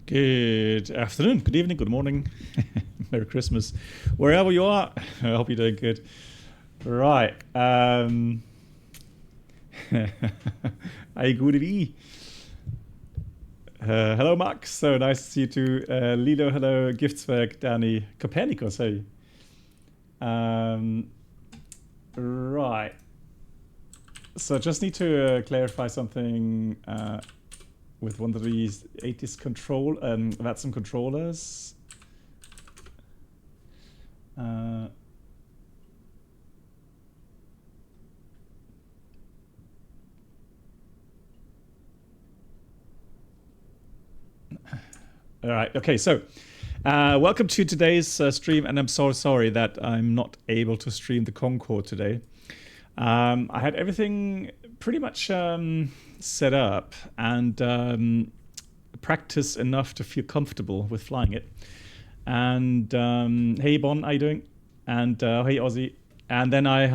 Good afternoon, good evening, good morning, Merry Christmas, wherever you are. I hope you're doing good. Right. Hej, good evening. Hello, Max. So nice to see you too. Lilo, hello. Giftswerk, Danny. Copernicus, hey. Right. So just need to clarify something with one of these VATSIM controllers. All right. Okay. So, welcome to today's stream, and I'm so sorry that I'm not able to stream the Concorde today. I had everything pretty much set up and practice enough to feel comfortable with flying it. And hey, Bon, how you doing? And hey, Ozzy. And then I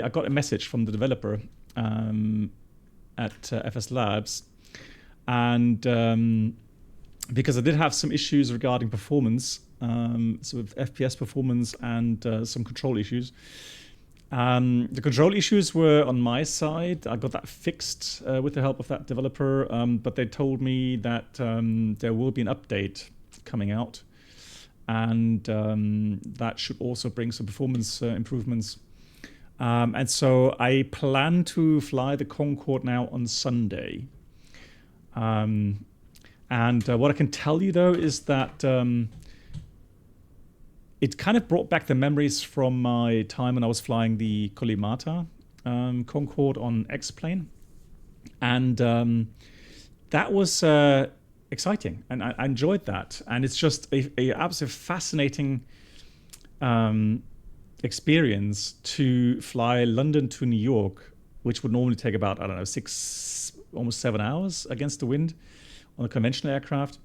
got a message from the developer at FS Labs, and because I did have some issues regarding performance, so with FPS performance and some control issues. The control issues were on my side. I got that fixed with the help of that developer, but they told me that there will be an update coming out, and that should also bring some performance improvements. And so I plan to fly the Concorde now on Sunday. And what I can tell you, though, is that it kind of brought back the memories from my time when I was flying the Kolimata Concorde on X-Plane. And that was exciting, and I enjoyed that. And it's just a absolutely fascinating experience to fly London to New York, which would normally take about, I don't know, 6, almost 7 hours against the wind on a conventional aircraft,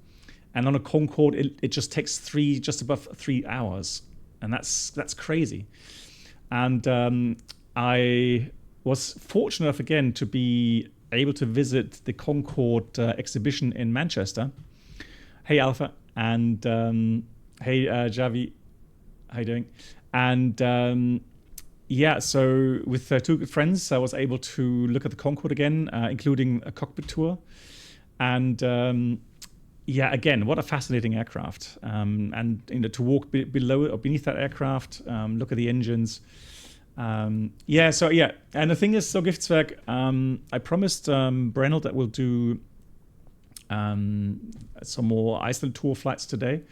and on a Concorde it just takes just above 3 hours, and that's crazy. And I was fortunate enough again to be able to visit the Concorde exhibition in Manchester. Hey Alpha, and hey Javi, how you doing? And yeah, so with 2 good friends I was able to look at the Concorde again, including a cockpit tour. And yeah, again, what a fascinating aircraft. And to walk below or beneath that aircraft, look at the engines. Yeah, so yeah. And the thing is, so Giftswerk, I promised Brennel that we'll do some more Iceland tour flights today.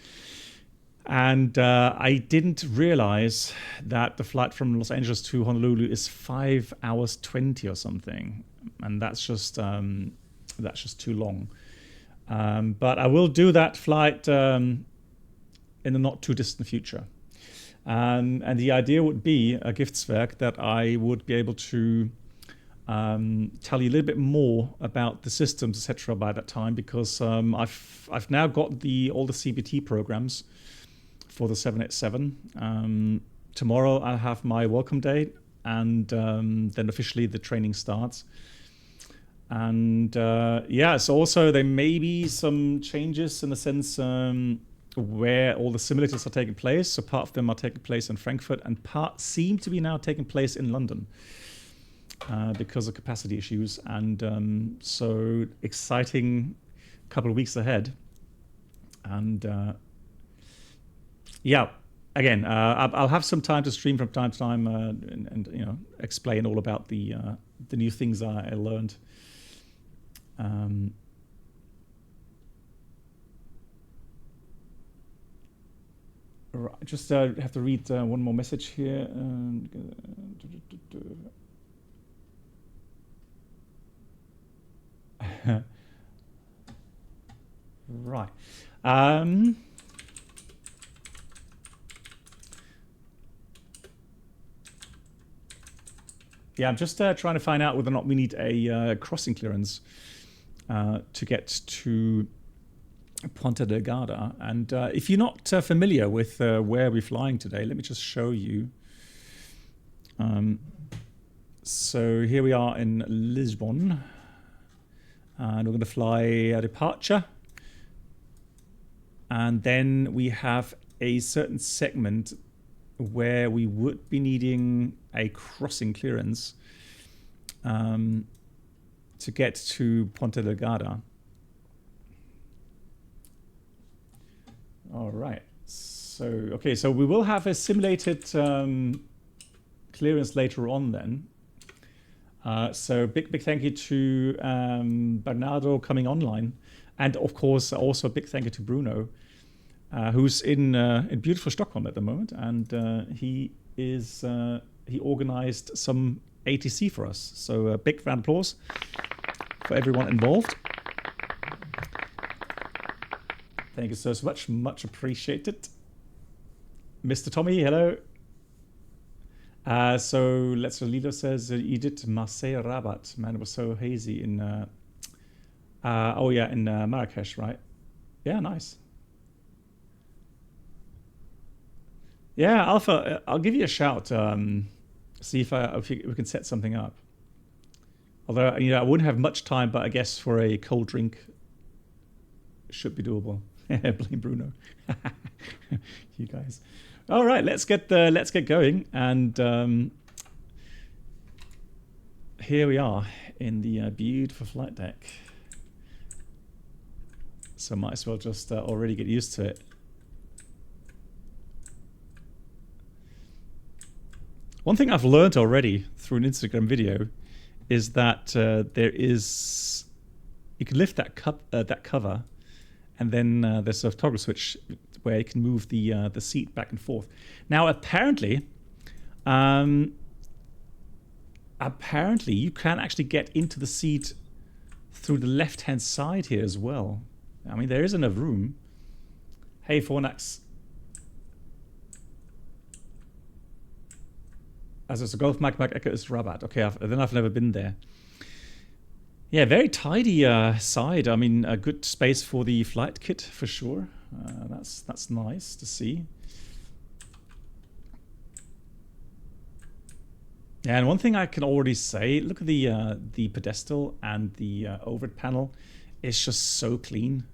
And I didn't realize that the flight from Los Angeles to Honolulu is 5 hours 20 or something. And that's just too long. But I will do that flight in the not too distant future. And the idea would be, a Giftswerk, that I would be able to tell you a little bit more about the systems, etc. by that time, because I've now got all the CBT programs for the 787. Tomorrow I'll have my welcome day, and then officially the training starts. And yeah, so also there may be some changes in the sense where all the simulators are taking place. So part of them are taking place in Frankfurt, and part seem to be now taking place in London because of capacity issues. And so exciting couple of weeks ahead. And yeah, again, I'll have some time to stream from time to time and explain all about the new things I learned. Right, just have to read one more message here. Right. Yeah, I'm just trying to find out whether or not we need a crossing clearance to get to Ponta Delgada. And if you're not familiar with where we're flying today, let me just show you. So here we are in Lisbon, and we're going to fly a departure And then we have a certain segment where we would be needing a crossing clearance to get to Ponta Delgada. All right. So, okay, so we will have a simulated clearance later on then. So big thank you to Bernardo coming online. And of course, also a big thank you to Bruno, who's in beautiful Stockholm at the moment. And he organized some ATC for us. So a big round of applause for everyone involved. Thank you so much, much appreciated. Mr. Tommy, hello. So Let's Lilo says you did Marseille Rabat. Man, it was so hazy in in Marrakesh, right? Yeah, nice. Yeah, Alpha, I'll give you a shout. See if we can set something up. Although I wouldn't have much time, but I guess for a cold drink, should be doable. Blame Bruno. You guys. All right, let's get going. And here we are in the beautiful flight deck. So might as well just already get used to it. One thing I've learned already through an Instagram video is that you can lift that cover, and then there's a toggle switch where you can move the seat back and forth. Now, apparently you can actually get into the seat through the left-hand side here as well. I mean, there is enough room. Hey, Fornax. As it's a Golf Mike Echo is Rabat. Okay, I've never been there. Yeah, very tidy side. I mean, a good space for the flight kit for sure. That's nice to see. Yeah, and one thing I can already say, look at the pedestal and the overhead panel. It's just so clean.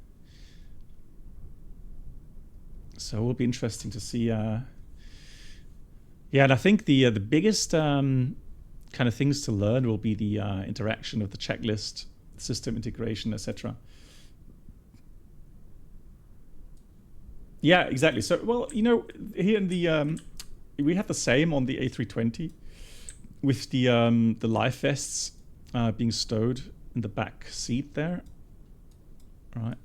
So it will be interesting to see. Yeah, and I think the biggest kind of things to learn will be the interaction of the checklist, system integration, etc. Yeah, exactly. So, well, here in the we have the same on the A320 with the life vests being stowed in the back seat there. Right.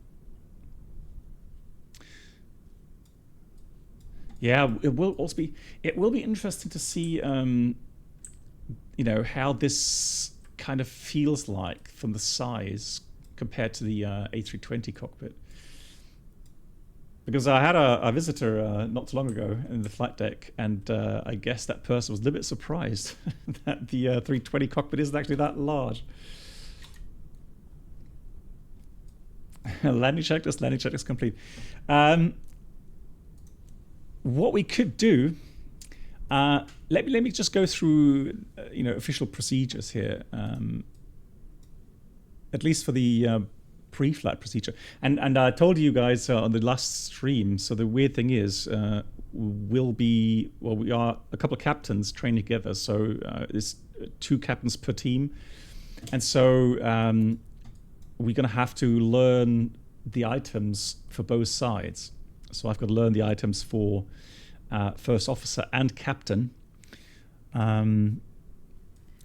Yeah, it will be interesting to see how this kind of feels like from the size compared to the A320 cockpit. Because I had a visitor not too long ago in the flight deck, and I guess that person was a little bit surprised that the 320 cockpit isn't actually that large. Landing checklist complete. What we could do, let me just go through official procedures here, at least for the pre-flight procedure. And I told you guys on the last stream. So the weird thing is, we are a couple of captains training together. So there's 2 captains per team, and so we're going to have to learn the items for both sides. So I've got to learn the items for first officer and captain. And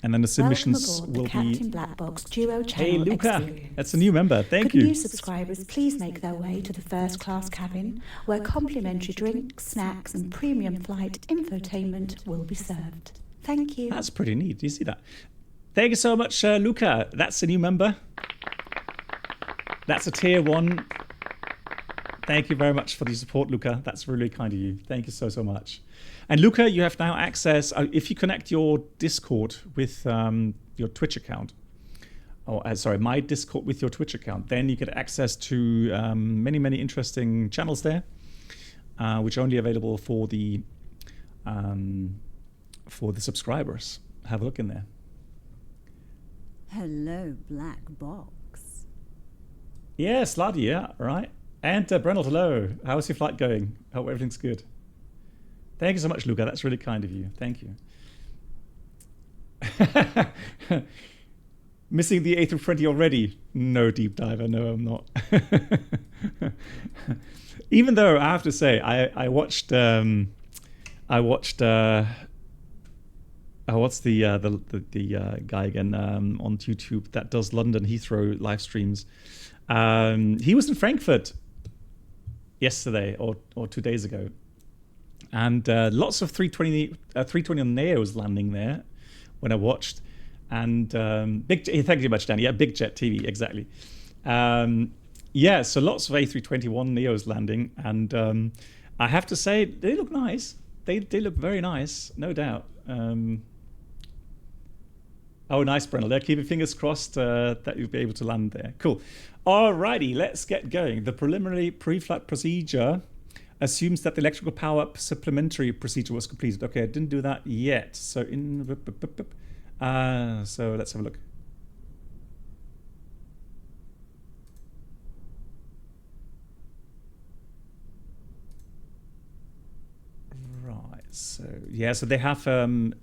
then the submissions will be... Captain Black Box Duo Channel. Hey, Luca, experience. That's a new member. Thank Could you. new subscribers please make their way to the first class cabin, where complimentary drinks, snacks, and premium flight infotainment will be served. Thank you. That's pretty neat. Do you see that? Thank you so much, Luca. That's a new member. That's a tier 1. Thank you very much for the support, Luca. That's really kind of you. Thank you so much. And Luca, you have now access, if you connect your Discord with your Twitch account, my Discord with your Twitch account, then you get access to many interesting channels there, which are only available for the subscribers. Have a look in there. Hello, Black Box. Yeah, Sluddy, yeah, right. And Brennel, hello. How's your flight going? Hope everything's good. Thank you so much, Luca. That's really kind of you. Thank you. Missing the A320 already? No, deep diver. No, I'm not. Even though I have to say, I watched what's the guy again on YouTube that does London Heathrow live streams. He was in Frankfurt yesterday or 2 days ago, and lots of 320 on Neos landing there when I watched. And thank you very much, Danny. Yeah, Big Jet TV, exactly. Yeah, so lots of A321 Neos landing, and I have to say they look nice. They look very nice, no doubt. Oh, nice, Brennel. There, keep your fingers crossed that you'll be able to land there. Cool. Alrighty, let's get going. The preliminary pre-flight procedure assumes that the electrical power supplementary procedure was completed. Okay, I didn't do that yet. So so let's have a look. Right. So yeah. So they have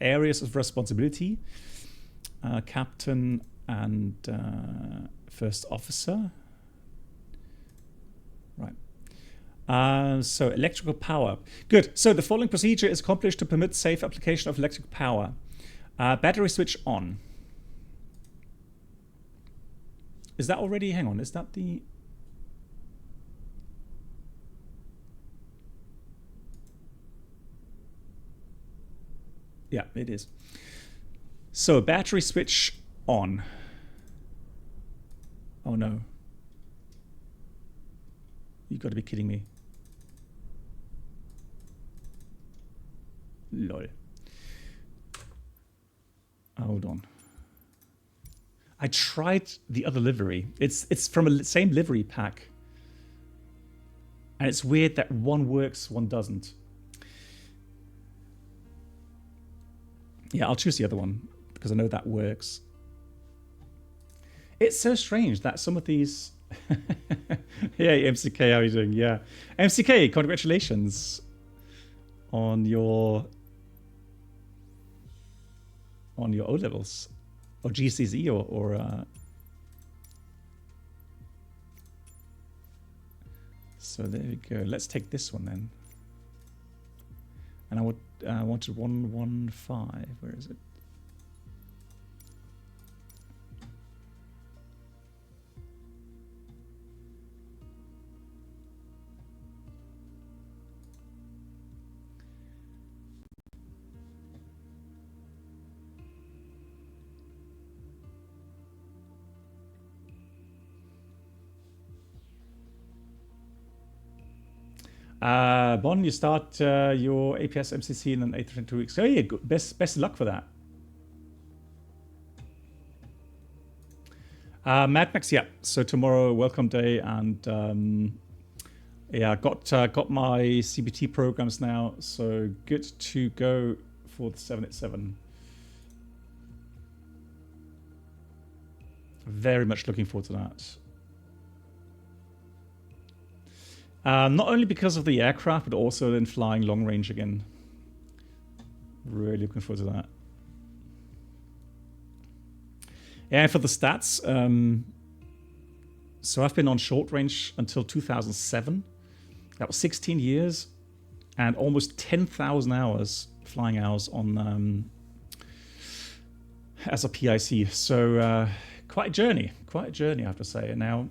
areas of responsibility. Captain and first officer. Right. So electrical power. Good. So the following procedure is accomplished to permit safe application of electrical power. Battery switch on. Is that already? Hang on. Is that the? Yeah, it is. So battery switch on. Oh no. You got to be kidding me. Lol. Hold on. I tried the other livery. It's from a same livery pack. And it's weird that one works, one doesn't. Yeah, I'll choose the other one because I know that works. It's so strange that some of these... Hey, MCK, how are you doing? Yeah. MCK, congratulations on your O-levels. Or GCSE or So there we go. Let's take this one then. And I wanted 115. Where is it? Bon, you start your APS MCC in an 8 to 2 weeks. Oh yeah, good. Best luck for that. Mad Max, yeah. So tomorrow, welcome day, and yeah, got my CBT programs now, so good to go for the 787. Very much looking forward to that. Not only because of the aircraft, but also then flying long range again. Really looking forward to that. Yeah, for the stats, so I've been on short range until 2007. That was 16 years and almost 10,000 hours flying hours on as a PIC. So quite a journey, I have to say. And now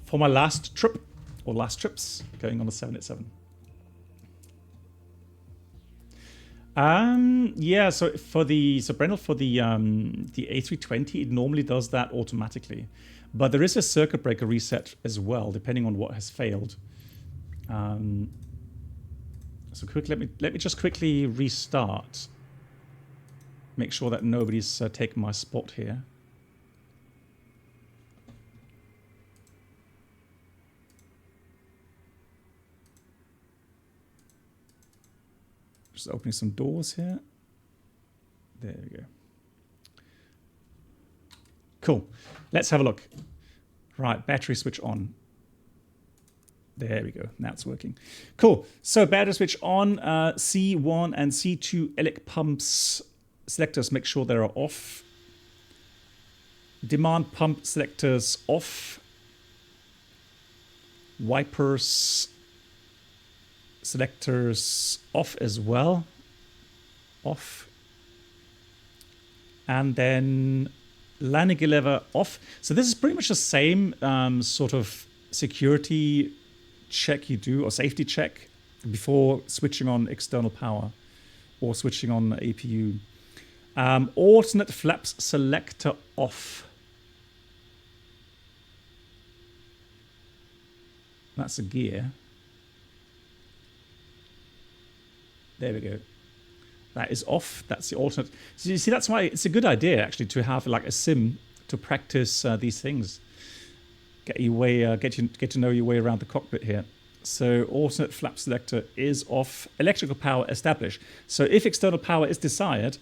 for my last trip, or last trips, going on the 787. Yeah, so Brennel, for the A320, it normally does that automatically, but there is a circuit breaker reset as well, depending on what has failed. So let me just quickly restart. Make sure that nobody's taken my spot here. Just opening some doors here. There we go. Cool. Let's have a look. Right, battery switch on. There we go. Now it's working. Cool. So battery switch on. C1 and C2 elec pumps selectors, make sure they're off. Demand pump selectors off. Wipers selectors off as well. Off. And then landing gear lever off. So this is pretty much the same sort of security check you do, or safety check, before switching on external power or switching on APU. Alternate flaps selector off. That's a gear. There we go. That is off. That's the alternate. So you see, that's why it's a good idea actually to have like a sim to practice these things. Get your way, get to know your way around the cockpit here. So alternate flap selector is off. Electrical power established. So if external power is desired,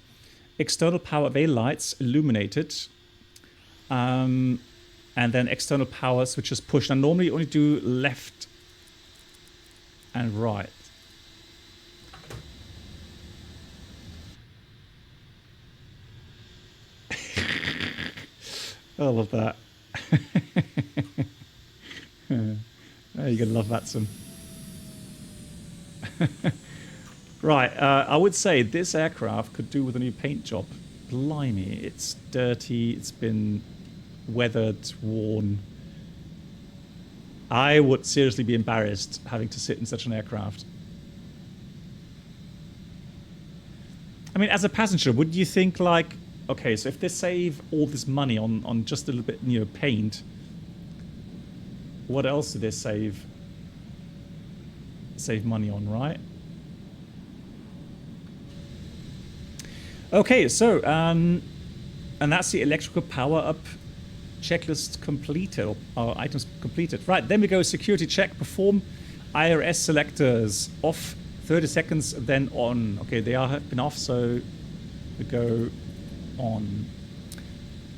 external power bay lights illuminated, and then external power switches pushed. And normally you only do left and right. I love that. Oh, you're going to love VATSIM. Right, I would say this aircraft could do with a new paint job. Blimey, it's dirty, it's been weathered, worn. I would seriously be embarrassed having to sit in such an aircraft. I mean, as a passenger, would you think like, okay, so if they save all this money on just a little bit, you know, paint, what else do they save money on, right? Okay, so and that's the electrical power up checklist completed, or items completed. Right, then we go security check, perform IRS selectors off 30 seconds, then on. Okay, they have been off, so we go on.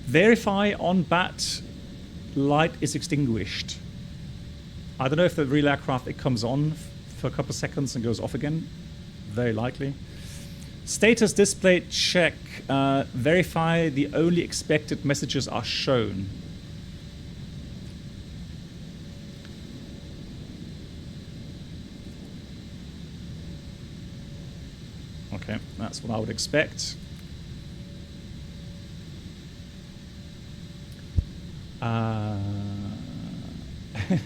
Verify on bat light is extinguished. I don't know if the real aircraft, it comes on for a couple of seconds and goes off again. Very likely. Status display check. Verify the only expected messages are shown. Okay, that's what I would expect.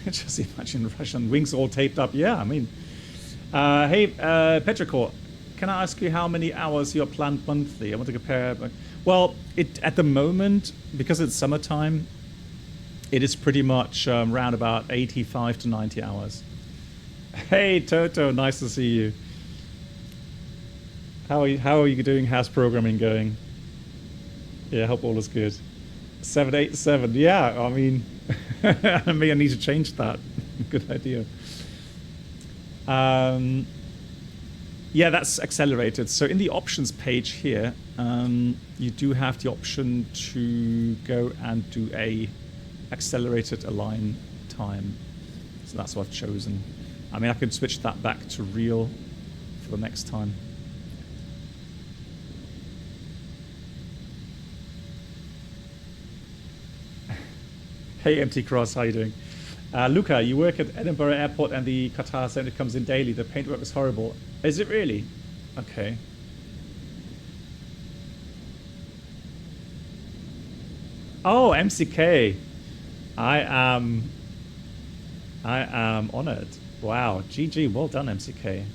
Just imagine Russian wings all taped up. Yeah, I mean, hey, Petricor, can I ask you how many hours you're planned monthly? I want to compare. Well, at the moment, because it's summertime, it is pretty much around about 85 to 90 hours. Hey, Toto, nice to see you. How are you doing? How's programming going? Yeah, I hope all is good. 787. Yeah, I mean, maybe I need to change that. Good idea. Yeah, that's accelerated. So in the options page here, you do have the option to go and do a accelerated align time. So that's what I've chosen. I mean, I could switch that back to real for the next time. Hey, MT Cross, how you doing? Luca, you work at Edinburgh Airport and the Qatar Center comes in daily. The paintwork is horrible. Is it really? Okay. Oh, MCK. I am honored. Wow, GG, well done, MCK.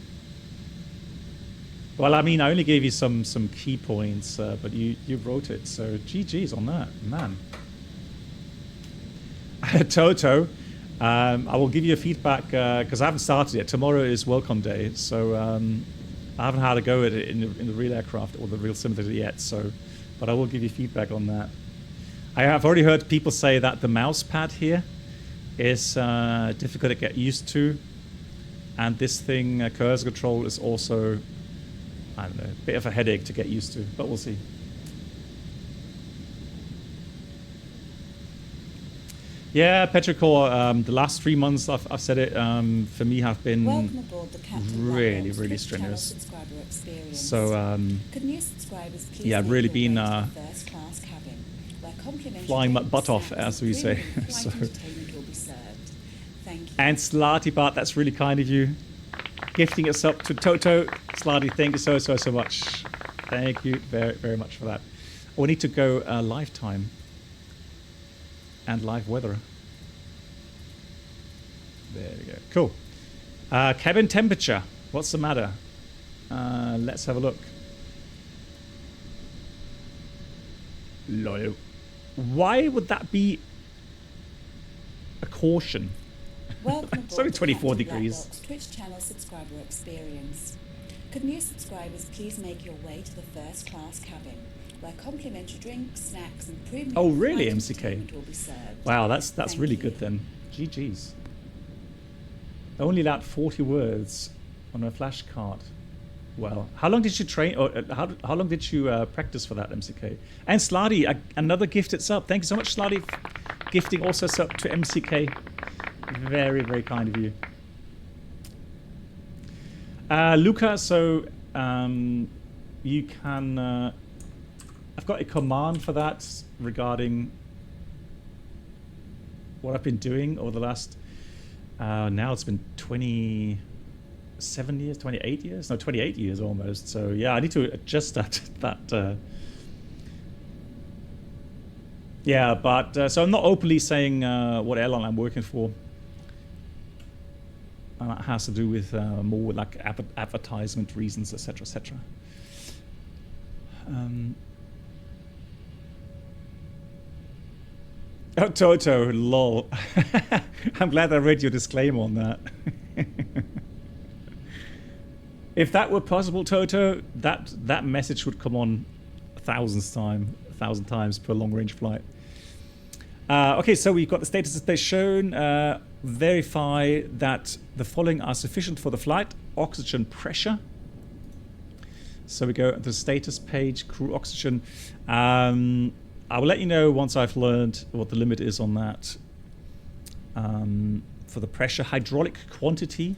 Well, I mean, I only gave you some key points, but you wrote it, so GG's on that, man. Toto, I will give you a feedback because I haven't started yet. Tomorrow is welcome day, so I haven't had a go at it in the real aircraft or the real simulator yet. So, but I will give you feedback on that. I have already heard people say that the mouse pad here is difficult to get used to, and this thing, cursor control, is also, I don't know, a bit of a headache to get used to. But we'll see. Yeah, petrichor. The last 3 months, I've said it, for me have been really, really strenuous. So, yeah, really been flying my butt off, as we say. So, and Slati Bart, that's really kind of you. Gifting us up to Toto. Slati, thank you so much. Thank you very, very much for that. Oh, we need to go live time and live weather. There we go. Cool. Cabin temperature. What's the matter? Let's have a look. Lol. Why would that be a caution? It's only 24 degrees. Twitch channel subscriber experience. Could new subscribers please make your way to the first class cabin, where complimentary drinks, snacks, and premium. Oh, really, MCK? Will be served. Wow, that's really good then. GG's. Only allowed 40 words on a flashcard. Well, how long did you train, or how long did you practice for that, MCK? And Sladi, another gifted sub. Thank you so much, Sladi, gifting also sub to MCK. Very, very kind of you. Luca, so you can... I've got a command for that regarding what I've been doing over the last... now it's been 27 years, 28 years? No, 28 years almost. So yeah, I need to adjust that. Yeah, but so I'm not openly saying what airline I'm working for. That has to do with more with like advertisement reasons, etc., etc. Oh, Toto, lol. I'm glad I read your disclaimer on that. If that were possible, Toto, that message would come on 1,000 times per long-range flight. Okay, so we've got the status display shown. Verify that the following are sufficient for the flight. Oxygen pressure. So we go to the status page, crew oxygen. I will let you know once I've learned what the limit is on that. For the pressure, hydraulic quantity.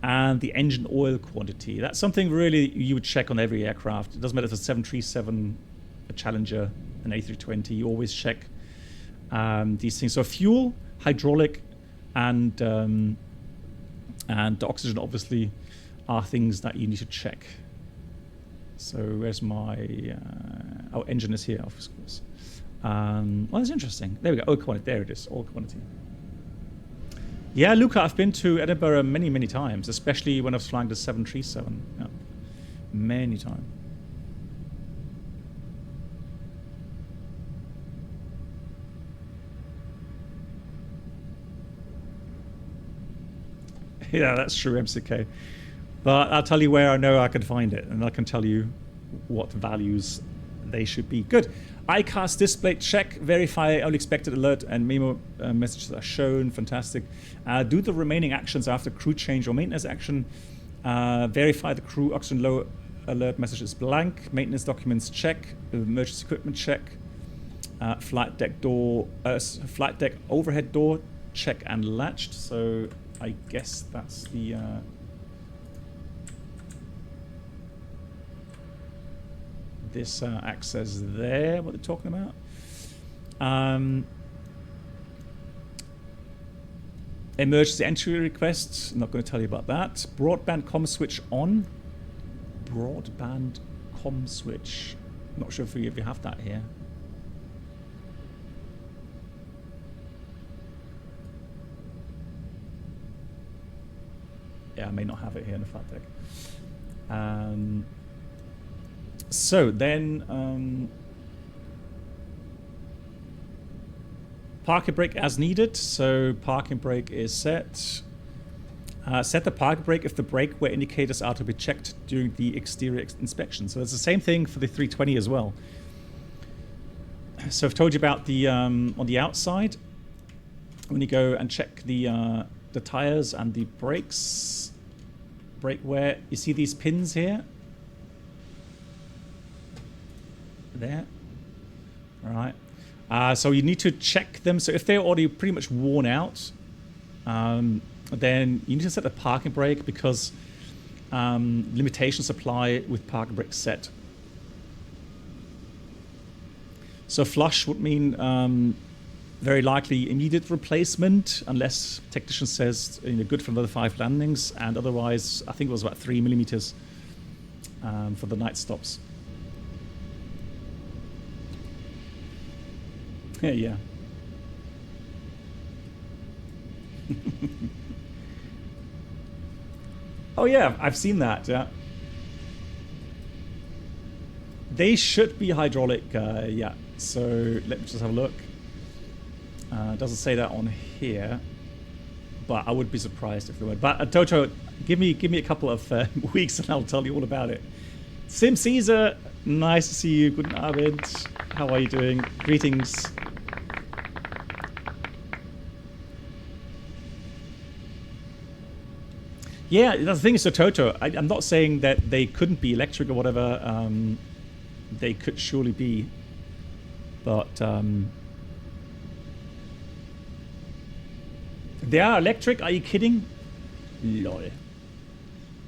And the engine oil quantity. That's something really you would check on every aircraft. It doesn't matter if it's a 737, a Challenger, an A320. You always check these things. So fuel, hydraulic, and the oxygen obviously are things that you need to check. So where's my... oh, engine is here, of course. Well, that's interesting. There we go. Oil quantity. There it is. Oil quantity. Yeah, Luca, I've been to Edinburgh many, many times, especially when I was flying the 737. Yeah. Many times. Yeah, that's true, MCK. But I'll tell you where I know I can find it, and I can tell you what values they should be. Good. ICAS display check, verify only expected alert and memo messages are shown. Fantastic. Do the remaining actions after crew change or maintenance action. Verify the crew oxygen low alert message is blank. Maintenance documents check. Emergency equipment check. Flight deck door, flight deck overhead door check and latched. So I guess that's the. This access there, what they're talking about. Emergency entry requests, I'm not going to tell you about that. Broadband comm switch on. Broadband comm switch. I'm not sure if you have that here. Yeah, I may not have it here in the flight deck. So then, parking brake as needed. So parking brake is set. Set the parking brake if the brake-wear indicators are to be checked during the exterior inspection. So it's the same thing for the 320 as well. So I've told you about the on the outside, when you go and check the tires and the brakes, brake-wear. You see these pins here. There, All right. So you need to check them. So if they're already pretty much worn out, then you need to set a parking brake because limitations apply with parking brake set. So flush would mean very likely immediate replacement, unless technician says good for another 5 landings, and otherwise I think it was about 3 millimeters for the night stops. Yeah. Oh yeah, I've seen that. Yeah. They should be hydraulic. Yeah. So let me just have a look. Doesn't say that on here, but I would be surprised if they were. But Toto, give me a couple of weeks and I'll tell you all about it. Sim Caesar, nice to see you. Guten Abend. How are you doing? Greetings. Yeah, the thing is, so Toto, I'm not saying that they couldn't be electric or whatever. They could surely be, but they are electric. Are you kidding? Lol.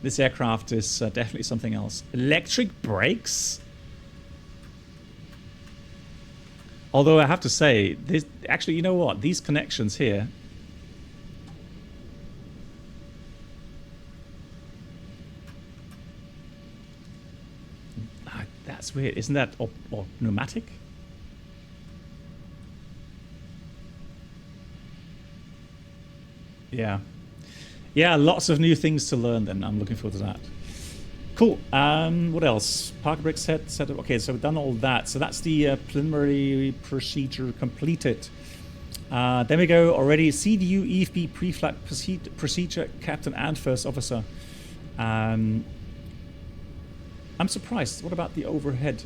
This aircraft is definitely something else. Electric brakes? Although I have to say, this actually, you know what? These connections here. That's weird. Isn't that pneumatic? Yeah. Yeah, lots of new things to learn then. I'm looking forward to that. Cool. What else? Parking brake set up. Okay, so we've done all that. So that's the preliminary procedure completed. Then we go already. CDU EFB pre-flight procedure, captain and first officer. I'm surprised. What about the overhead?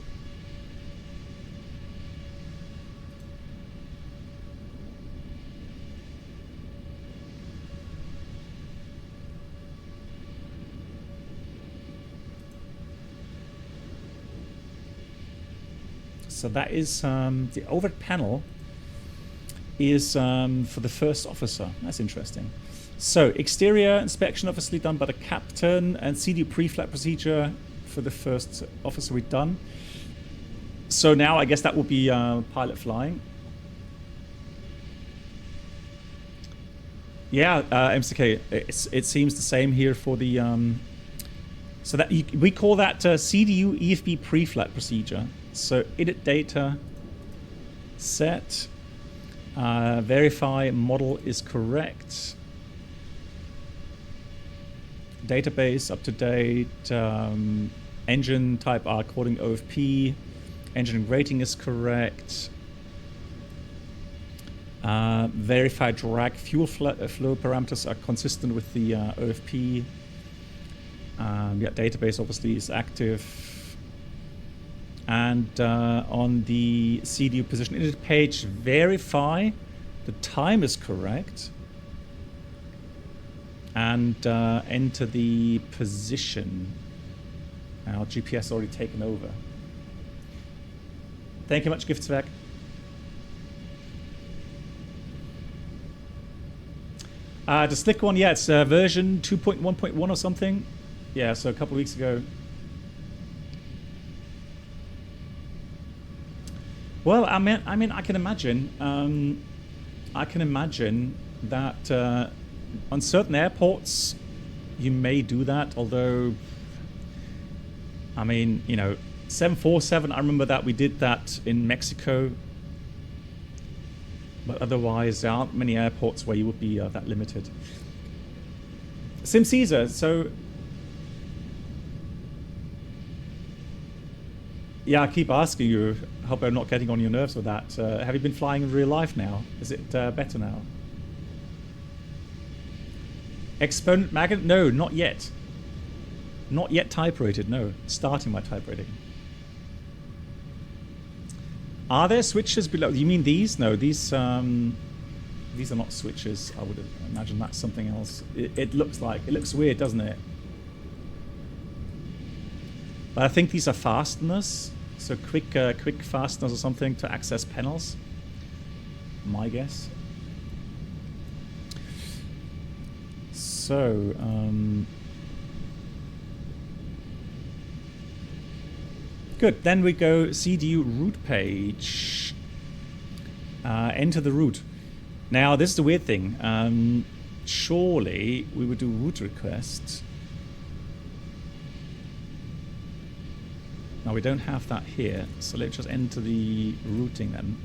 So that is the overhead panel is for the first officer. That's interesting. So exterior inspection obviously done by the captain, and CDU pre-flight procedure for the first officer we've done. So now I guess that would be pilot flying. Yeah, MCK, it seems the same here for the so that we call that CDU EFB pre-flight procedure. So edit data, set, verify model is correct, database up to date, engine type are according OFP, engine rating is correct, verify drag fuel flow parameters are consistent with the OFP. Yeah, database obviously is active. And on the CDU position edit page, verify the time is correct. And enter the position. Our GPS already taken over. Thank you much, Giftswerk. The slick one, yeah, it's version 2.1.1 or something. Yeah, so a couple of weeks ago. Well, I mean, I can imagine that on certain airports you may do that. Although, I mean, 747. I remember that we did that in Mexico, but otherwise there aren't many airports where you would be that limited. Sim Caesar, so. Yeah, I keep asking you. Hope I'm not getting on your nerves with that. Have you been flying in real life now? Is it better now? Exponent magnet? No, not yet. Not yet type rated, no. Starting my type rating. Are there switches below? You mean these? No, these are not switches. I would imagine that's something else. It looks weird, doesn't it? But I think these are fasteners. So quick fasteners or something to access panels. My guess. So, good. Then we go CDU route page. Enter the route. Now, this is the weird thing. Surely we would do route request. Now, we don't have that here. So let's just enter the routing then.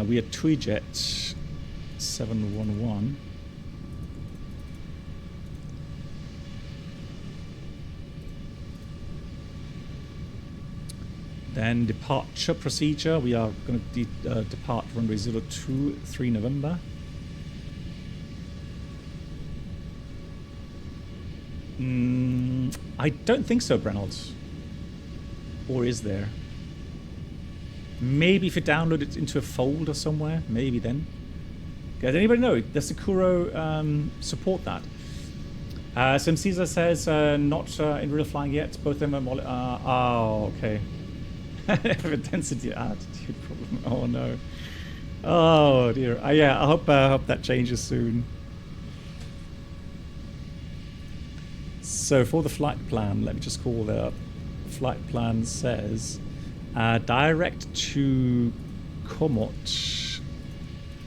We are TUIJet 711. Then departure procedure. We are going to depart runway 02, 3 November. I don't think so, Reynolds. Or is there? Maybe if you download it into a folder somewhere, maybe then. Does anybody know? Does the Kuro support that? Sim Caesar says not in real flying yet. Both of them are. Oh, okay. Density attitude problem. Oh no. Oh dear. Yeah. I hope that changes soon. So for the flight plan, let me just call that up. Flight plan says direct to Komot.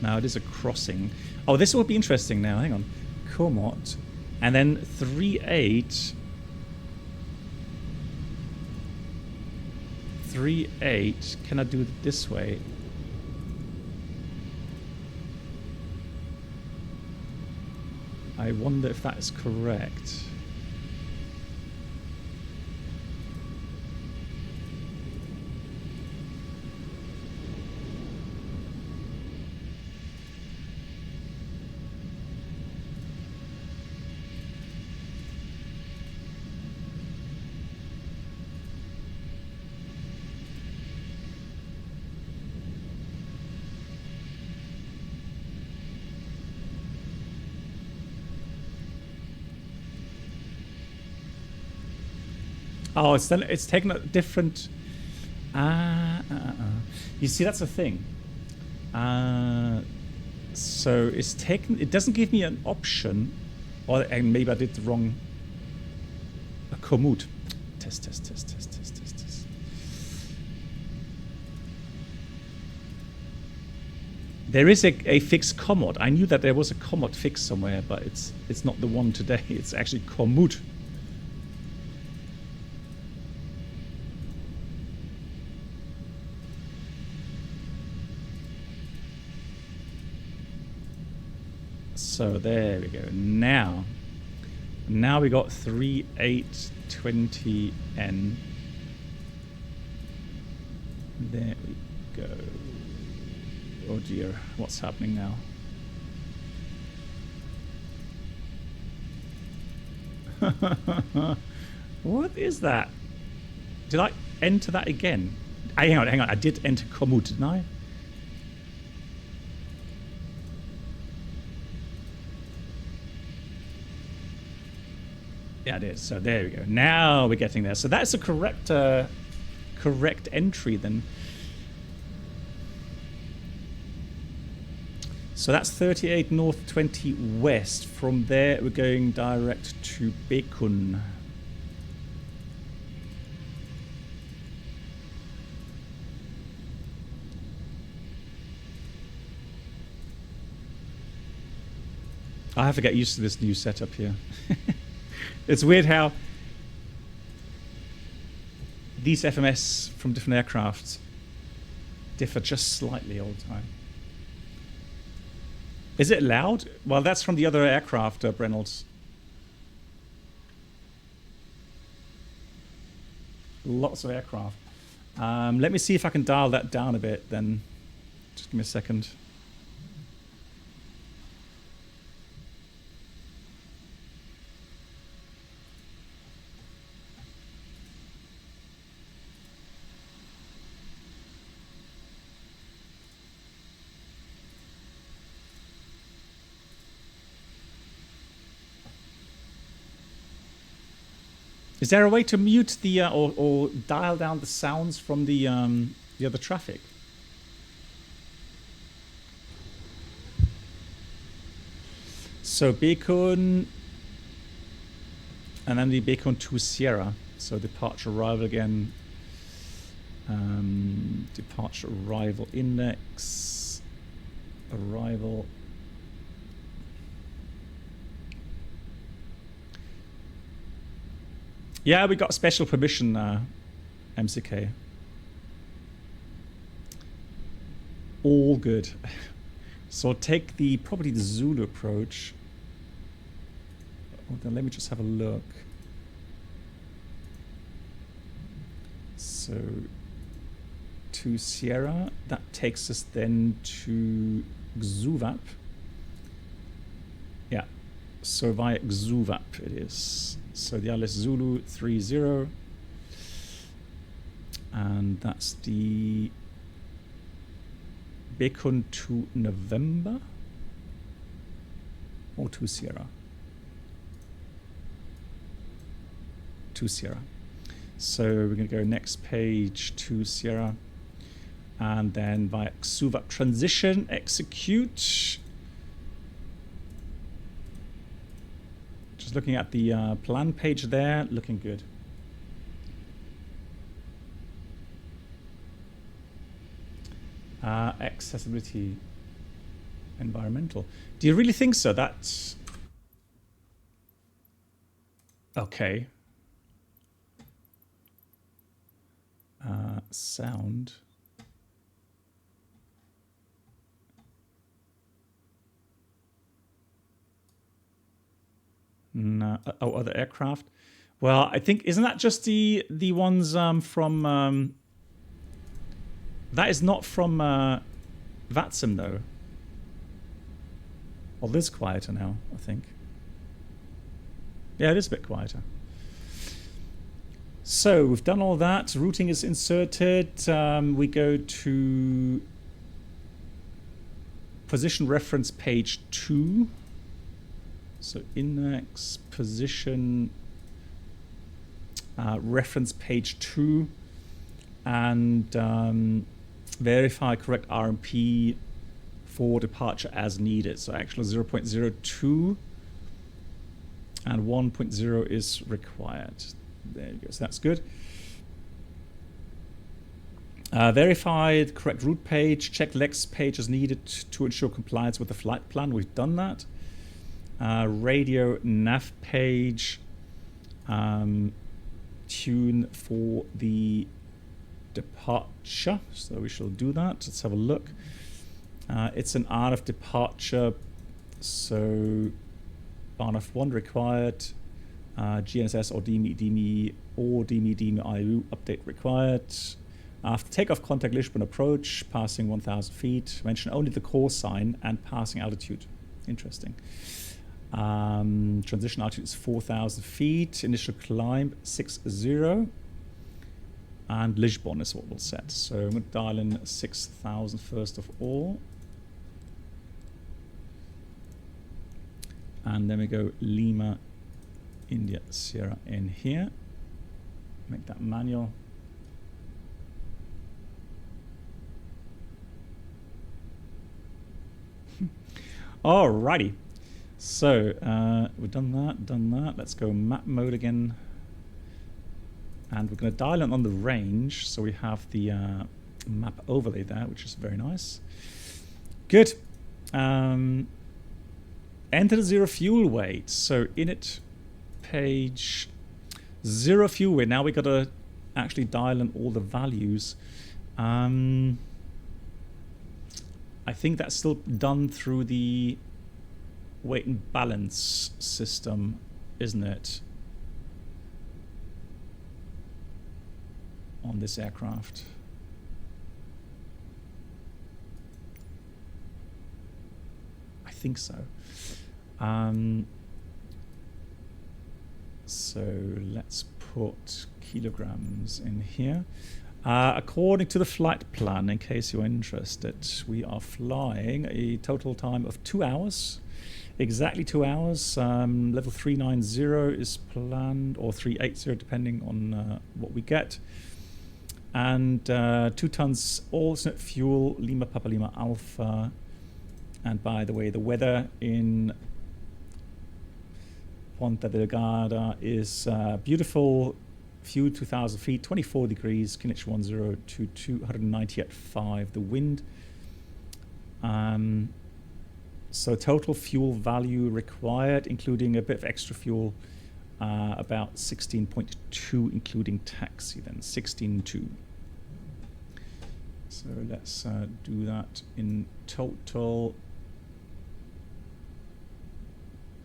Now it is a crossing. Oh, this will be interesting now. Hang on. Komot. And then 38. 38. Can I do it this way? I wonder if that is correct. Oh, it's taken a different. You see, that's the thing. So it's taken. It doesn't give me an option, and maybe I did the wrong. A commute. Test. There is a fixed commode. I knew that there was a commode fix somewhere, but it's not the one today. It's actually commute. So there we go. Now we got 3820N. There we go. Oh dear, what's happening now? What is that? Did I enter that again? Hang on. I did enter commute, didn't I? Yeah, it is. So there we go. Now we're getting there. So that's a correct entry then. So that's 38 north, 20 west. From there, we're going direct to Bekun. I have to get used to this new setup here. It's weird how these FMS from different aircraft differ just slightly all the time. Is it loud? Well, that's from the other aircraft, Reynolds. Lots of aircraft. Let me see if I can dial that down a bit then. Just give me a second. Is there a way to mute the or dial down the sounds from the other traffic? So Beacon, and then the Beacon to Sierra. So departure arrival again. Departure arrival index. Arrival. Yeah, we got special permission, MCK. All good. So take probably the Zulu approach. Oh, then let me just have a look. So to Sierra, that takes us then to Xuvap. Yeah, so via Xuvap it is. So the Alice Zulu 30, and that's the Beacon to November or to Sierra. To Sierra. So we're going to go next page to Sierra, and then via Xuvap transition execute. Just looking at the plan page there, looking good. Accessibility, environmental. Do you really think so? That's okay. Sound. No. Oh, other aircraft. Well, I think isn't that just the ones from? That is not from VATSIM though. Well, this is quieter now, I think. Yeah, it is a bit quieter. So we've done all that. Routing is inserted. We go to position reference page 2. So index position reference page 2, and verify correct RMP for departure as needed. So actual 0.02 and 1.0 is required. There you go. So that's good. Verified correct route page. Check legs page as needed to ensure compliance with the flight plan. We've done that. Radio nav page. Tune for the departure. So we shall do that. Let's have a look. It's an RF departure. So RF 1 required. GNSS or DME or DME IU update required. After takeoff, contact Lisbon approach, passing 1,000 feet. Mention only the call sign and passing altitude. Interesting. Transition altitude is 4,000 feet. Initial climb 60. And Lisbon is what we'll set. So I'm going to dial in 6,000 first of all. And then we go Lima, India, Sierra in here. Make that manual. Alrighty. So we've done that. Let's go map mode again. And we're going to dial in on the range. So we have the map overlay there, which is very nice. Good. Enter the zero fuel weight. So init page 0 fuel weight. Now we got to actually dial in all the values. I think that's still done through the weight and balance system, isn't it? On this aircraft. I think so. So let's put kilograms in here. According to the flight plan, in case you're interested, we are flying a total time of 2 hours, exactly 2 hours. Level 390 is planned, or 380 depending on what we get. And 2 tons alternate fuel, Lima Papa Lima Alpha. And by the way, the weather in Ponta Delgada is beautiful. View 2,000 feet, 24 degrees, QNH 1022, 190 at 5. The wind. So total fuel value required, including a bit of extra fuel, about 16.2, including taxi. Then 16.2. So let's do that in total.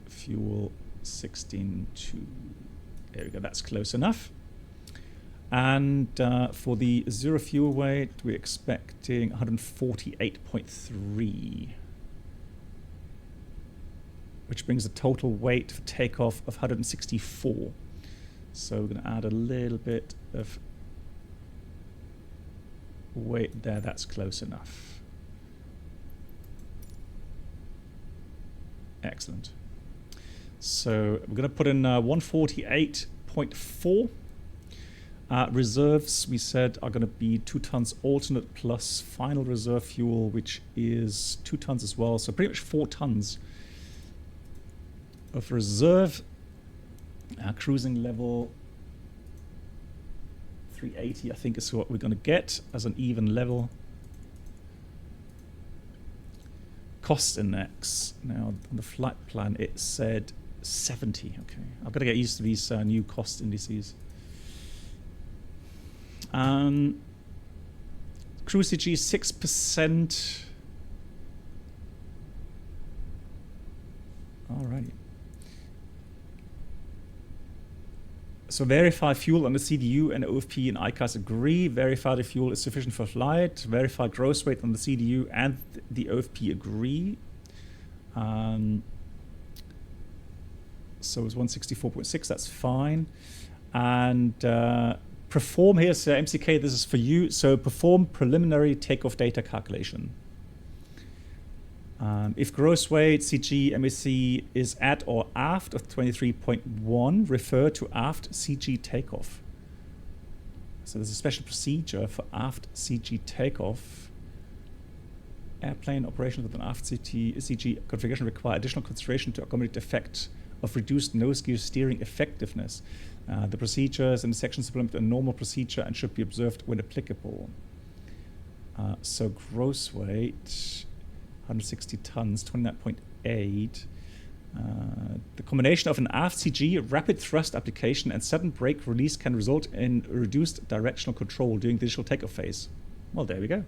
Fuel 16.2. There we go. That's close enough. And for the zero fuel weight, we're expecting 148.3, which brings the total weight for takeoff of 164. So we're going to add a little bit of weight there. That's close enough. Excellent. So we're going to put in 148.4. Reserves, we said, are going to be 2 tons alternate plus final reserve fuel, which is 2 tons as well. So pretty much 4 tons of reserve. Cruising level 380, I think, is what we're going to get as an even level. Cost index. Now, on the flight plan, it said 70. Okay, I've got to get used to these new cost indices. Cruise CG 6%. Alrighty. So verify fuel on the CDU and OFP and ICAS agree. Verify the fuel is sufficient for flight. Verify gross weight on the CDU and the OFP agree. So it's 164.6. That's fine. And perform, here's MCK, this is for you. So perform preliminary takeoff data calculation. If gross weight, CG, MSC is at or aft of 23.1, refer to aft CG takeoff. So there's a special procedure for aft CG takeoff. Airplane operations with an aft CG configuration require additional consideration to accommodate the effect of reduced nose gear steering effectiveness. The procedures in the section supplement a normal procedure and should be observed when applicable. So gross weight, 160 tons, 29.8. The combination of an aft CG, rapid thrust application, and sudden brake release can result in reduced directional control during the initial takeoff phase. Well, there we go.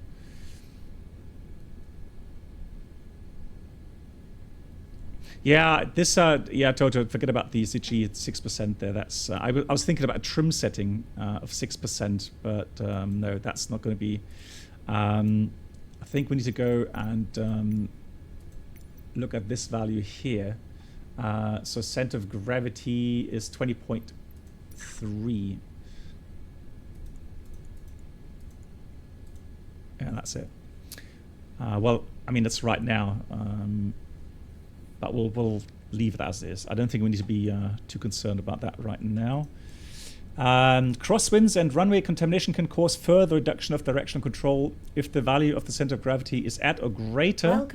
Yeah, this, yeah, Toto, forget about the CG at 6% there. That's, I was thinking about a trim setting of 6%, but no, that's not going to be. I think we need to go and look at this value here. So center of gravity is 20.3. Yeah, that's it. Well, I mean, that's right now. But we'll leave it as is. I don't think we need to be too concerned about that right now. Crosswinds and runway contamination can cause further reduction of directional control if the value of the center of gravity is at or greater.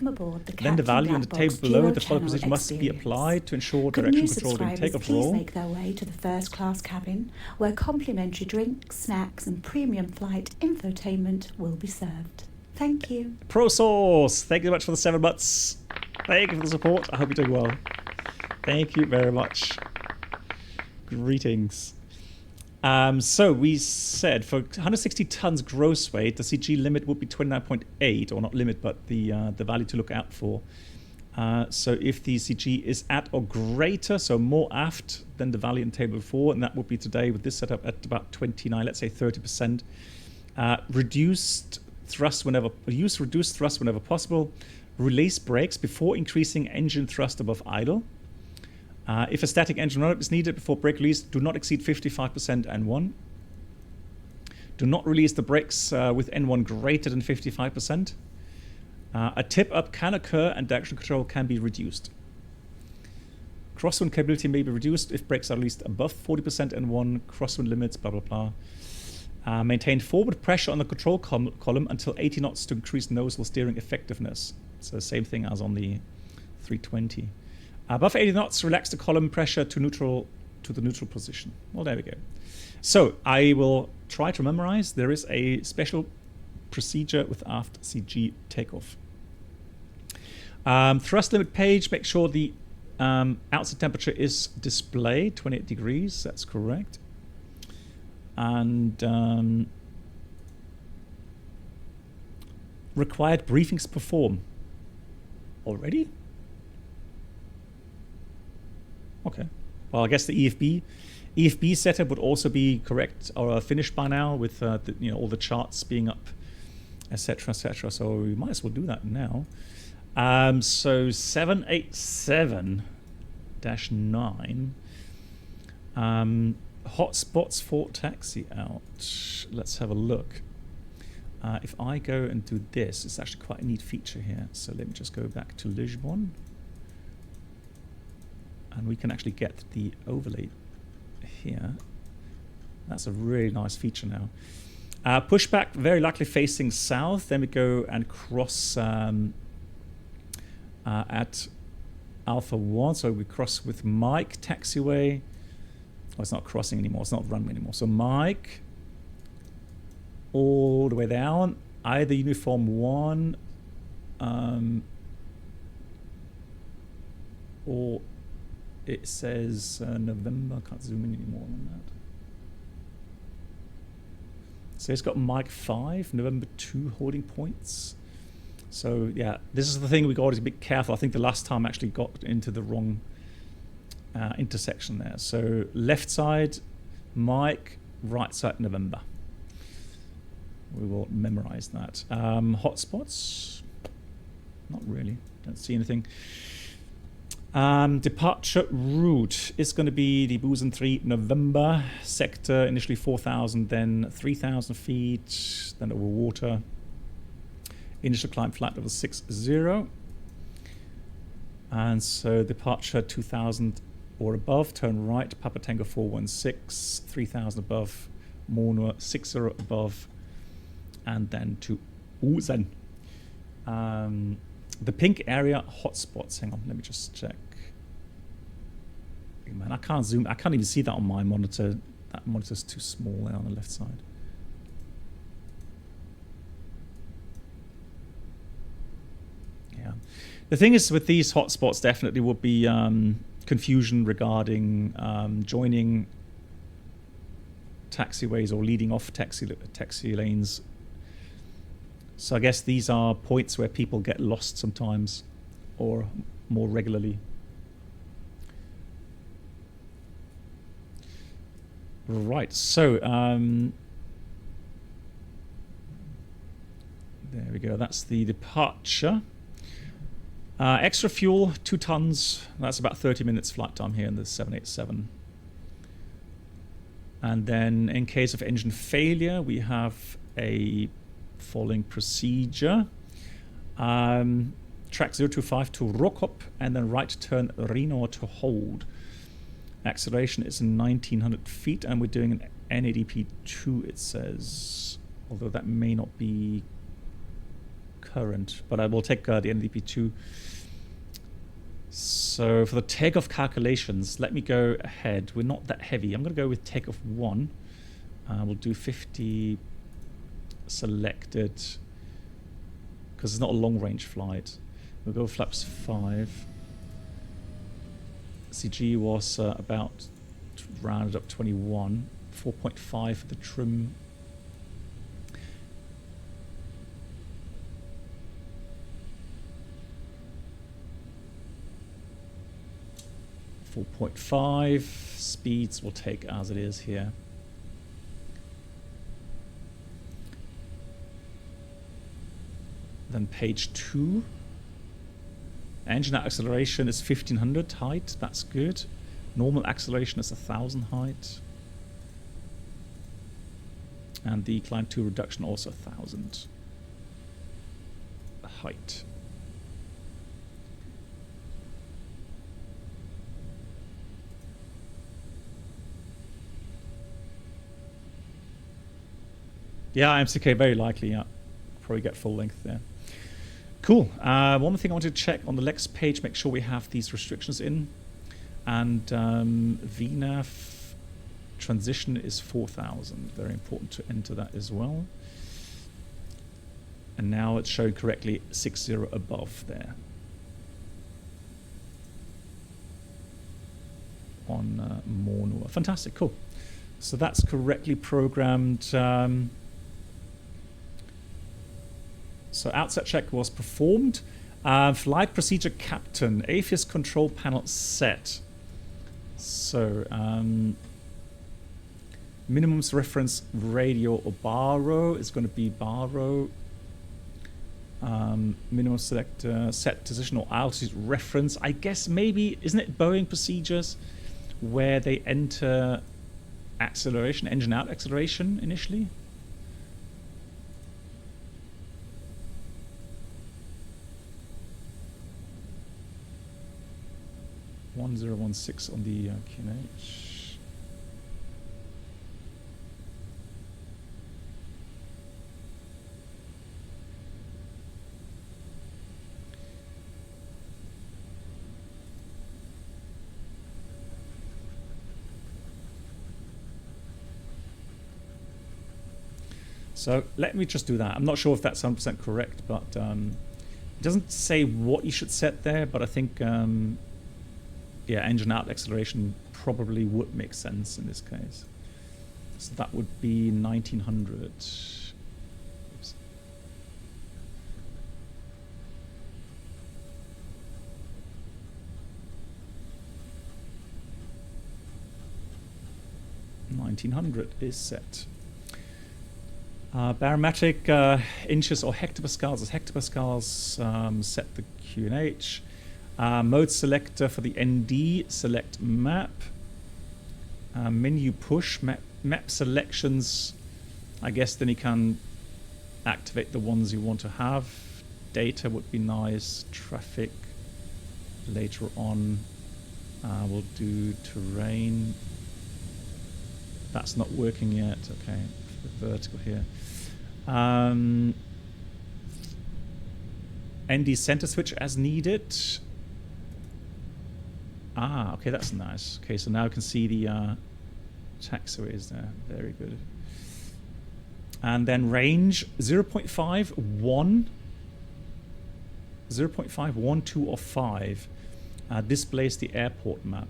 Then the value in the table below the follow procedure must be applied to ensure directional control during takeoff roll. Please make their way to the first class cabin, where complimentary drinks, snacks, and premium flight infotainment will be served. Thank you. ProSource, thank you very much for the 7 months. Thank you for the support. I hope you're doing well. Thank you very much. Greetings. So we said for 160 tons gross weight, the CG limit would be 29.8, or not limit, but the value to look out for. So if the CG is at or greater, so more aft than the value in table before, and that would be today with this setup at about 29, let's say 30%. Reduced thrust whenever possible. Release brakes before increasing engine thrust above idle. If a static engine run-up is needed before brake release, do not exceed 55% N1. Do not release the brakes with N1 greater than 55%. A tip-up can occur and direction control can be reduced. Crosswind capability may be reduced if brakes are at least above 40% N1, crosswind limits, blah, blah, blah. Maintain forward pressure on the control column until 80 knots to increase nozzle steering effectiveness. So same thing as on the 320. Above 80 knots, relax the column pressure to the neutral position. Well, there we go. So I will try to memorize. There is a special procedure with aft CG takeoff. Thrust limit page, make sure the outside temperature is displayed, 28 degrees, that's correct. And required briefings perform. Already? Okay. Well, I guess the EFB setup would also be correct or finished by now with all the charts being up, etc., etc. So we might as well do that now. So 787-9 hotspots for taxi out. Let's have a look. If I go and do this, it's actually quite a neat feature here. So let me just go back to Lisbon. And we can actually get the overlay here. That's a really nice feature now. Pushback, very likely facing south. Then we go and cross at Alpha 1. So we cross with Mike taxiway. Oh, it's not crossing anymore. It's not runway anymore. So Mike, all the way down. Either uniform 1 or it says November. I can't zoom in anymore on that. So it's got Mike 5, November 2 holding points. So yeah, this is the thing we got to be careful. I think the last time I actually got into the wrong intersection there. So left side, Mike, right side, November. We will memorize that. Hotspots, not really. Don't see anything. Departure route is going to be the Busan 3 November sector, initially 4,000, then 3,000 feet, then over water. Initial climb flight level 60. And so departure 2,000 or above, turn right, Papa Tango 416, 3,000 above, Monua 60 above, and then to Uzen. The pink area hotspots. Hang on, let me just check. Man, I can't zoom. I can't even see that on my monitor. That monitor's too small there on the left side. Yeah. The thing is with these hotspots, definitely would be confusion regarding joining taxiways or leading off taxi lanes. So I guess these are points where people get lost sometimes or more regularly. Right, so there we go. That's the departure. Extra fuel, 2 tons. That's about 30 minutes flight time here in the 787. And then in case of engine failure, we have a following procedure. Track 025 to Rokop and then right turn Reno to hold. Acceleration is 1900 feet and we're doing an NADP 2, it says, although that may not be current, but I will take the NADP 2. So for the takeoff calculations, let me go ahead. We're not that heavy. I'm going to go with takeoff 1. We'll do 50 selected because it's not a long range flight. We'll go flaps 5. CG was about rounded up 21, 4.5 for the trim. .5 speeds we'll take as it is here. Then page 2. Engine acceleration is 1500 height, that's good. Normal acceleration is 1000 height. And the climb 2 reduction also 1000 height. Yeah, MCK very likely. Yeah, probably get full length there. Cool. One more thing I wanted to check on the Lex page, make sure we have these restrictions in, and VNAV transition is 4,000. Very important to enter that as well. And now it's showing correctly 60 above there. On Mornor. Fantastic, cool. So that's correctly programmed. So outset check was performed. Flight procedure captain, AFIS control panel set. So minimums reference radio or baro is going to be baro. Minimum selector set position or altitude reference. I guess maybe, isn't it Boeing procedures where they enter acceleration, engine out acceleration initially? (1016) on the QNH. So let me just do that. I'm not sure if that's 100% correct, but it doesn't say what you should set there, but I think, yeah, engine out acceleration probably would make sense in this case. So that would be 1900. Oops. (1900) is set. Barometric inches or hectopascals as hectopascals, set the QNH. Mode selector for the ND, select map. Menu push, map selections. I guess then you can activate the ones you want to have. Data would be nice. Traffic later on. We'll do terrain. That's not working yet. Okay, the vertical here. ND center switch as needed. Ah, okay, that's nice. Okay, so now you can see the taxiways there. Very good. And then range 0.5, 1, 0.5, 1, 2, or 5 displays the airport map.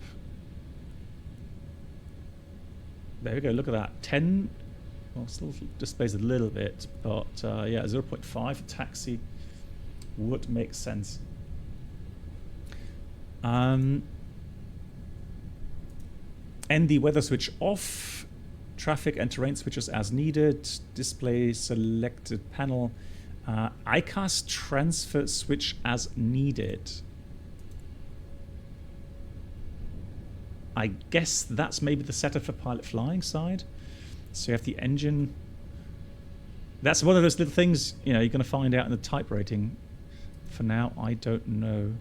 There we go, look at that. 10, well, still displays a little bit, but yeah, 0.5 taxi would make sense. ND weather switch off, traffic and terrain switches as needed, display selected panel, ICAS transfer switch as needed. I guess that's maybe the setup for pilot flying side. So you have the engine. That's one of those little things, you know, you're going to find out in the type rating. For now, I don't know.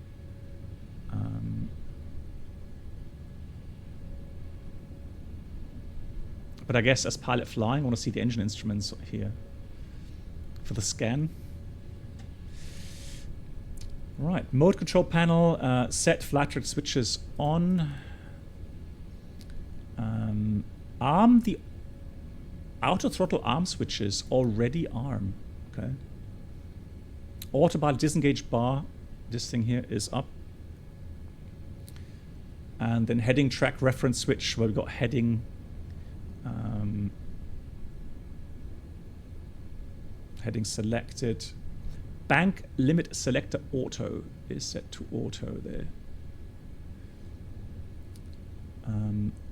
But I guess as pilot flying, I want to see the engine instruments here for the scan. Right, mode control panel, set flight rate switches on. Arm the outer throttle arm switches, already arm. Okay. Autopilot disengage bar, this thing here is up. And then heading track reference switch, where we've got heading. Heading selected. Bank limit selector auto is set to auto there.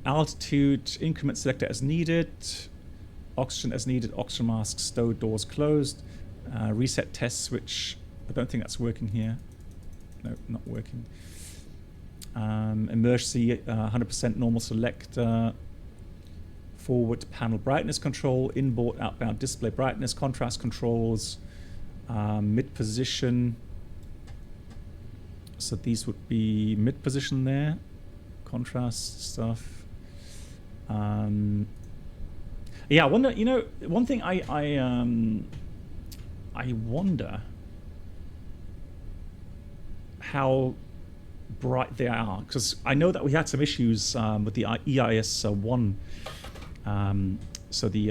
Altitude increment selector as needed. Oxygen as needed. Oxygen mask stowed, doors closed. Reset test switch. I don't think that's working here. No, not working. Emergency 100% normal selector. Forward panel brightness control. Inboard outbound display brightness. Contrast controls. Mid position. So these would be mid position there. Contrast stuff. Yeah, I wonder. You know, one thing I wonder how bright they are, because I know that we had some issues with the EIS 1, so the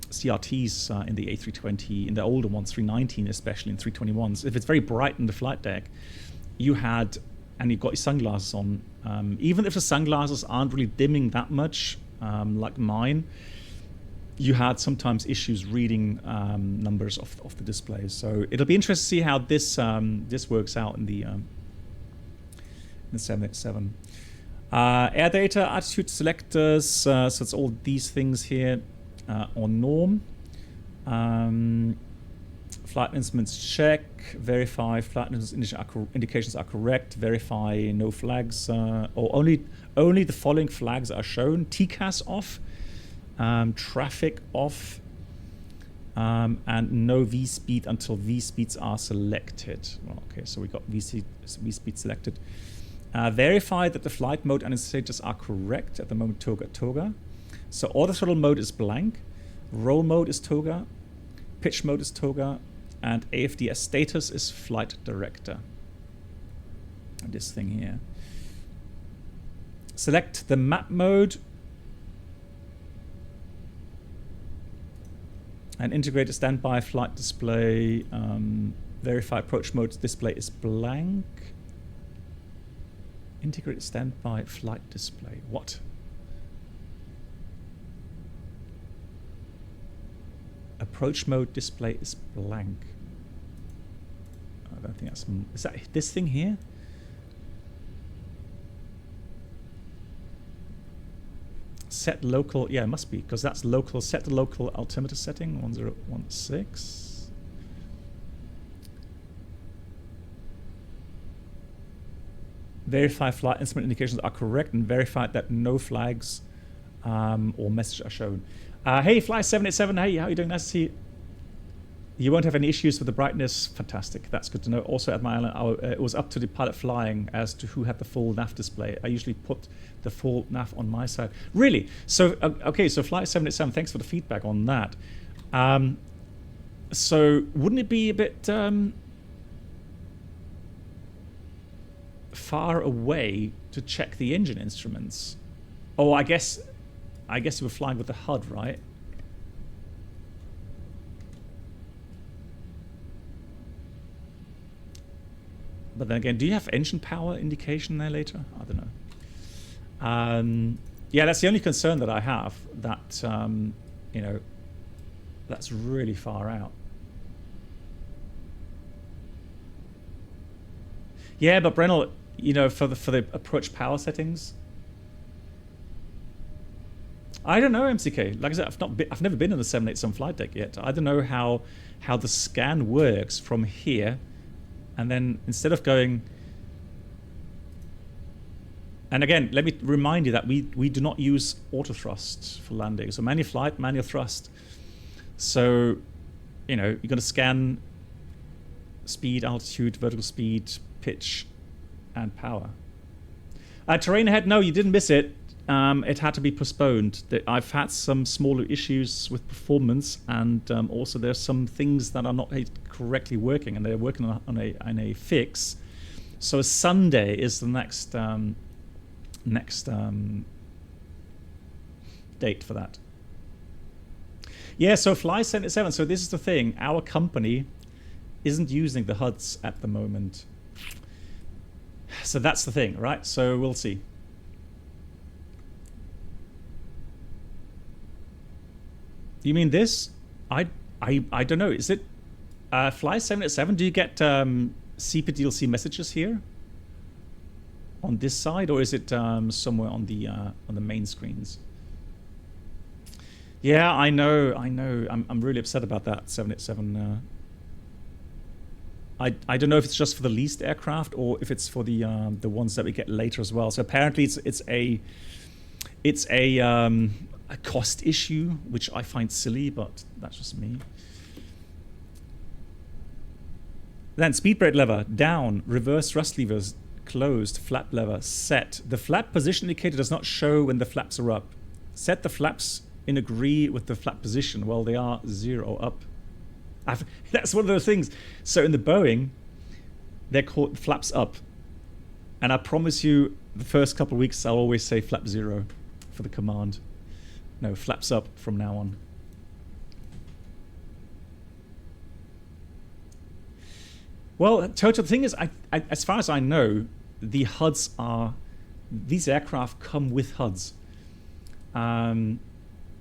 CRTs in the A320, in the older ones, 319 especially, and 321s. If it's very bright in the flight deck, you've got your sunglasses on. Even if the sunglasses aren't really dimming that much, like mine, you had sometimes issues reading numbers of the displays. So it'll be interesting to see how this works out in the 787. Air data, attitude selectors, so it's all these things here on norm. Flight instruments check, verify flight indications are correct, verify no flags, or only the following flags are shown. TCAS off, traffic off, and no V-speed until V-speeds are selected. Well, okay, so we got V-speed selected. Verify that the flight mode and status are correct at the moment. Toga. So auto throttle mode is blank, roll mode is toga, pitch mode is toga, and AFDS status is flight director. This thing here. Select the map mode and integrate a standby flight display. Verify approach mode display is blank. Integrate standby flight display. What? Approach mode display is blank. I don't think that's... Is that this thing here? Set local... Yeah, it must be, because that's local. Set the local altimeter setting, 1016. Verify flight instrument indications are correct and verify that no flags or messages are shown. Hey, Fly 787. Hey, how are you doing? Nice to see you. You won't have any issues with the brightness. Fantastic. That's good to know. Also, at my island, it was up to the pilot flying as to who had the full nav display. I usually put the full nav on my side. Really? So, okay, so Flight 787, thanks for the feedback on that. So, wouldn't it be a bit far away to check the engine instruments? Oh, I guess you were flying with the HUD, right? But then again, do you have engine power indication there later? I don't know. Yeah, that's the only concern that I have. That you know, that's really far out. Yeah, but Brennell, you know, for the approach power settings, I don't know, MCK. Like I said, I've never been in the 787 flight deck yet. I don't know how the scan works from here, and then instead of going. And again, let me remind you that we do not use auto thrust for landing. So manual flight, manual thrust. So, you know, you're going to scan speed, altitude, vertical speed, pitch, and power. Terrain ahead, no, you didn't miss it. It had to be postponed. I've had some smaller issues with performance, and also there's some things that are not correctly working, and they're working on a fix. So Sunday is the next date for that. Yeah, so Fly 77. So this is the thing. Our company isn't using the HUDs at the moment. So that's the thing, right? So we'll see. You mean this? I don't know. Is it Fly 787? Do you get CPDLC messages here on this side, or is it somewhere on the main screens? Yeah, I know. I'm really upset about that 787. I don't know if it's just for the leased aircraft or if it's for the ones that we get later as well. So apparently it's a cost issue, which I find silly, but that's just me. Then speed brake lever down, reverse thrust levers closed, flap lever set. The flap position indicator does not show when the flaps are up. Set the flaps in agree with the flap position? Well, they are 0 up. That's one of those things. So in the Boeing, they're called flaps up. And I promise you, the first couple of weeks, I'll always say flap 0 for the command. No, flaps up from now on. Well, Toto, the thing is, as far as I know, the HUDs are... These aircraft come with HUDs.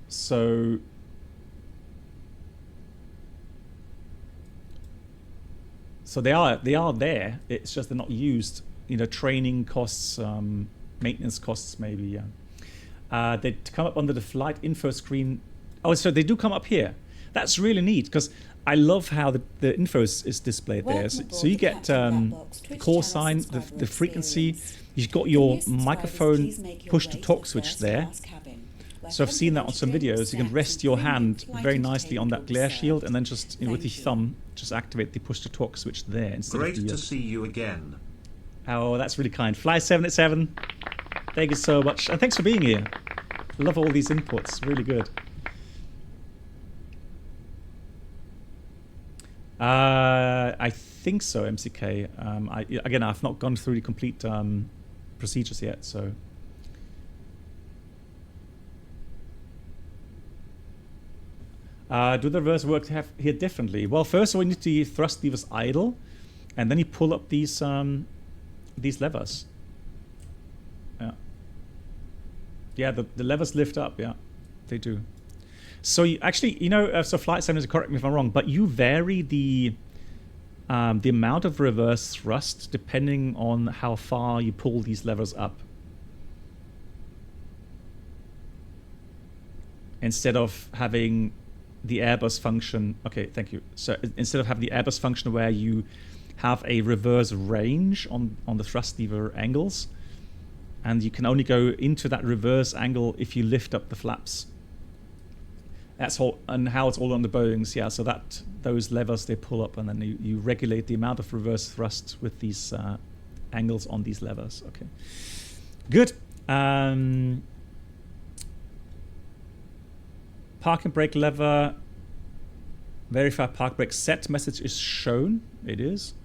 So... So they are there. It's just they're not used. You know, training costs, maintenance costs, maybe. Yeah. They come up under the flight info screen. Oh, so they do come up here. That's really neat because I love how the info is displayed there. So you get the call sign, the frequency. You've got your microphone push to talk switch there. So I've seen that on some videos. You can rest your hand very nicely on that glare shield and then just with your thumb just activate the push to talk switch there instead Great of the, to see you again. Oh, that's really kind. Fly 787. Thank you so much. And thanks for being here. I love all these inputs. Really good. I think so, MCK. Again, I've not gone through the complete procedures yet, so... do the reverse work here differently? Well, first of all, you need to thrust levers idle, and then you pull up these levers. Yeah. Yeah, the levers lift up. Yeah, they do. So you actually, so flight 7 is correct me if I'm wrong, but you vary the amount of reverse thrust depending on how far you pull these levers up. Instead of having the Airbus function, okay, thank you. So instead of having the Airbus function where you have a reverse range on the thrust lever angles, and you can only go into that reverse angle if you lift up the flaps. That's all, and how it's all on the Boeings, yeah. So that those levers they pull up, and then you regulate the amount of reverse thrust with these angles on these levers. Okay, good. Parking brake lever, verify park brake set message is shown. It is.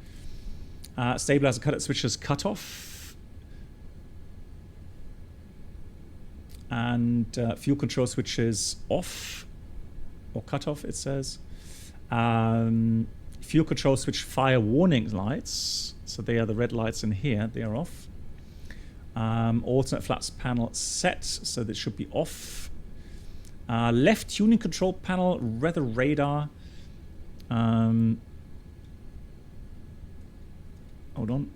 Stabilizer cutout switch is cut off. And fuel control switch is off, or cut off, it says. Fuel control switch fire warning lights. So they are the red lights in here. They are off. Alternate flaps panel set, so that should be off. Left tuning control panel, weather radar. Hold on.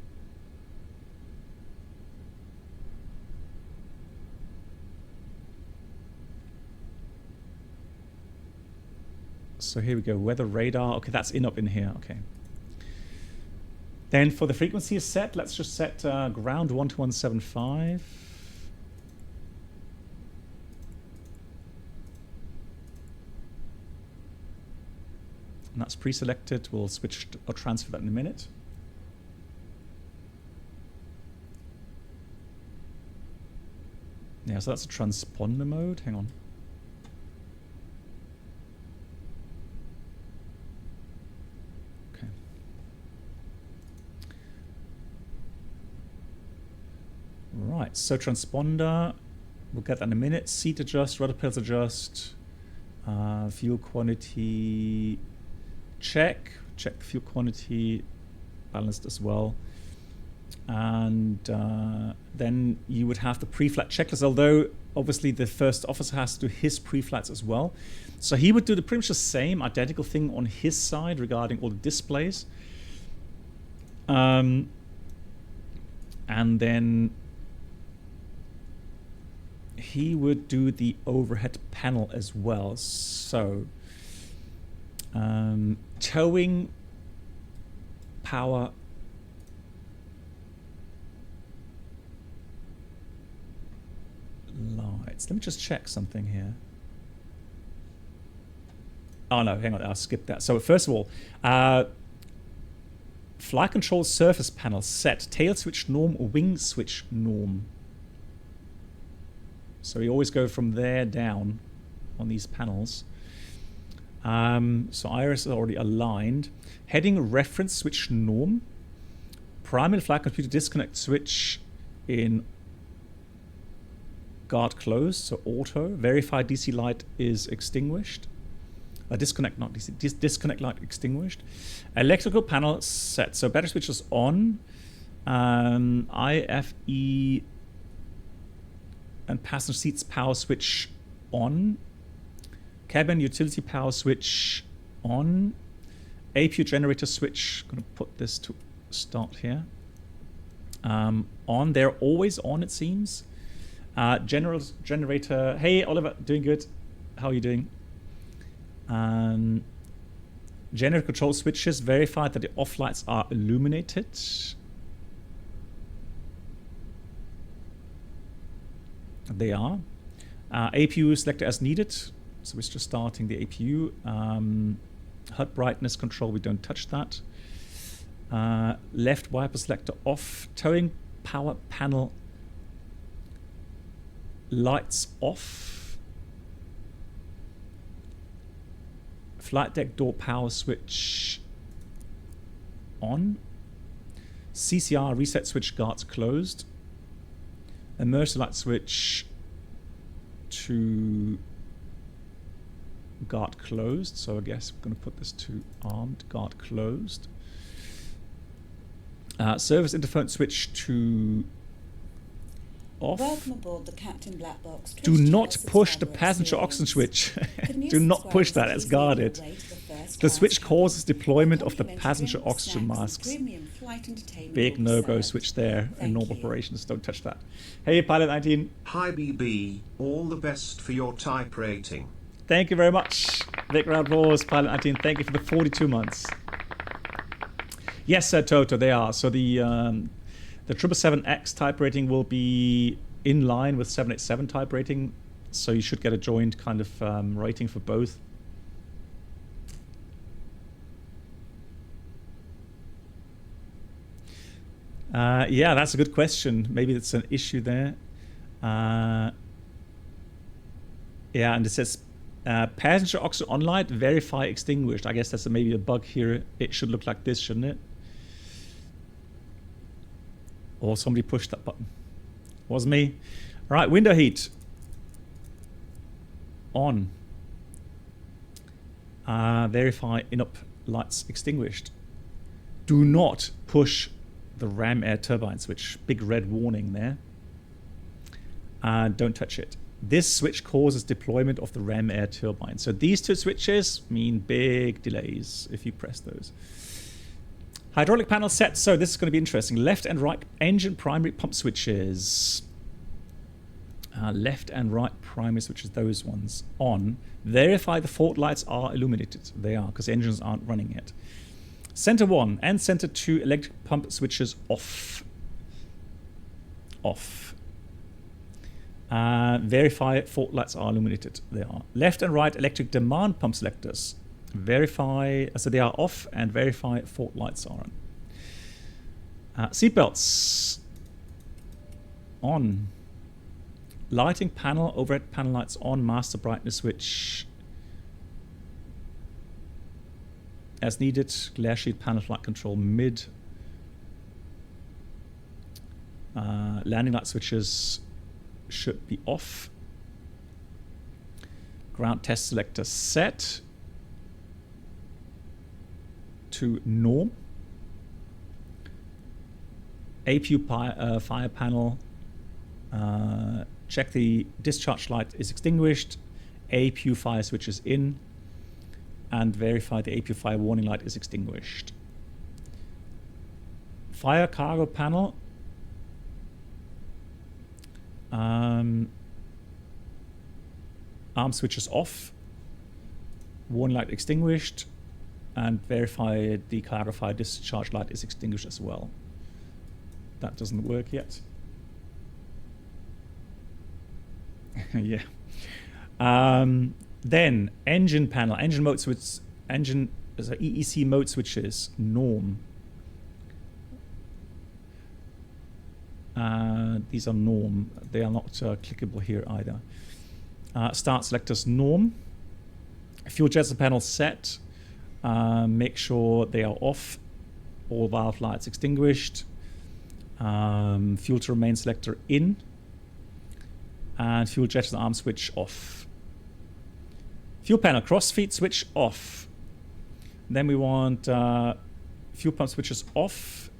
So here we go, weather radar. Okay, that's up in here. Okay. Then for the frequency is set, let's just set ground 12175. And that's pre-selected. We'll switch or transfer that in a minute. Yeah, so that's a transponder mode. Hang on. Okay. Right, so transponder, we'll get that in a minute. Seat adjust, rudder pedals adjust, fuel quantity check the fuel quantity, balanced as well. And then you would have the pre-flight checklist, although obviously the first officer has to do his pre-flights as well. So he would do the pretty much the same identical thing on his side regarding all the displays. And then he would do the overhead panel as well. So towing, power, lights. Let me just check something here. Oh no, hang on, I'll skip that. So first of all, flight control surface panel set, tail switch norm or wing switch norm. So you always go from there down on these panels. So iris is already aligned. Heading reference switch norm. Primary flight computer disconnect switch in guard closed, so auto. Verify DC light is extinguished. Disconnect, not DC. Disconnect light extinguished. Electrical panel set. So battery switch is on. IFE and passenger seats power switch on. Cabin utility power switch on. APU generator switch. Going to put this to start here. On. They're always on, it seems. Generator. Hey, Oliver. Doing good. How are you doing? Generator control switches. Verified that the off lights are illuminated. They are. APU selector as needed. So we're just starting the APU. HUD brightness control, we don't touch that. Left wiper selector off. Towing power panel lights off. Flight deck door power switch on. CCR reset switch guards closed. Emergency light switch to guard closed. So I guess we're going to put this to armed, guard closed. Service interphone switch to off. Welcome aboard the Captain Black Box. Do not push the passenger oxygen switch. Do not push that, it's guarded. The switch causes deployment of the passenger oxygen masks. Big no-go switch there in normal operations. Don't touch that. Hey, Pilot 19. Hi BB, all the best for your type rating. Thank you very much. Big round of applause, Pilot 19. Thank you for the 42 months. Yes, Sir Toto, they are. So the 777X type rating will be in line with 787 type rating. So you should get a joint kind of rating for both. Yeah, that's a good question. Maybe it's an issue there. Yeah, and it says passenger oxygen on light, verify extinguished. I guess that's maybe a bug here. It should look like this, shouldn't it? Or somebody pushed that button. Was me. All right, window heat on. Verify in-up lights extinguished. Do not push the ram air turbine switch. Big red warning there. Don't touch it. This switch causes deployment of the ram air turbine. So these two switches mean big delays if you press those. Hydraulic panel set. So this is going to be interesting. Left and right engine primary pump switches. Left and right primary switches, those ones on. Verify the fault lights are illuminated. They are, because the engines aren't running yet. Center 1 and center 2 electric pump switches off. Off. Verify fault lights are illuminated. They are. Left and right electric demand pump selectors. Verify, so they are off, and verify fault lights are on. Seatbelts on. Lighting panel, overhead panel lights on. Master brightness switch as needed. Glare sheet panel flight control mid. Landing light switches should be off. Ground test selector set to norm. APU fire panel. Check the discharge light is extinguished. APU fire switch is in. And verify the APU fire warning light is extinguished. Fire cargo panel. Arm switch is off. Warning light extinguished. And verify the cargo fire discharge light is extinguished as well. That doesn't work yet. Yeah. Then engine panel, engine mode switch, engine as a EEC mode switches norm. These are norm. They are not clickable here either. Start selectors norm. Fuel jets panel set. Make sure they are off. All valve lights extinguished. Fuel to remain selector in. And fuel jet arm switch off. Fuel panel crossfeed switch off. Then we want fuel pump switches off.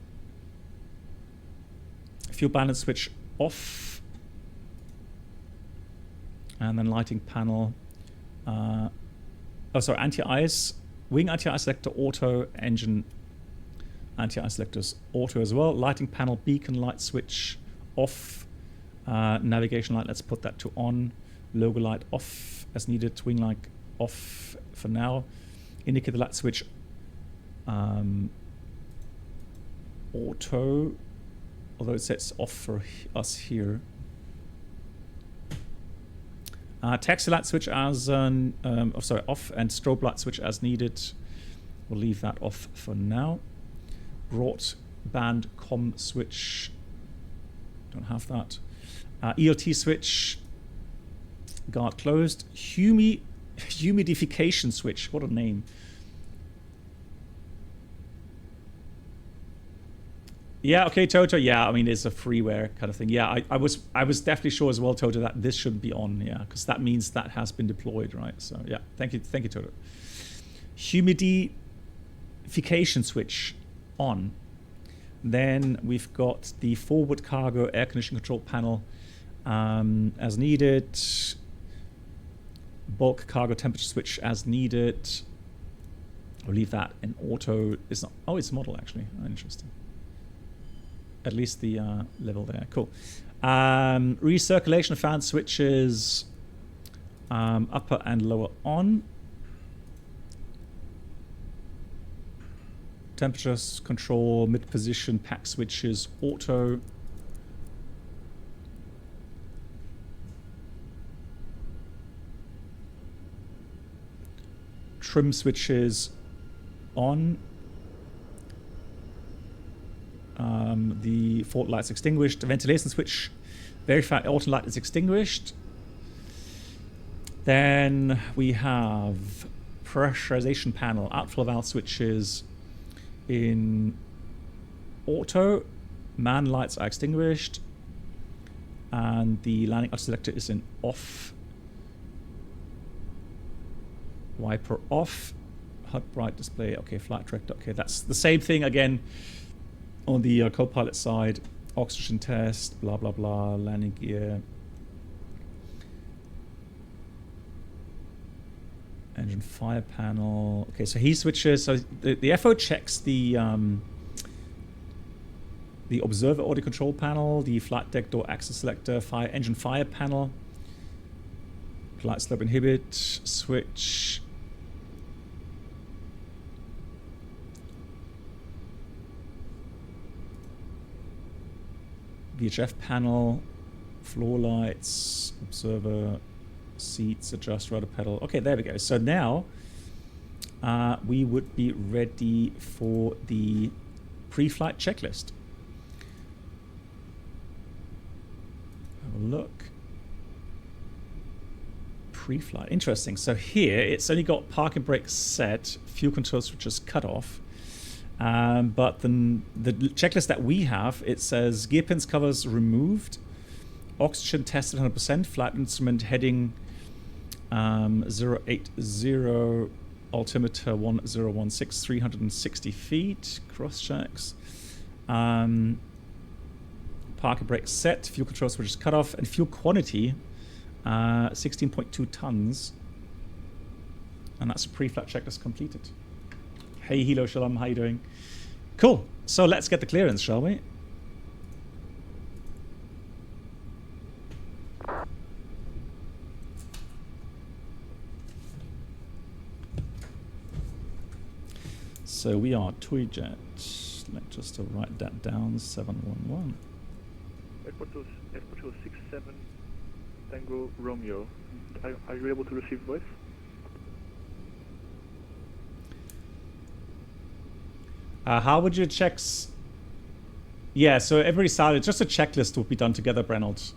Fuel balance switch off. And then lighting panel. Anti-ice. Wing anti-ice selector auto. Engine anti-ice selectors auto as well. Lighting panel beacon light switch off. Navigation light, let's put that to on. Logo light off as needed. Wing light off for now. Indicator light switch auto, although it sets off for us here. Taxi light switch as off, and strobe light switch as needed. We'll leave that off for now. Broadband com switch, don't have that. ELT switch, guard closed. Humidification switch, what a name. Yeah, okay, Toto. Yeah, I mean, it's a freeware kind of thing. Yeah, I was definitely sure as well, Toto, that this should be on. Yeah, because that means that has been deployed, right? So yeah, thank you, Toto. Humidification switch on. Then we've got the forward cargo air conditioning control panel as needed. Bulk cargo temperature switch as needed. I'll leave that in auto. It's not. Oh, it's model actually. Oh, interesting. At least the level there. Cool. Recirculation fan switches upper and lower on. Temperature control, mid position, pack switches, auto. Trim switches on. The fault light's extinguished. The ventilation switch, verify alternate light is extinguished. Then we have pressurization panel, outflow valve switches in auto. Man lights are extinguished. And the landing auto selector is in off. Wiper off. HUD bright display. Okay, flight director. Okay, that's the same thing again on the co-pilot side. Oxygen test, blah, blah, blah. Landing gear. Engine fire panel. Okay, so he switches. So the FO checks the observer audio control panel, the flight deck door access selector, engine fire panel, flight slope inhibit switch. VHF panel, floor lights, observer, seats, adjust rudder pedal. Okay, there we go. So now we would be ready for the pre-flight checklist. Have a look. Pre-flight, interesting. So here it's only got parking brake set, fuel control switches cut off. But the checklist that we have, it says gear pins covers removed, oxygen tested 100%, flight instrument heading 080, altimeter 1016, 360 feet, cross checks. Parking brake set, fuel control switches cut off, and fuel quantity 16.2 tons. And that's a pre-flight checklist completed. Hey, Hilo Shalom, how you doing? Cool. So let's get the clearance, shall we? So we are TUIJet. Let's just write that down. 711. Airport 267, Tango Romeo. Are you able to receive voice? How would you check? Yeah, so every side, just a checklist would be done together, Brenold.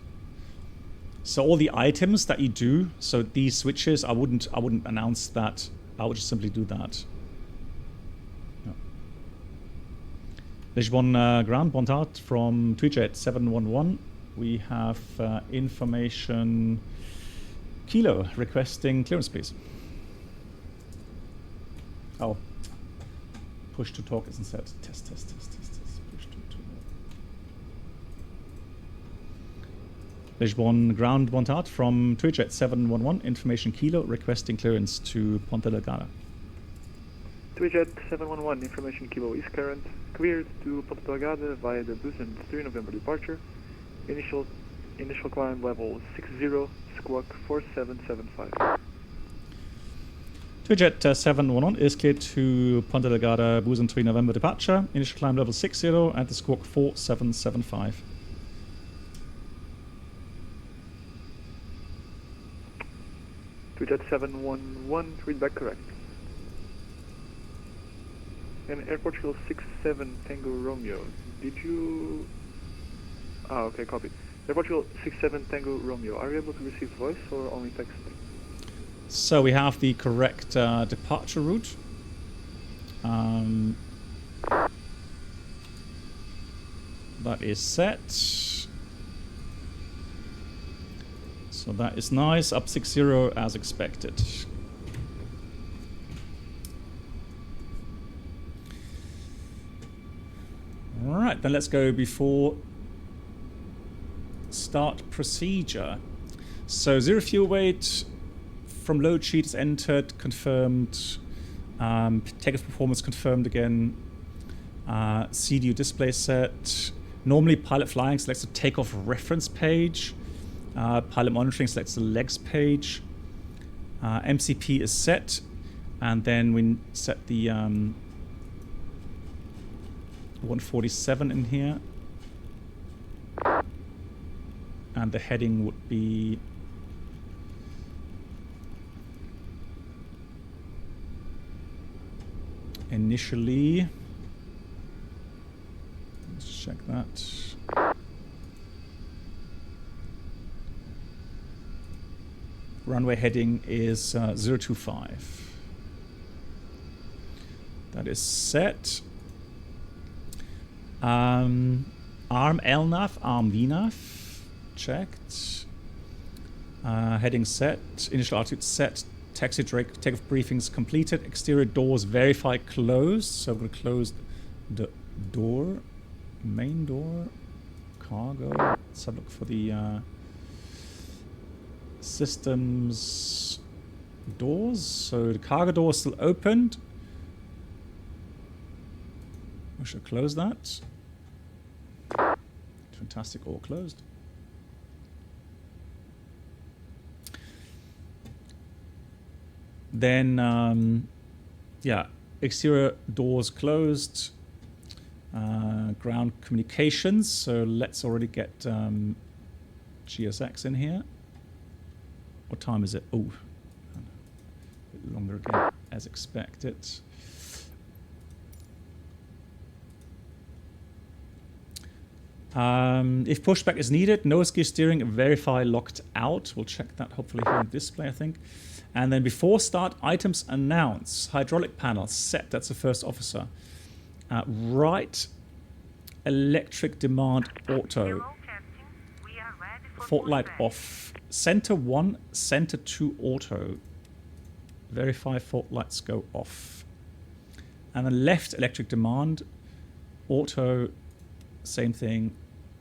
So all the items that you do, so these switches, I wouldn't announce that. I would just simply do that. Yeah. Lisbon ground, Ponta from Tweetjet 711. We have information Kilo requesting clearance, please. Oh, push to talk isn't set. Test. Push to talk. Lisbon ground, Ponta from Tweetjet 711. Information Kilo requesting clearance to Ponta Delgada. Tweetjet 711, information Kilo is current. Cleared to Ponta Delgada via the Busan 3 November departure. Initial climb level 60, squawk 4775. Tweetjet 711 is cleared to Ponta Delgada, Busan 3 November departure. Initial climb level 60 at the squawk 4775. Tweetjet 711, readback correct. And Air Portugal 67 Tango Romeo, did you... okay, copy. Air Portugal 67 Tango Romeo, are you able to receive voice or only text? So we have the correct departure route. That is set. So that is nice, up 60 as expected. Alright, then let's go before start procedure. So 0 fuel weight from load sheet is entered, confirmed. Takeoff performance confirmed again. CDU display set. Normally pilot flying selects the takeoff reference page. Pilot monitoring selects the legs page. MCP is set, and then we set the 147 in here, and the heading would be initially, let's check that. Runway heading is 025. That is set. ARM LNAV, ARM VNAV, checked. Heading set, initial altitude set, taxi takeoff briefings completed, exterior doors verify closed. So I'm going to close the door, main door, cargo. Let's have a look for the systems doors. So the cargo door is still opened. I should close that. Fantastic, all closed. Then, yeah, exterior doors closed. Ground communications. So let's already get GSX in here. What time is it? Oh, a bit longer again, as expected. If pushback is needed, nose gear steering, verify locked out. We'll check that hopefully here on display, I think. And then before start, items announce. Hydraulic panel set, that's the first officer. Right electric demand auto. Fault light off. Center 1, center 2 auto. Verify fault lights go off. And then left electric demand auto, same thing.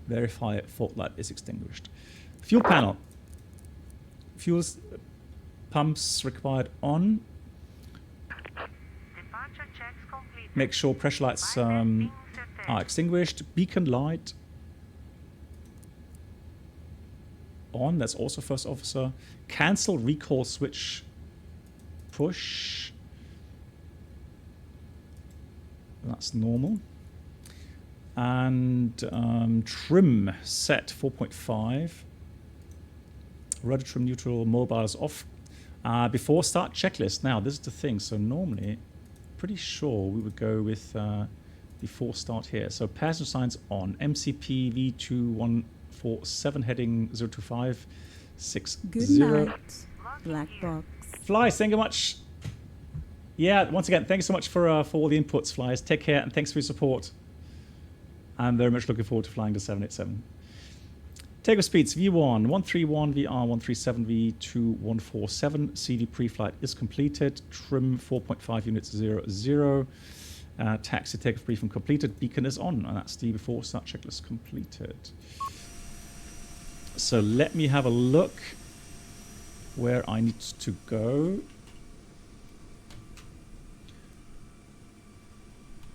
Verify fault light is extinguished. Fuel panel. Fuel pumps required on. Make sure pressure lights are extinguished. Beacon light on. That's also first officer. Cancel recall switch push. That's normal. And trim set 4.5. Rudder trim neutral, mobile is off. Before start checklist. Now this is the thing. So normally, pretty sure we would go with before start here. So passenger signs on. MCP V2147 heading 025. Good 60. night, Black Box. Flies, thank you much. Yeah, once again, thanks so much for all the inputs, Flies. Take care and thanks for your support. I'm very much looking forward to flying the 787. Takeoff speeds V1, 131, VR 137, V2 147. CD pre-flight is completed. Trim 4.5 units 00. Taxi takeoff briefing completed. Beacon is on, and that's the before start checklist completed. So let me have a look where I need to go.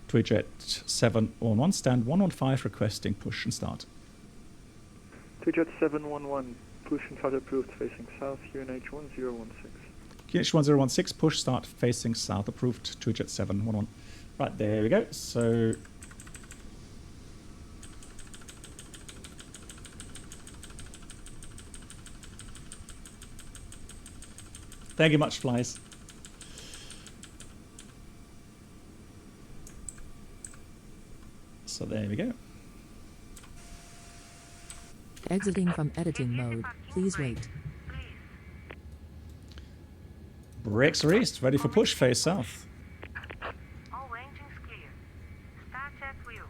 Twitchjet 711, stand 115, requesting push and start. Twitchjet 711, push and start approved, facing south, UNH 1016. QNH 1016, push start facing south, approved. Twitchjet 711. Right, there we go. So thank you much, Flies. So there we go. Exiting from editing mode. Please wait. Brakes released, ready for push, face south. All engines clear. Start at wheel.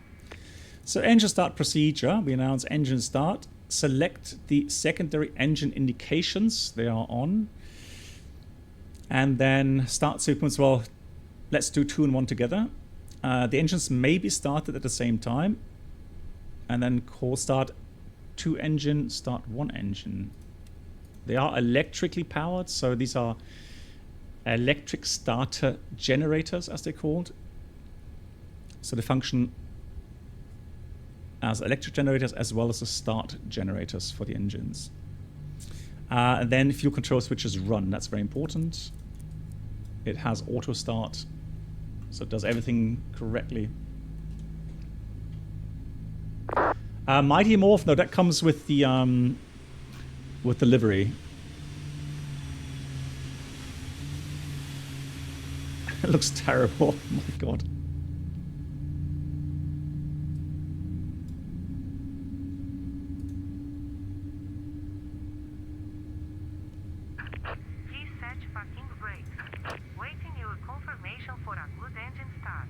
So engine start procedure, we announce engine start. Select the secondary engine indications, they are on. And then start sequence, well, let's do 2 and 1 together. The engines may be started at the same time. And then call start 2 engine, start 1 engine. They are electrically powered, so these are electric starter generators, as they're called. So they function as electric generators as well as the start generators for the engines. And then fuel control switches run. That's very important. It has auto start, so it does everything correctly. Mighty Morph, no, that comes with the livery. It looks terrible. Oh my god. Please set parking brakes. Waiting your confirmation for a good engine start.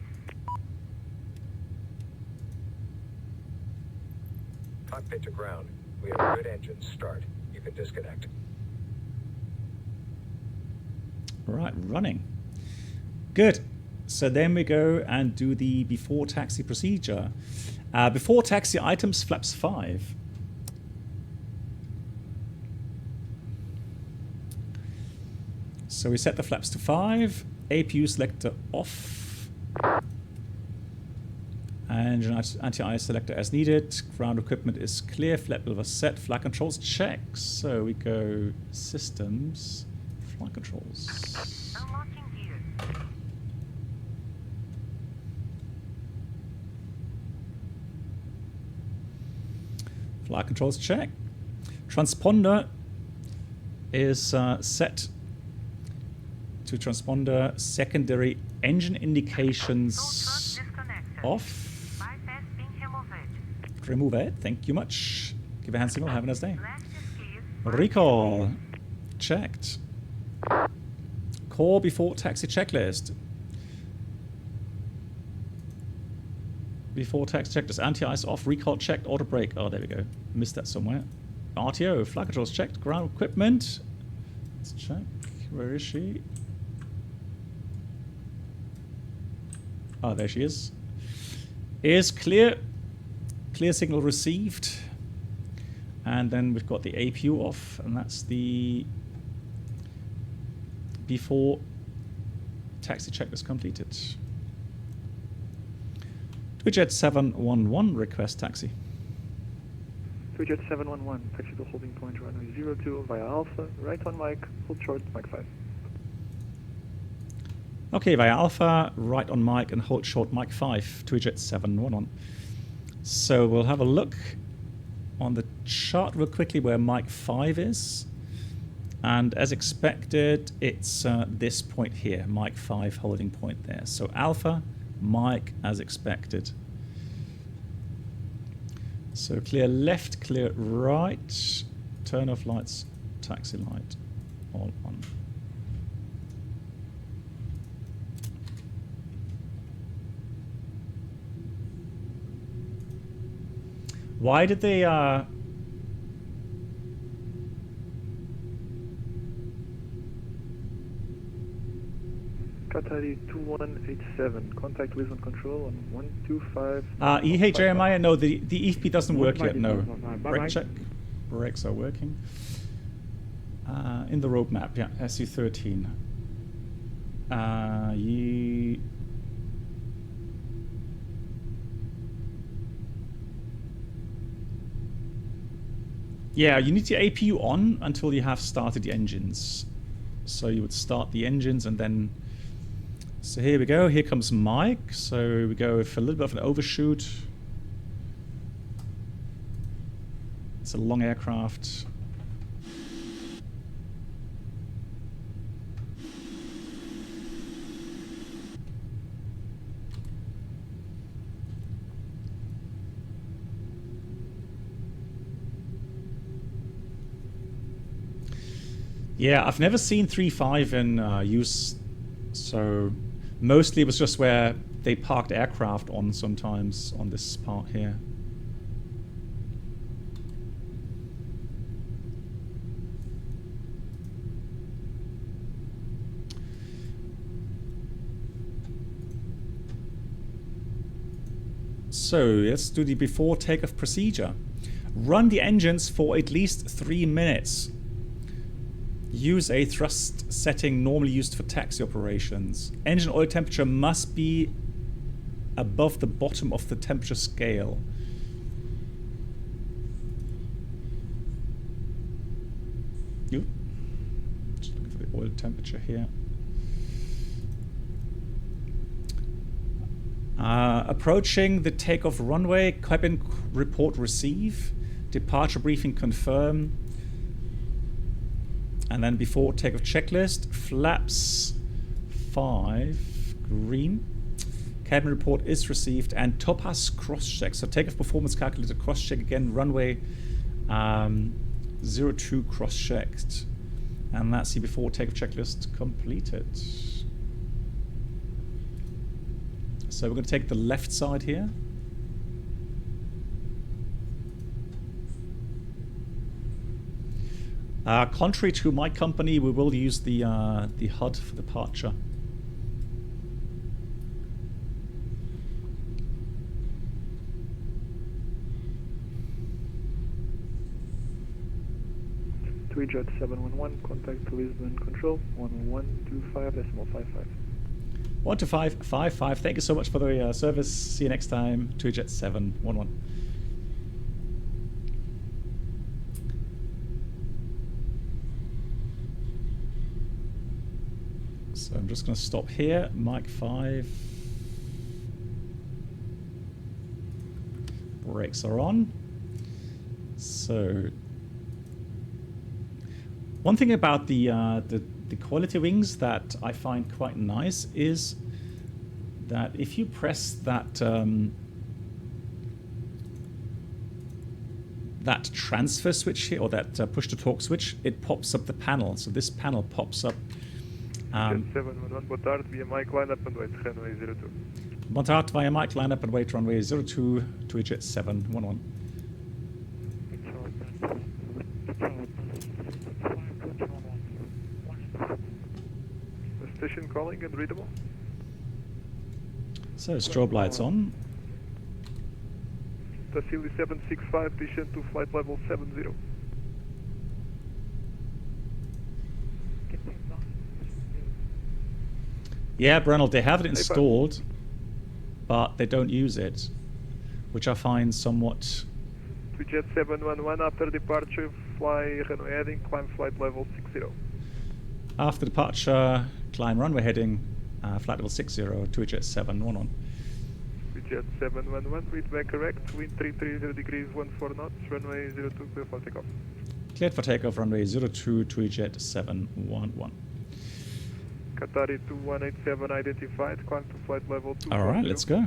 Cockpit to ground. We have a good engine start. You can disconnect. Right, running. Good. So then we go and do the before taxi procedure. Before taxi items, flaps 5. So we set the flaps to 5. APU selector off. Engine anti-ice selector as needed. Ground equipment is clear. Flap lever set. Flight controls check. So we go systems, flight controls. Unlocking gear. Flight controls check. Transponder is set to transponder secondary engine indications off. Bypass being removed. Remove it. Thank you much. Give a hand signal. Have a nice day. Left is clear. Recall checked. Core before taxi checklist. Before taxi checklist. Anti-ice off. Recall checked. Auto brake. Oh, there we go. Missed that somewhere. RTO. Flight controls checked. Ground equipment. Let's check. Where is she? Oh, there she is. Is clear. Clear signal received. And then we've got the APU off, and that's the before taxi checklist completed. Twitchjet 711, request taxi. Twitchjet 711, taxi to holding point runway 02 via Alpha, right on mic, hold short, mic 5. Okay, via Alpha, right on mic and hold short mic 5, Twitchjet 711. So we'll have a look on the chart real quickly where mic 5 is. And as expected, it's this point here, mic 5 holding point there. So Alpha, mic as expected. So clear left, clear right, turn off lights taxi light all on. Why did they Qatari 2187, contact Lisbon control on 125. hey Jeremiah, no, the EFP doesn't work yet, no. Brake check. Brakes are working. In the roadmap, yeah, SU13. Yeah, you need your APU on until you have started the engines. So you would start the engines and then... So here we go, here comes Mike. So we go for a little bit of an overshoot. It's a long aircraft. Yeah, I've never seen 3.5 in use, so mostly it was just where they parked aircraft on sometimes on this part here. So let's do the before takeoff procedure. Run the engines for at least 3 minutes. Use a thrust setting normally used for taxi operations. Engine oil temperature must be above the bottom of the temperature scale. Just looking for the oil temperature here. Approaching the takeoff runway, cabin report receive, departure briefing confirm, and then before takeoff checklist, flaps 5, green, cabin report is received, and topaz cross check. So takeoff performance calculator cross check again, runway 02 cross checked, and that's the before takeoff checklist completed. So we're going to take the left side here. Contrary to my company, we will use the HUD for departure. Jet 711, contact Lisbon control on 125.55. 125.55. Thank you so much for the service. See you next time. Jet 711. So I'm just going to stop here. Mike 5. Brakes are on. So one thing about the quality wings that I find quite nice is that if you press that that transfer switch here, or that push to talk switch, it pops up the panel. So this panel pops up. 711, boa tarde, via Mike, line up and wait, runway 02. Boa tarde, via Mike, line up and wait, runway 02, to Jet 711. Station calling and readable. So strobe lights on. Tassili 765, descend to flight level 70. Yeah, Brennell, they have it installed, but they don't use it, which I find somewhat... Jet 711, after departure, fly runway heading, climb flight level 60. After departure, climb runway heading, flight level 60, to Jet 711. Jet 711, read back correct, wind 330 degrees, 14 knots, runway 02, clear for takeoff. Cleared for takeoff, runway 02, to Jet 711. Qatari 2187 identified, climb to flight level 2. All right, let's go.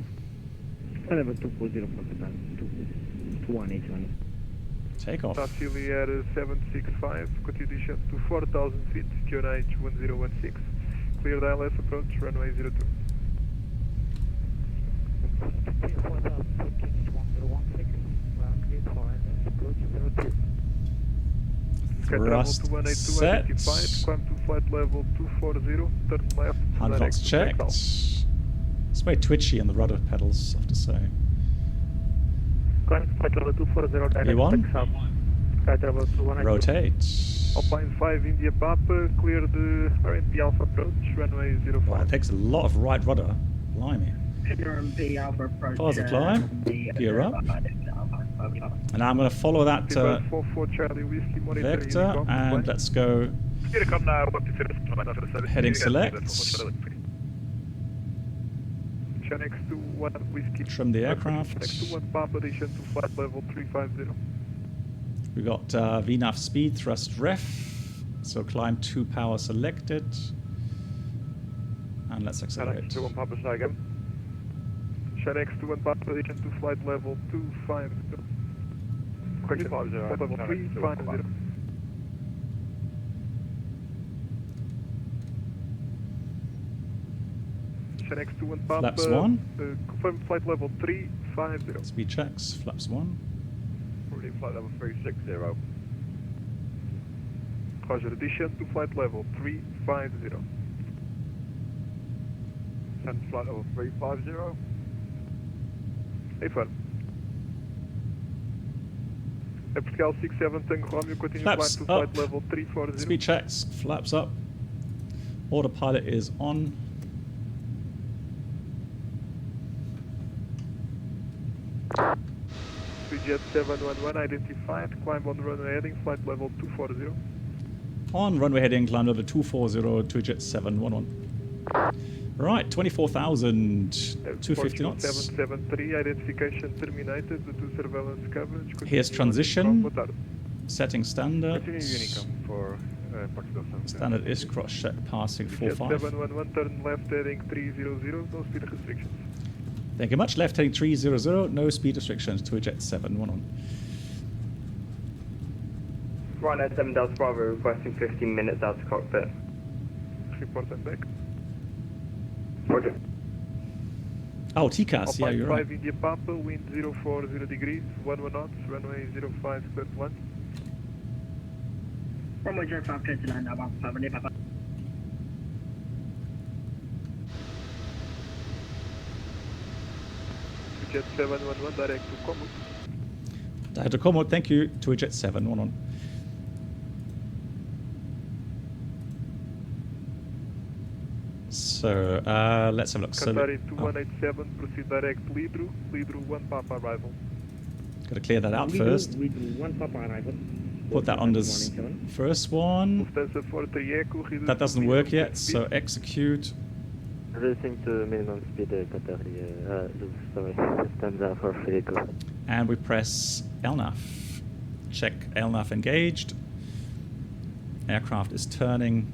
Level 240 for Qatar, 2181. Takeoff. Taxi Air 765, continue descent to 4,000 feet, QNH 1016. Clear the ILS approach, runway 02. Thrust set. Identified, climb to flight level 240, turn left. 100 knots checked. It's very twitchy on the rudder pedals, I have to say. Climb to flight level 240, direct V1. south. Flight level 212. Rotate. Alpine 5 India Papa, clear the RMP Alpha approach, runway 05. Wow, it takes a lot of right rudder. Blimey. RMP Alpha approach. Positive climb. Gear up. And now I'm going to follow that vector, and let's go heading select. Trim the aircraft. We got VNAV speed, thrust ref. So climb 2 power selected. And let's accelerate. Shanex to 1 Papa position to flight level 250. Correction, flight level 350. Shanex to 1 Papa. Flaps 1. Confirm flight level 350. Speed checks, flaps 1. Already flight level 360. Roger, addition to flight level 350. Send flight level 350. Affirm. Pascal 67 Tango Romeo, continue climb Flaps to up. flight level 340. Speed checks, flaps up. Autopilot is on. Jet 711 identified, climb on runway heading, flight level 240. On runway heading, climb level 240 to jet 711. Right, 24,250 knots. 773, identification terminated, the 2 surveillance coverage. Here's transition. Setting standard. Continue Unicom for Portugal. Standard is cross check passing Jet 45. 711, turn left heading 300, no speed restrictions. Thank you much. Left heading 300, no speed restrictions to a jet 711. Ryanair 7 Delta Bravo requesting 15 minutes out of cockpit. Report and back. Roger. Oh, TCAS, yeah, you're right. 5 India Papa, wind 040 degrees, 11 knots, runway 05, clear to land. Runway 05, clear to land, now 5 India Papa. Jet 711, direct to Como. Direct to Como, thank you, to a jet 711. So, let's have a look. Qatari 2187, proceed direct Lidru, Lidru 1 Papa arrival. Got to clear that out first. Lidru 1 Papa arrival. Put that on this first one. Lufthansa 43 Echo, That doesn't work yet, so execute. Reducing to minimum speed, Qatari, sorry, Lufthansa for Echo. And we press LNAV. Check LNAV engaged. Aircraft is turning.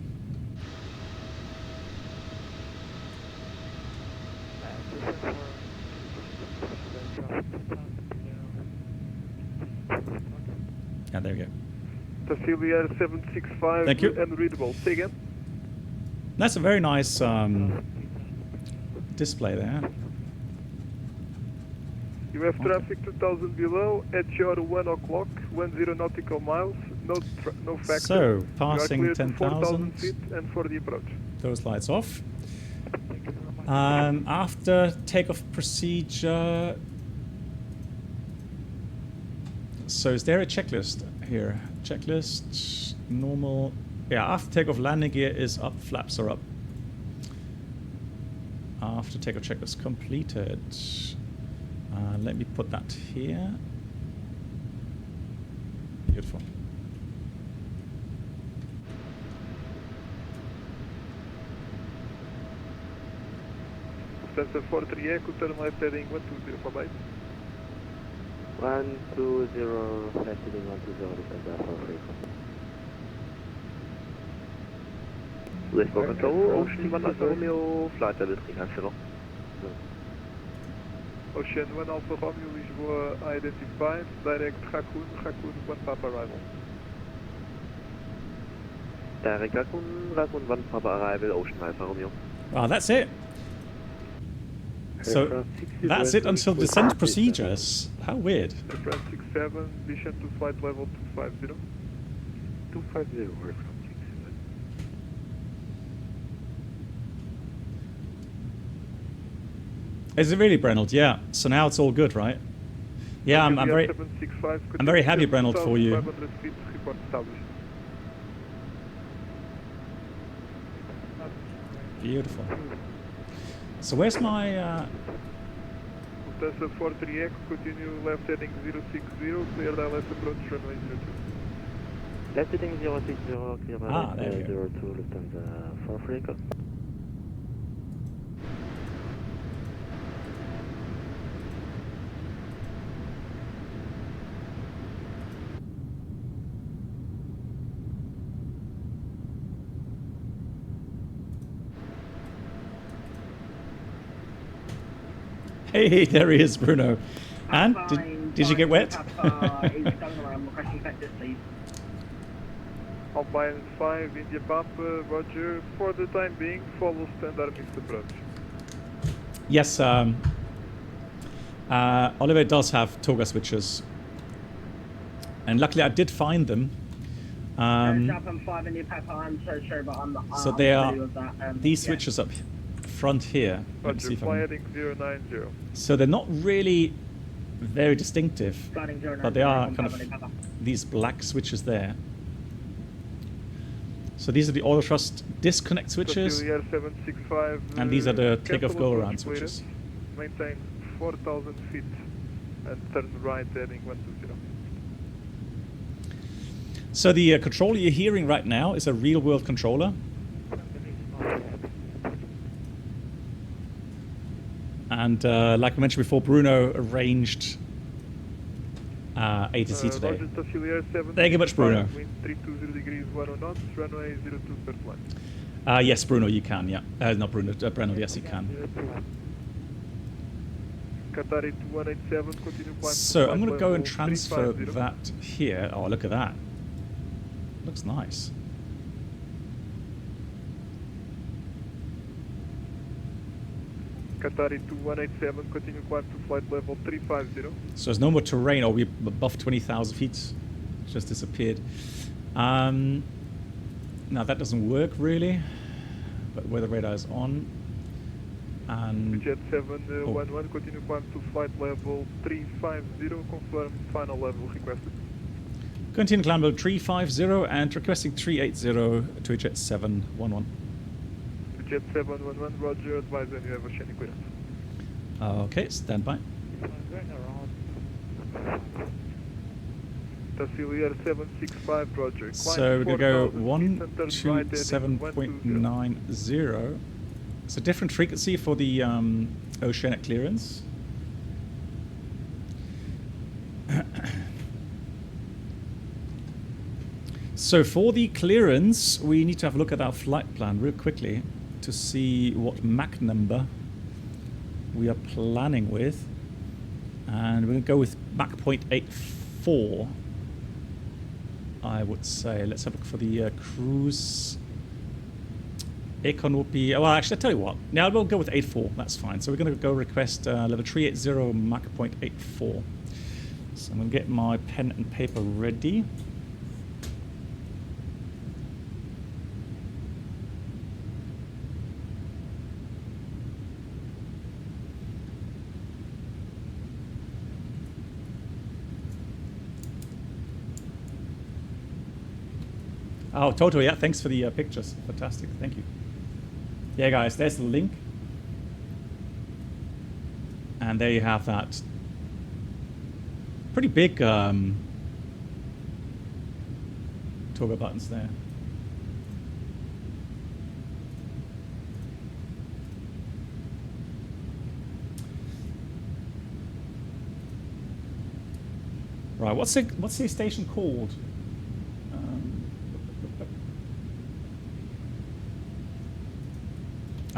Yeah, there we go. Taxilia 765, Thank you. unreadable. Say again. That's a very nice display there. You have traffic 2000 below, at your 1 o'clock, 10 nautical miles, no factor. So, passing you are clear to 4,000 10,000. feet and for the approach. Those lights off. After takeoff procedure. So is there a checklist here? Checklist, normal. Yeah, after takeoff, landing gear is up, flaps are up. After takeoff checklist completed. Let me put that here. Beautiful. Lufthansa 43 Echo, turn left heading 120 for base. 120, left heading 120, Lufthansa for Echo. Lisbon Control, Oceanic 1 Romeo, flight level 350. Ocean 1 Alpha Romeo, Lisboa identified, direct Raccoon, 1 Papa arrival. Direct Raccoon 1 Papa arrival, Ocean Alpha Romeo. Ah, that's it. So that's it until descent procedures. How weird. Aircraft 67, mission to flight level 250. 250, aircraft 67. Is it really, Brenold? Yeah. So now it's all good, right? Yeah, I'm very happy, Brenold, for you. 500 feet, report established. Beautiful. So where's my... Lufthansa 43 Echo, continue left heading 060, clear ILS approach runway 02. Left heading 060, clear there we go. 02, Lufthansa 43 Echo. Hey, there he is, Bruno. And did you get wet? Alpine 5, India Papa, Roger. For the time being, follow standard mixed approach. Yes, Oliver does have toga switches. And luckily I did find them. So they are these switches up front here. Let me see if I can... 090. So they're not really very distinctive, but they are kind of these black switches there. So these are the auto thrust disconnect switches, 765, and these are the takeoff go around switches. Maintain 4,000 feet and turn right heading 120. So the controller you're hearing right now is a real world controller. And like I mentioned before, Bruno arranged A to C today. Thank you much, Bruno. Wind 320 degrees 10 knots, runway 02 per flight. Yes, Bruno, you can, yeah. Not Bruno, Breno, yes, you can. Qatari 2187, continue climb. So I'm going to go and transfer that here. Oh, look at that. Looks nice. Qatari 2187, continue climb to flight level 350. So there's no more terrain, or we're above 20,000 feet. It just disappeared. Now that doesn't work really, but weather radar is on. And Jet 711, continue climb to flight level 350, confirm final level requested. Continue climb level 350 and requesting 380 to Jet 711. Jet 711, roger, advise when you have Oceanic clearance. Okay, stand by. Tassilier 765, roger. So we're going to go 127.90. It's a different frequency for the Oceanic clearance. So for the clearance, we need to have a look at our flight plan real quickly to see what Mach number we are planning with. And we're going to go with Mach 0.84, I would say. Let's have a look for the cruise. Econ will be... Well, actually, I'll tell you what. Now we'll go with 84. That's fine. So we're going to go request level 380 Mach 0.84. So I'm going to get my pen and paper ready. Oh, Toto, yeah, thanks for the pictures. Fantastic, thank you. Yeah, guys, there's the link. And there you have that. Pretty big toggle buttons there. Right, what's the station called?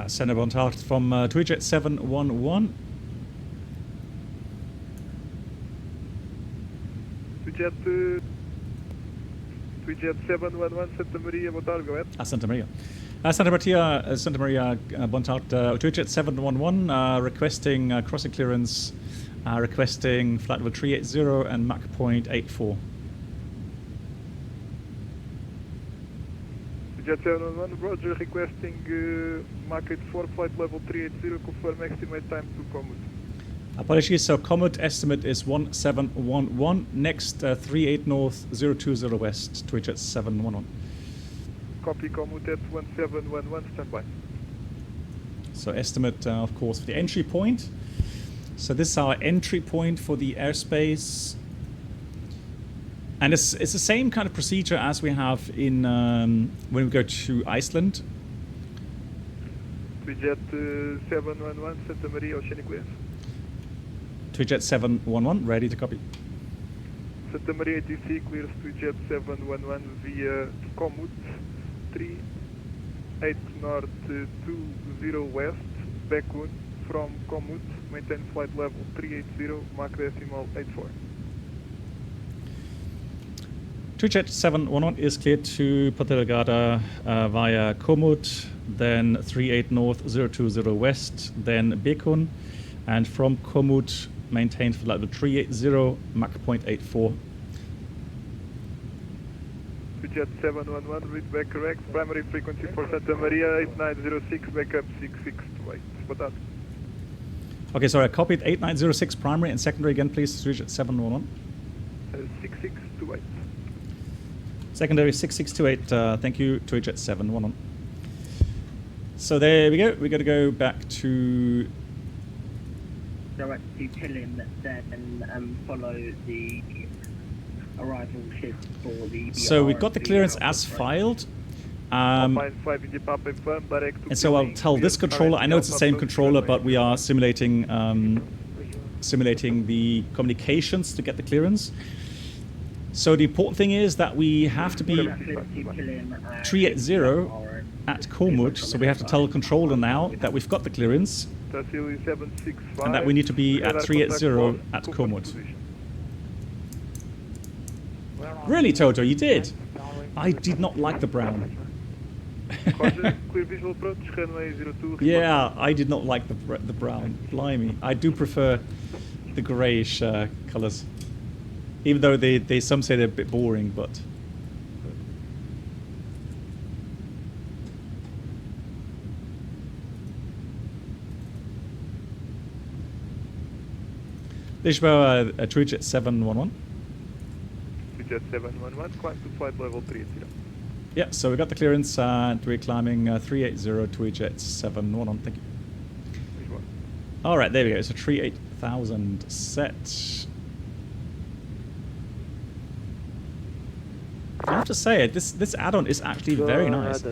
Senator Bontal from Tweejet 711. Tweejet 711 Santa Maria, boa tarde, go ahead. Santa Maria. Santa Maria, Bontark, Tweejet 711, requesting crossing clearance, requesting flight level 380 and Mach point 84. Tweejet 711, Roger, requesting Mach 84, flight level 380, confirm estimate time to Komoot. Apologies, so Komoot estimate is 1711, next 38 north, 020 west, Tweejet 711. Copy, Komoot at 1711, standby. So estimate, of course, for the entry point. So this is our entry point for the airspace. And it's the same kind of procedure as we have in when we go to Iceland. Tweejet 711, Santa Maria, Oceanic West. Tweejet 711, ready to copy. Santa Maria ATC clears Tweejet 711 via Komoot 38 north 20 west, Bekun from Komoot, maintain flight level 380, Mach decimal 84. Tweejet 711 is cleared to Ponta Delgada via Komoot, then 38 north, 020 west, then Bekun, and from Komoot maintain flight level 380, Mach point 84. Tweejet 711, read back correct, primary frequency for Santa Maria 8906, backup 6628. Boa tarde. Okay, sorry, I copied 8906 primary and secondary again, please, Tweejet 711. 6628. Secondary 6628, thank you, Tweejet 711. So there we go, we're going to go back to... Direct to Pillim, then follow the arrival shift for the... So we've got the clearance as filed. And so I'll tell this controller, I know it's the same controller, but we are simulating the communications to get the clearance. So the important thing is that we have to be 380 at Komoot, so we have to tell the controller now that we've got the clearance and that we need to be at 380 at Komoot. Really, Toto, you did? I did not like the brown. Yeah, I did not like the brown. Blimey. I do prefer the greyish colours. Even though they some say they're a bit boring, but... Lisbon, Tweejet 711. Tweejet 711, climb to flight level 380. Yeah, so we got the clearance and we're climbing 380 Tweejet 711. Thank you. All right, there we go. It's a 38,000 set. I have to say, this add-on is actually very nice.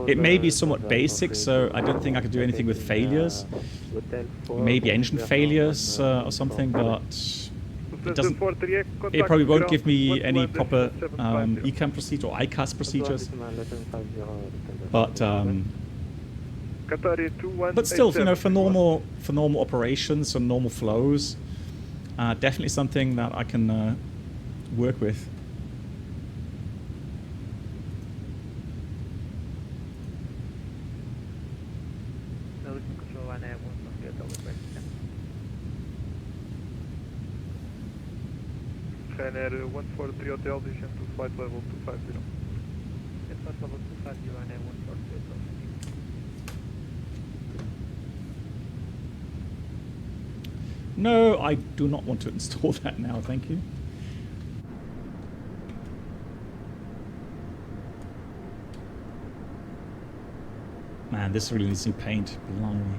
It may be somewhat basic, so I don't think I could do anything with failures. Maybe engine failures or something, but it doesn't. It probably won't give me any proper ECAM procedure or ICAS procedures. But still, you know, for normal operations and normal flows, definitely something that I can work with. Ryanair 143 Hotel, descend to flight level 250. Flight level 250, Ryanair 143 Hotel. No, I do not want to install that now, thank you. Man, this really needs new paint. Blimey.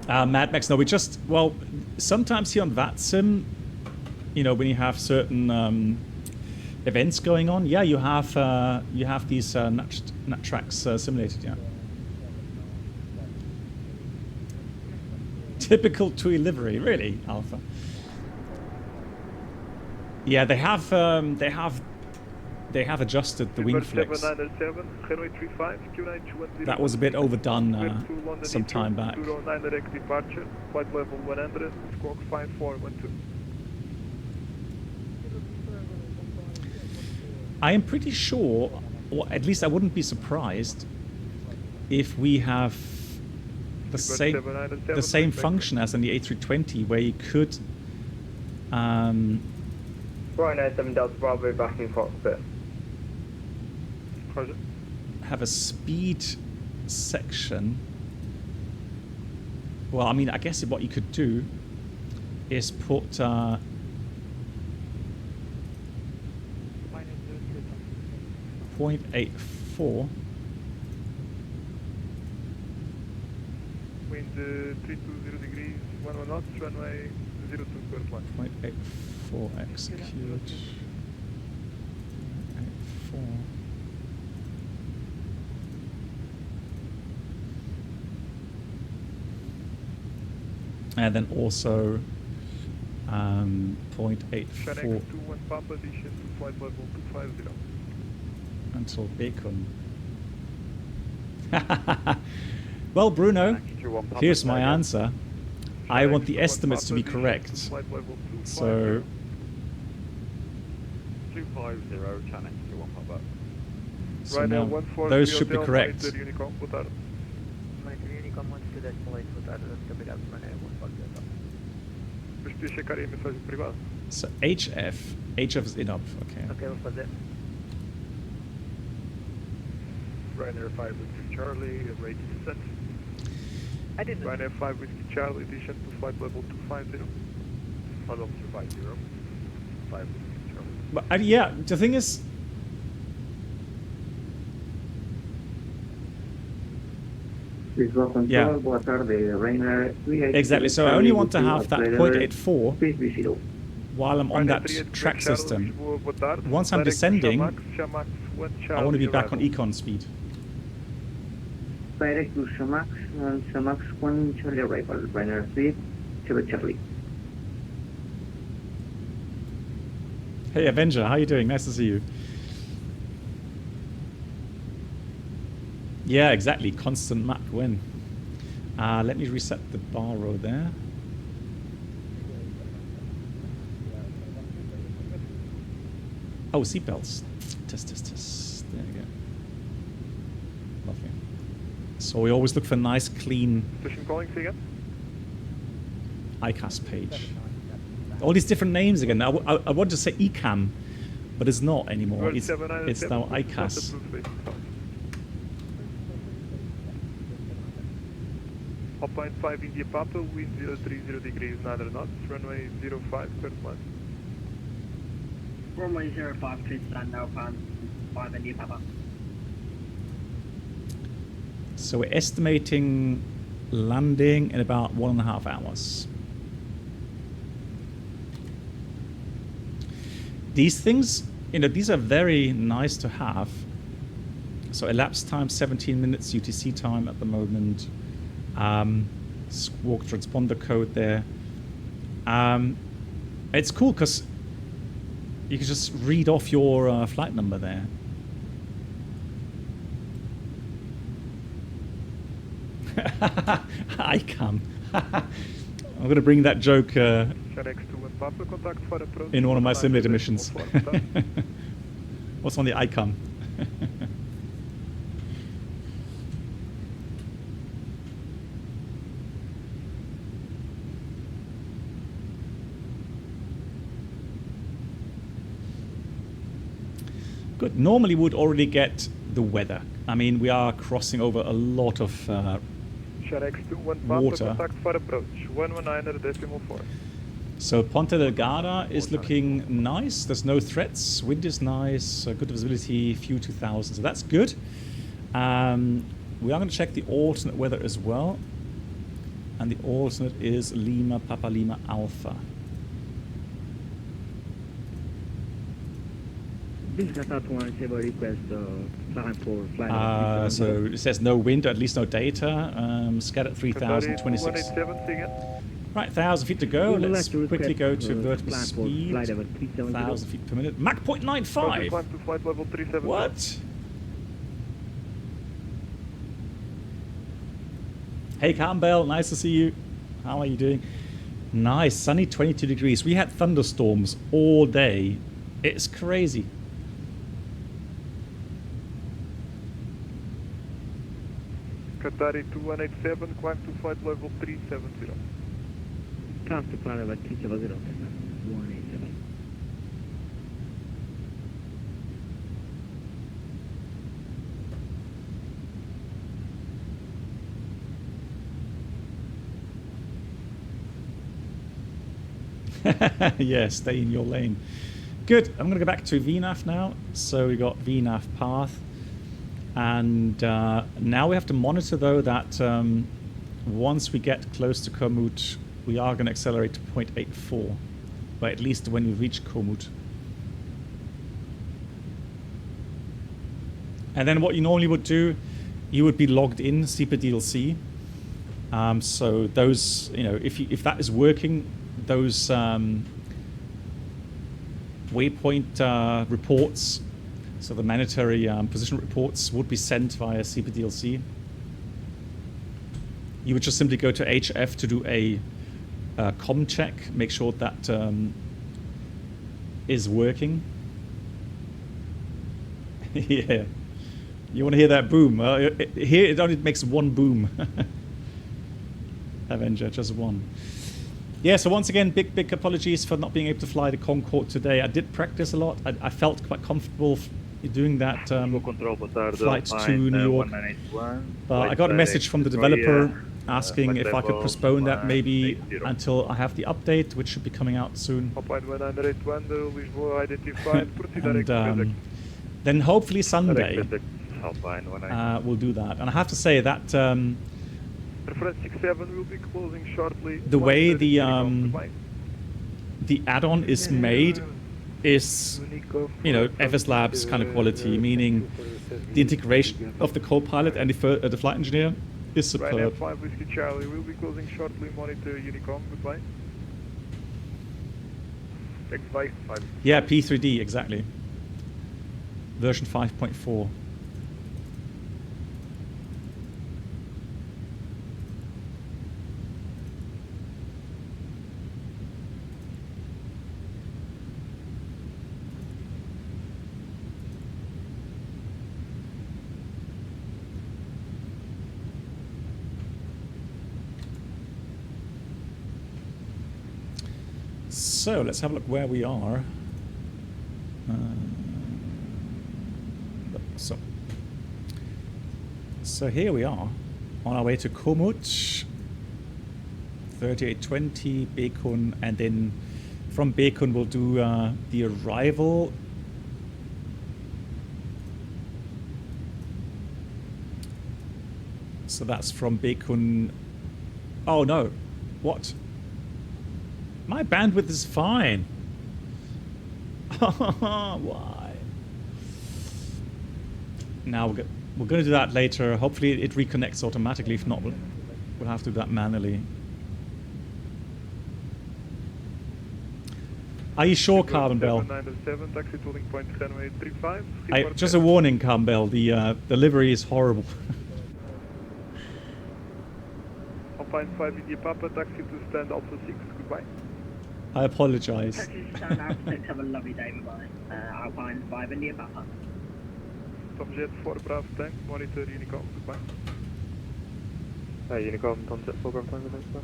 Mad Max, no, we just, well, sometimes here on VATSIM, you know, when you have certain events going on, yeah, you have these nut tracks simulated, yeah. Typical TUI livery, really, Alpha. Yeah, they have they have adjusted the wing flex. 7907, runway 35, Q921. That was a bit overdone some time back. 09 direct departure, flight level 100, squawk 5412. I am pretty sure, or at least I wouldn't be surprised, if we have the same function as in the A320, where you could Right now, 7 Delta Bravo back in cockpit. have a speed section. Well, I mean, I guess what you could do is put 0.84. Wind 320 degrees, 11 knots, runway 02 clear flight. 0.84 execute. 0.84. And then also 0.84 Oceanic 21 Papa, descend to flight level 250. until Bacon. Well, Bruno, here's my answer. I want the estimates to be correct. So 250, Oceanic 21 Papa. So now those should be correct. So HF is in up, okay. Ok, vou fazer. Ryanair 5 Whiskey Charlie, ready to descent. I didn't. Ryanair 5 Whiskey Charlie, descent to flight level 250. Flight level 250. 5 Whiskey Charlie. But yeah, the thing is, yeah, exactly. So I only want to have that 0.84 while I'm on that track system. Once I'm descending, I want to be back on econ speed. Direct to Shamax, Shamax 1 Charlie arrival, Ryanair 3, Charlie. Hey Avenger, how you doing? Nice to see you. Yeah, exactly. Constant Mach when. Let me reset the bar row there. Oh, seatbelts. Test. There you go. Lovely. So we always look for nice, clean Station calling, see again? ICAS page. All these different names again. I want to say ECAM, but it's not anymore. It's now ICAS. Hotline 5 India Papa, wind 030 degrees 9 knots, runway 05, clear flight. Runway 05, clear to land now, pan 5 India Papa. So we're estimating landing in about 1.5 hours. These things, these are very nice to have. So elapsed time 17 minutes, UTC time at the moment. Squawk transponder code there. It's cool because you can just read off your flight number there. ICAM. I'm going to bring that joke in one of my simulator missions. What's on the ICAM? Good. Normally we would already get the weather. I mean, we are crossing over a lot of water. So Ponta Delgada is looking nice. There's no threats. Wind is nice. Good visibility. Few 2000. So that's good. We are going to check the alternate weather as well. And the alternate is Lima Papa Lima Alpha. So it says no wind, or at least no data. Scattered 3000, 26. Right, 1,000 feet to go. Let's quickly go to vertical speed. 1,000 feet per minute. Mach Copy, 0.95. climb to flight level 370. What? Hey Campbell, nice to see you. How are you doing? Nice, sunny 22 degrees. We had thunderstorms all day. It's crazy. Qatari 2187, climb to flight level 370. Climb to flight level 370, 187. Yeah, stay in your lane. Good. I'm going to go back to VNAV now. So we got VNAV path. And now we have to monitor, though, that once we get close to Komoot, we are going to accelerate to 0.84. But at least when we reach Komoot. And then what you normally would do, you would be logged in CPDLC. So those, you know, if that is working, those waypoint reports, so the mandatory position reports would be sent via CPDLC. You would just simply go to HF to do a com check, make sure that is working. Yeah. You want to hear that boom? Here it only makes one boom. Avenger, just one. Yeah, so once again, big apologies for not being able to fly the Concorde today. I did practice a lot. I felt quite comfortable doing that flight to New York. But I got a message from the developer asking if I could postpone that maybe until I have the update, which should be coming out soon. And then hopefully Sunday we'll do that. And I have to say that will be closing shortly. The way the add-on is made is, you know, FS Labs kind of quality, meaning the integration of the co-pilot and the flight engineer is superb. 5 Whiskey Charlie will be closing shortly. Monitor Unicom. Goodbye. X5. Yeah, P3D exactly. Version 5.4. So let's have a look where we are. So here we are on our way to Komoot, 3820 Bekun, and then from Bekun we'll do the arrival. So that's from Bekun. Oh no, what? My bandwidth is fine. Why? Now we're going to do that later. Hopefully it reconnects automatically. If not, we'll have to do that manually. Are you sure, Carbon Bell? Just a warning, Carbon Bell. The delivery is horrible. Alpine 5 India Papa, taxi to stand Alpha 6. Goodbye. I apologize. Taxi to stand Alpha 6. Have a lovely day. Bye. Alpine 5 India Papa. Tomjet 4 Bravo Tank, monitor Unicom. Goodbye. Unicom, Tomjet 4 Bravo Tank, thanks, sir.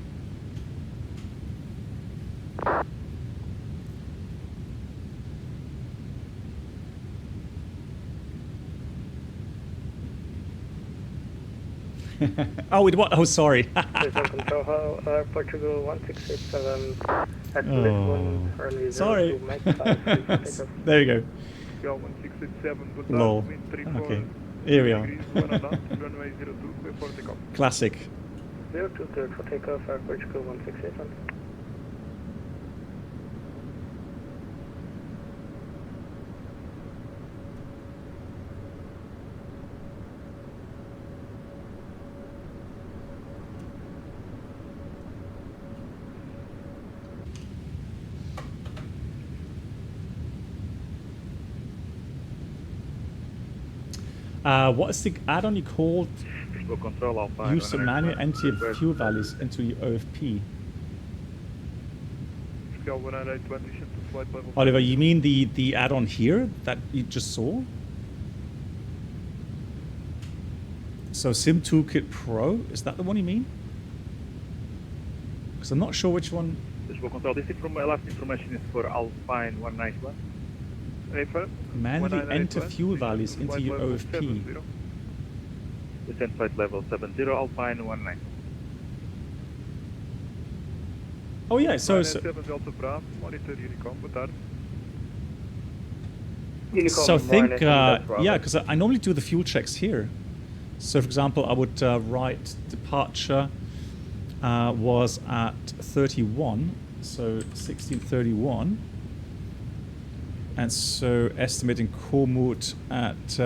Oh, what? Oh, sorry. Control, Portugal 1667 at Lisbon, early sorry. There you go. 1667, lol. Okay, here we are. runway 02, for takeoff. Classic. 02 cleared for takeoff at Portugal 167. What is the add-on you called? Lisbon control Alpine. Use the manual enter your fuel values into your OFP. Scale 198 transition to flight level. Oliver, you mean the add-on here that you just saw? So Sim Toolkit Pro, is that the one you mean? Because I'm not sure which one. Lisbon control. This last information is for Alpine 191. Manually enter fuel values into your OFP. Descent flight level 70, Alpine 19. Oh yeah, so Delta Bravo, monitor Unicom, boa tarde. So think, yeah, because I normally do the fuel checks here. So for example, I would write departure was at 31, so 1631. And so estimating Komoot at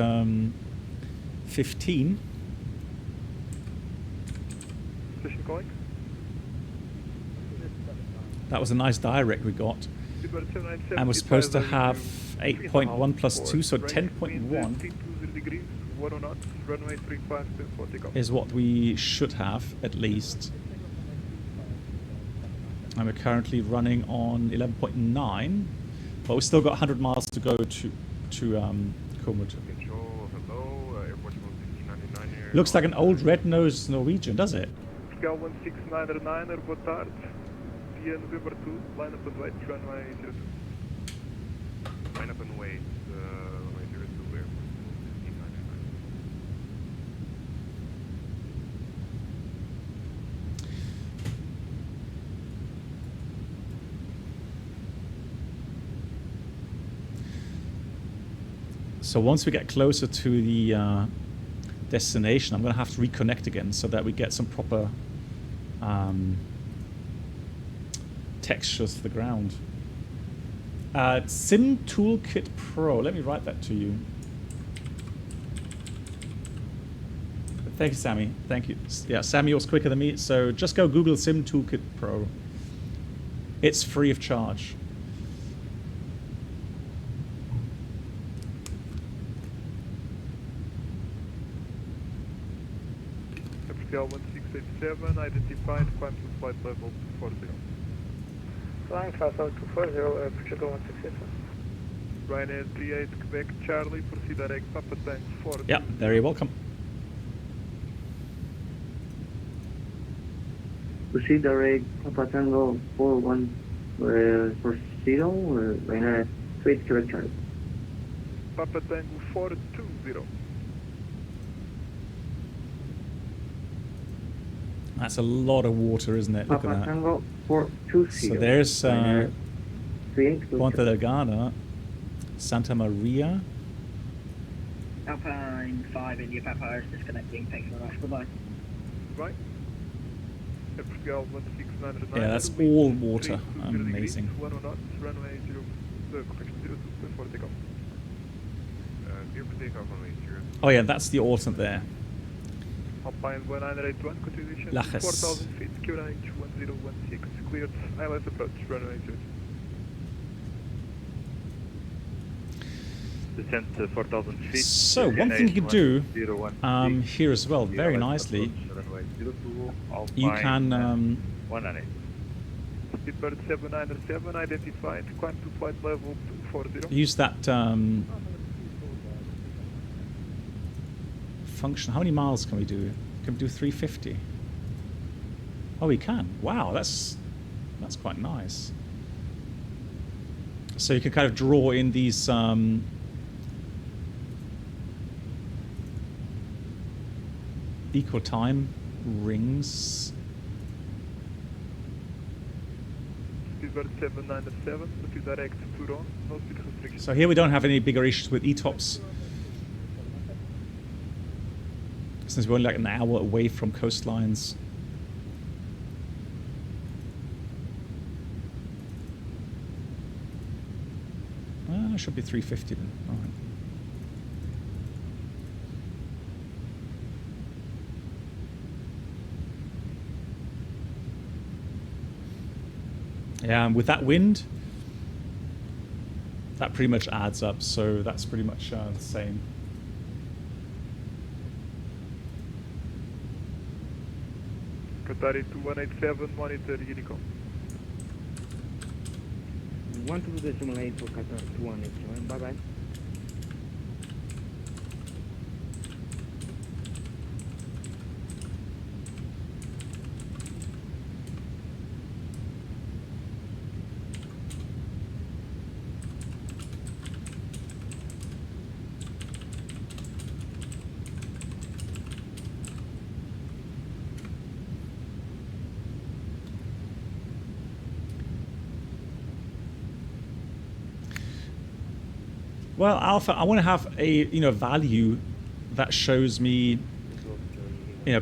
15. Station calling. That was a nice direct we got. And we're supposed to have 8.1 plus 2, so 10.1 is what we should have, at least. And we're currently running on 11.9, but we've still got 100 miles to go to Komoot. Looks like an old red-nosed Norwegian, does it? Scale 16909, boa tarde. Via November 2, line up and wait, runway 02. Line up and wait, runway 02, airport 16909. So once we get closer to the destination, I'm going to have to reconnect again so that we get some proper textures to the ground. Sim Toolkit Pro. Let me write that to you. Thank you, Sammy. Thank you. Yeah, Sammy was quicker than me, so just go Google Sim Toolkit Pro. It's free of charge. Scale 1687, identified, climb to flight level 240. Flying fast out 240, Portugal 167. Ryanair 38, Quebec, Charlie, proceed direct, Papa Tank 40. Yeah, very welcome. Proceed direct, Papa Tango 41, Ryanair 38, Quebec, Charlie. Papa Tango 420. That's a lot of water, isn't it? Look Papa at that. Tango 420. So there's Ponta Delgada, Santa Maria. Alpine 5, India Papa is disconnecting. Thanks very much. Goodbye. Right. Scale 16909. Yeah, that's all water. Amazing. 1 knots, runway 0, correction 02, for takeoff. Clear for takeoff, runway 0. Oh yeah, that's the alternate there. Alpine 1981, continuation, Lajes. 4,000 feet, QNH 1016, cleared, ILS approach, runway 0. Descent to 4,000 feet. So one thing you can do here as well, very ILS nicely, approach, runway 02, you can 198. Speedbird 797, identified, climb to flight level 240. use that function. How many miles can we do? Can we do 350? Oh, we can. Wow, that's quite nice. So you can kind of draw in these equal time rings. Speedbird 797, proceed direct to Kuro, no speed restrictions. So here we don't have any bigger issues with ETOPS, since we're only like an hour away from coastlines. It should be 350 then. All right. Yeah, and with that wind, that pretty much adds up. So that's pretty much the same. Qatari 2187, monitor Unicom. 12.8 for Qatar 2187, bye bye. Well, Alpha, I want to have a value that shows me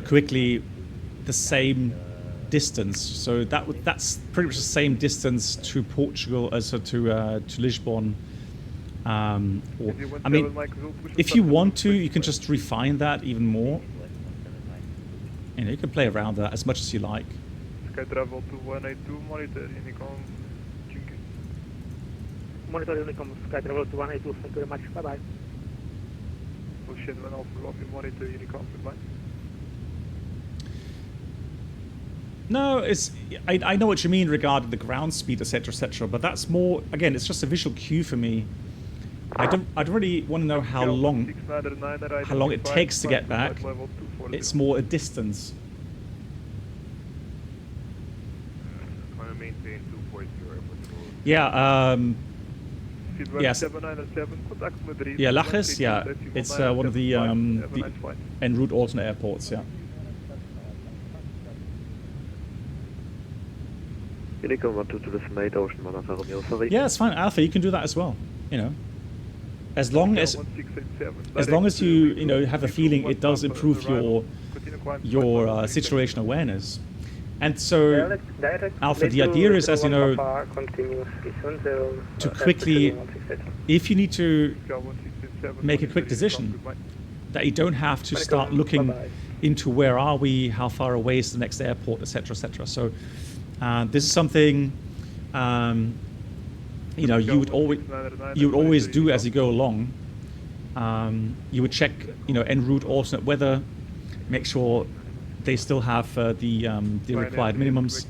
quickly the same distance. So that's pretty much the same distance to Portugal as to Lisbon. I mean, if you want to, you can just refine that even more. You can play around that as much as you like. Sky Travel 2182, monitor Unicom. Monitor Unicom, Sky Travel 2182, thank you very much, bye bye. Ocean 1 Alpha Romeo, monitor Unicom, goodbye. No, I know what you mean regarding the ground speed, etc., but that's more, again, it's just a visual cue for me. I don't really want to know how long it takes to get back. It's more a distance. Yeah, yes. Yeah, Lajes, yeah. It's one of the en route alternate airports, yeah. Unicom 122 to Listen 8, Ocean 1 Alpha Romeo, sorry. Yeah, it's fine, Alpha, you can do that as well, As long as you have a feeling it does improve your situation awareness. And so, Alpha, the idea is, as you know, to quickly, if you need to make a quick decision, that you don't have to start looking into where are we, how far away is the next airport, etc., etc. So, this is something you would always do as you go along. You would check, en route alternate weather, make sure they still have the required minimums.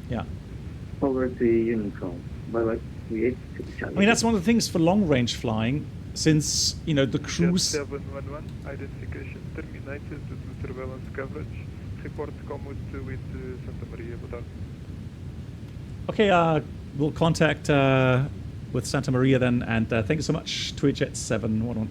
Yeah. Over to Unicom. Bye bye. I mean, that's one of the things for long range flying, since the cruise. 711 identification terminated due to surveillance coverage. Report commute with Santa Maria. Okay, we'll contact with Santa Maria then, and thank you so much, TWIJet 711.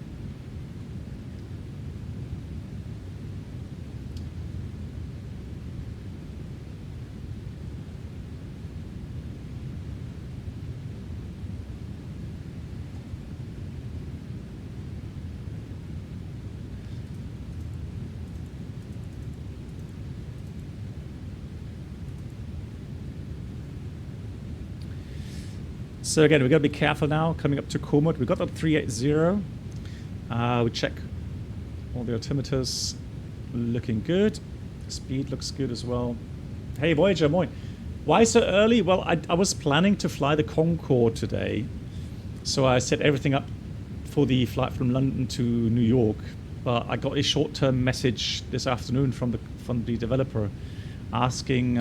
So again, we've got to be careful now, coming up to Komoot. We've got that 380. We check all the altimeters, looking good. Speed looks good as well. Hey, Voyager, moin. Why so early? Well, I was planning to fly the Concorde today. So I set everything up for the flight from London to New York. But I got a short-term message this afternoon from the developer asking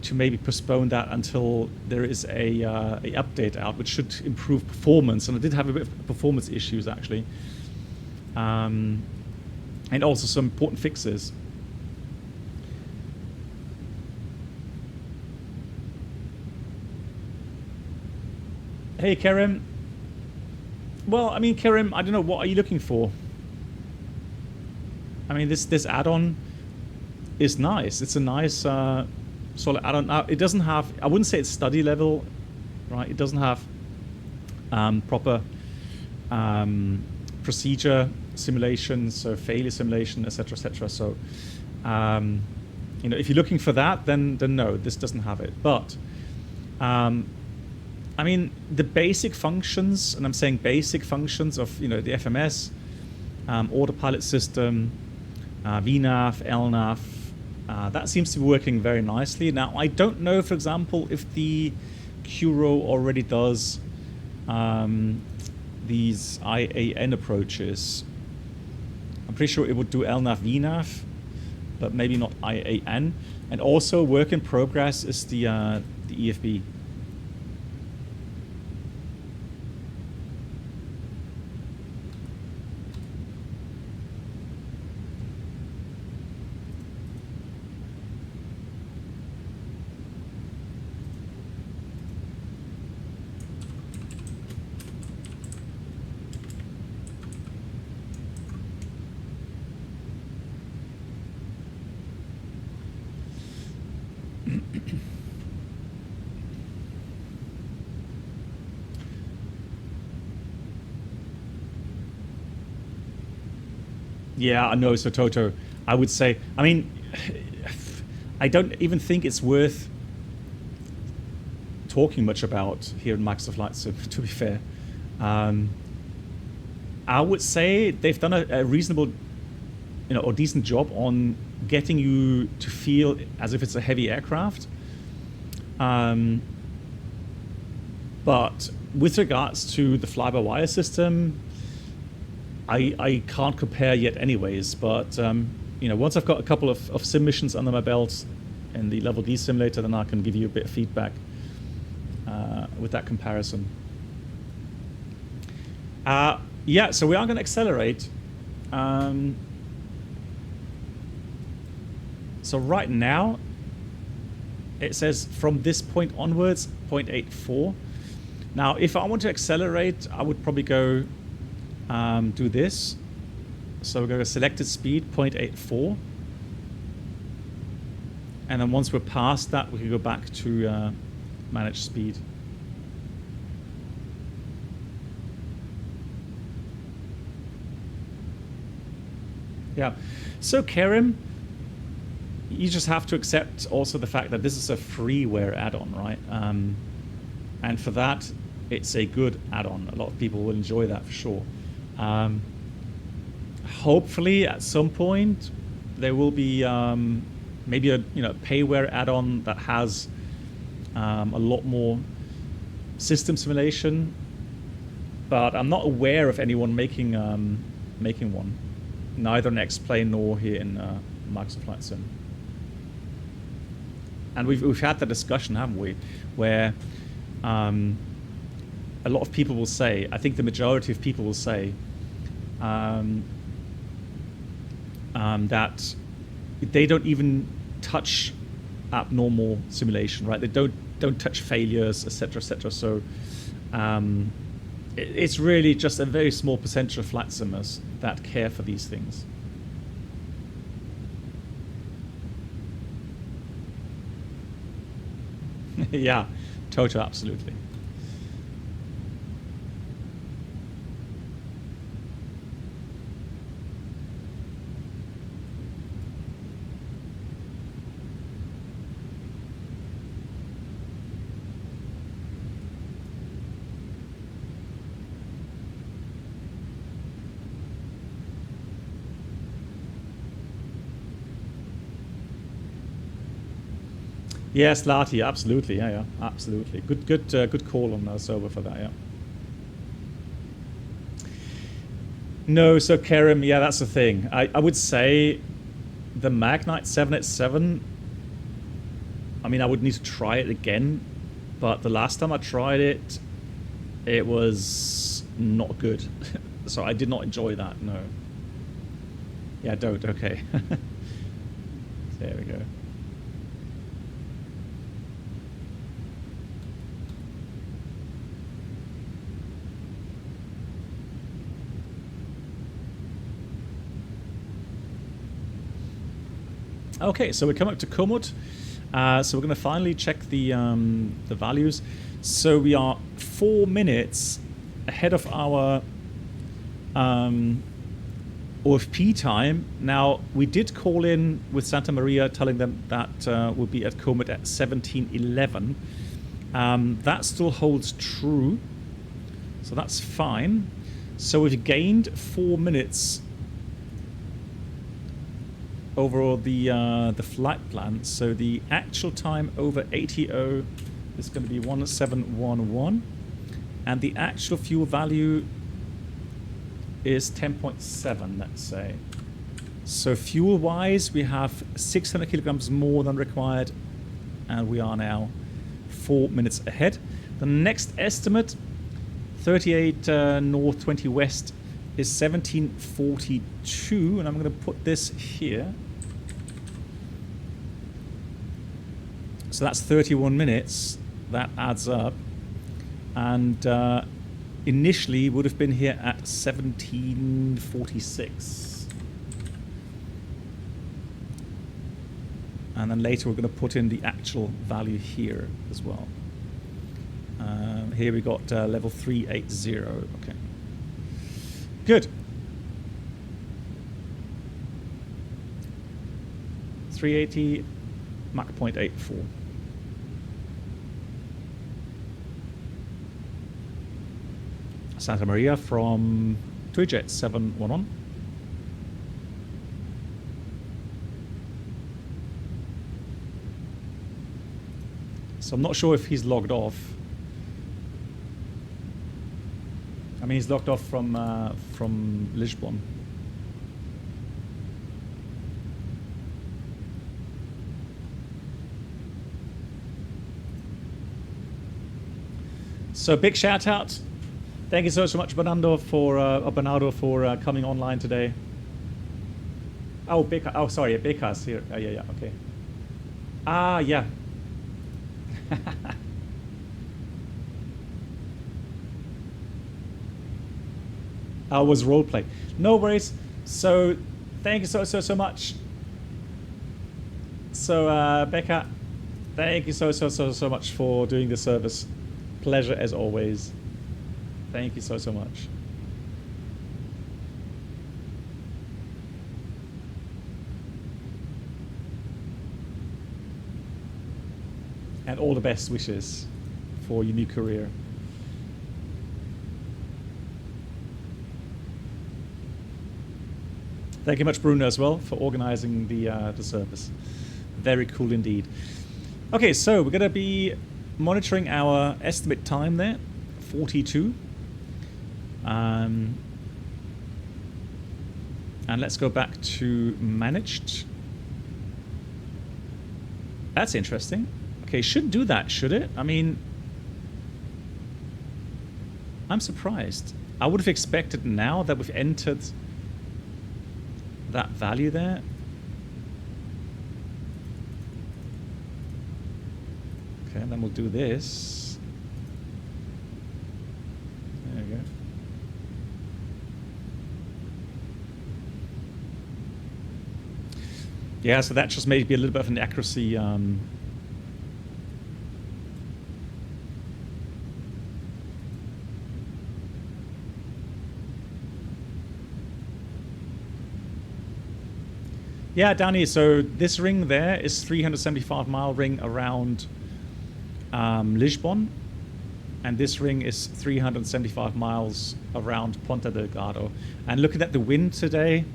to maybe postpone that until there is a update out, which should improve performance. And I did have a bit of performance issues, actually. And also some important fixes. Hey, Kerem. Well, I mean, Kerem, I don't know, what are you looking for? I mean, this add-on is nice. It's a nice... solid add-on. Now, it doesn't have, I wouldn't say it's study level, right? It doesn't have proper procedure simulation, so failure simulation, etc., etc. So, if you're looking for that, then no, this doesn't have it. But, I mean, the basic functions, and I'm saying basic functions of, the FMS, autopilot system, VNAV, LNAV, that seems to be working very nicely. Now, I don't know, for example, if the Kuro already does these IAN approaches. I'm pretty sure it would do LNAV, VNAV, but maybe not IAN. And also work in progress is the EFB. Yeah, I know. So Toto, I would say, I mean, I don't even think it's worth talking much about here in Microsoft Flight Sim, to be fair. I would say they've done a reasonable, or decent job on getting you to feel as if it's a heavy aircraft. But with regards to the fly-by-wire system, I can't compare yet anyways, but once I've got a couple of sim missions under my belt in the Level D simulator, then I can give you a bit of feedback with that comparison. Yeah, so we are going to accelerate. So right now, it says from this point onwards, 0.84. Now, if I want to accelerate, I would probably go do this. So we're going to selected speed 0.84, and then once we're past that, we can go back to manage speed. Yeah. So Kerim, you just have to accept also the fact that this is a freeware add-on, right? And for that, it's a good add-on. A lot of people will enjoy that for sure. Hopefully, at some point, there will be maybe a payware add-on that has a lot more system simulation, but I'm not aware of anyone making one, neither in X-Plane nor here in Microsoft Flight Sim. And we've had that discussion, haven't we, where a lot of people will say, I think the majority of people will say, that they don't even touch abnormal simulation, right? They don't touch failures, etc., etc. So it's really just a very small percentage of flight simmers that care for these things. Yeah, Toto, absolutely. Yes, Lati, absolutely, yeah, absolutely. Good call on Sober for that, yeah. No, so Kerem, yeah, that's the thing. I would say the Magnite 787, I mean, I would need to try it again, but the last time I tried it, it was not good. So I did not enjoy that, no. Yeah, don't, okay. There we go. Okay, so we come up to Komoot. So we're going to finally check the values. So we are 4 minutes ahead of our OFP time. Now, we did call in with Santa Maria telling them that we'll be at Komoot at 17:11. That still holds true. So that's fine. So we've gained 4 minutes over the flight plan. So the actual time over ATO is going to be 1711, and the actual fuel value is 10.7, let's say. So fuel-wise, we have 600 kilograms more than required, and we are now 4 minutes ahead. The next estimate, 38 north, 20 west, is 1742, and I'm going to put this here. So that's 31 minutes. That adds up. And initially would have been here at 1746. And then later we're going to put in the actual value here as well. Here we got level 380. Okay. Good. 380, Mach 0.84. Santa Maria from TuiJet 711. So I'm not sure if he's logged off. I mean, he's logged off from Lisbon. So big shout out. Thank you so much, Bernardo, for coming online today. Oh, oh, sorry, Becca's here. Yeah, okay. Ah, yeah. I was roleplay. No worries. So, thank you so much. So, Becca, thank you so much for doing the service. Pleasure as always. Thank you so much. And all the best wishes for your new career. Thank you much, Bruno, as well, for organizing the service. Very cool indeed. Okay, so we're going to be monitoring our estimate time there, 42. And let's go back to managed. That's interesting. Okay, shouldn't do that, should it? I mean, I'm surprised. I would have expected now that we've entered that value there. Okay, and then we'll do this. There we go. Yeah, so that just may be a little bit of an accuracy. Yeah, Danny, so this ring there is 375-mile ring around Lisbon, and this ring is 375 miles around Ponta Delgada. And looking at the wind today,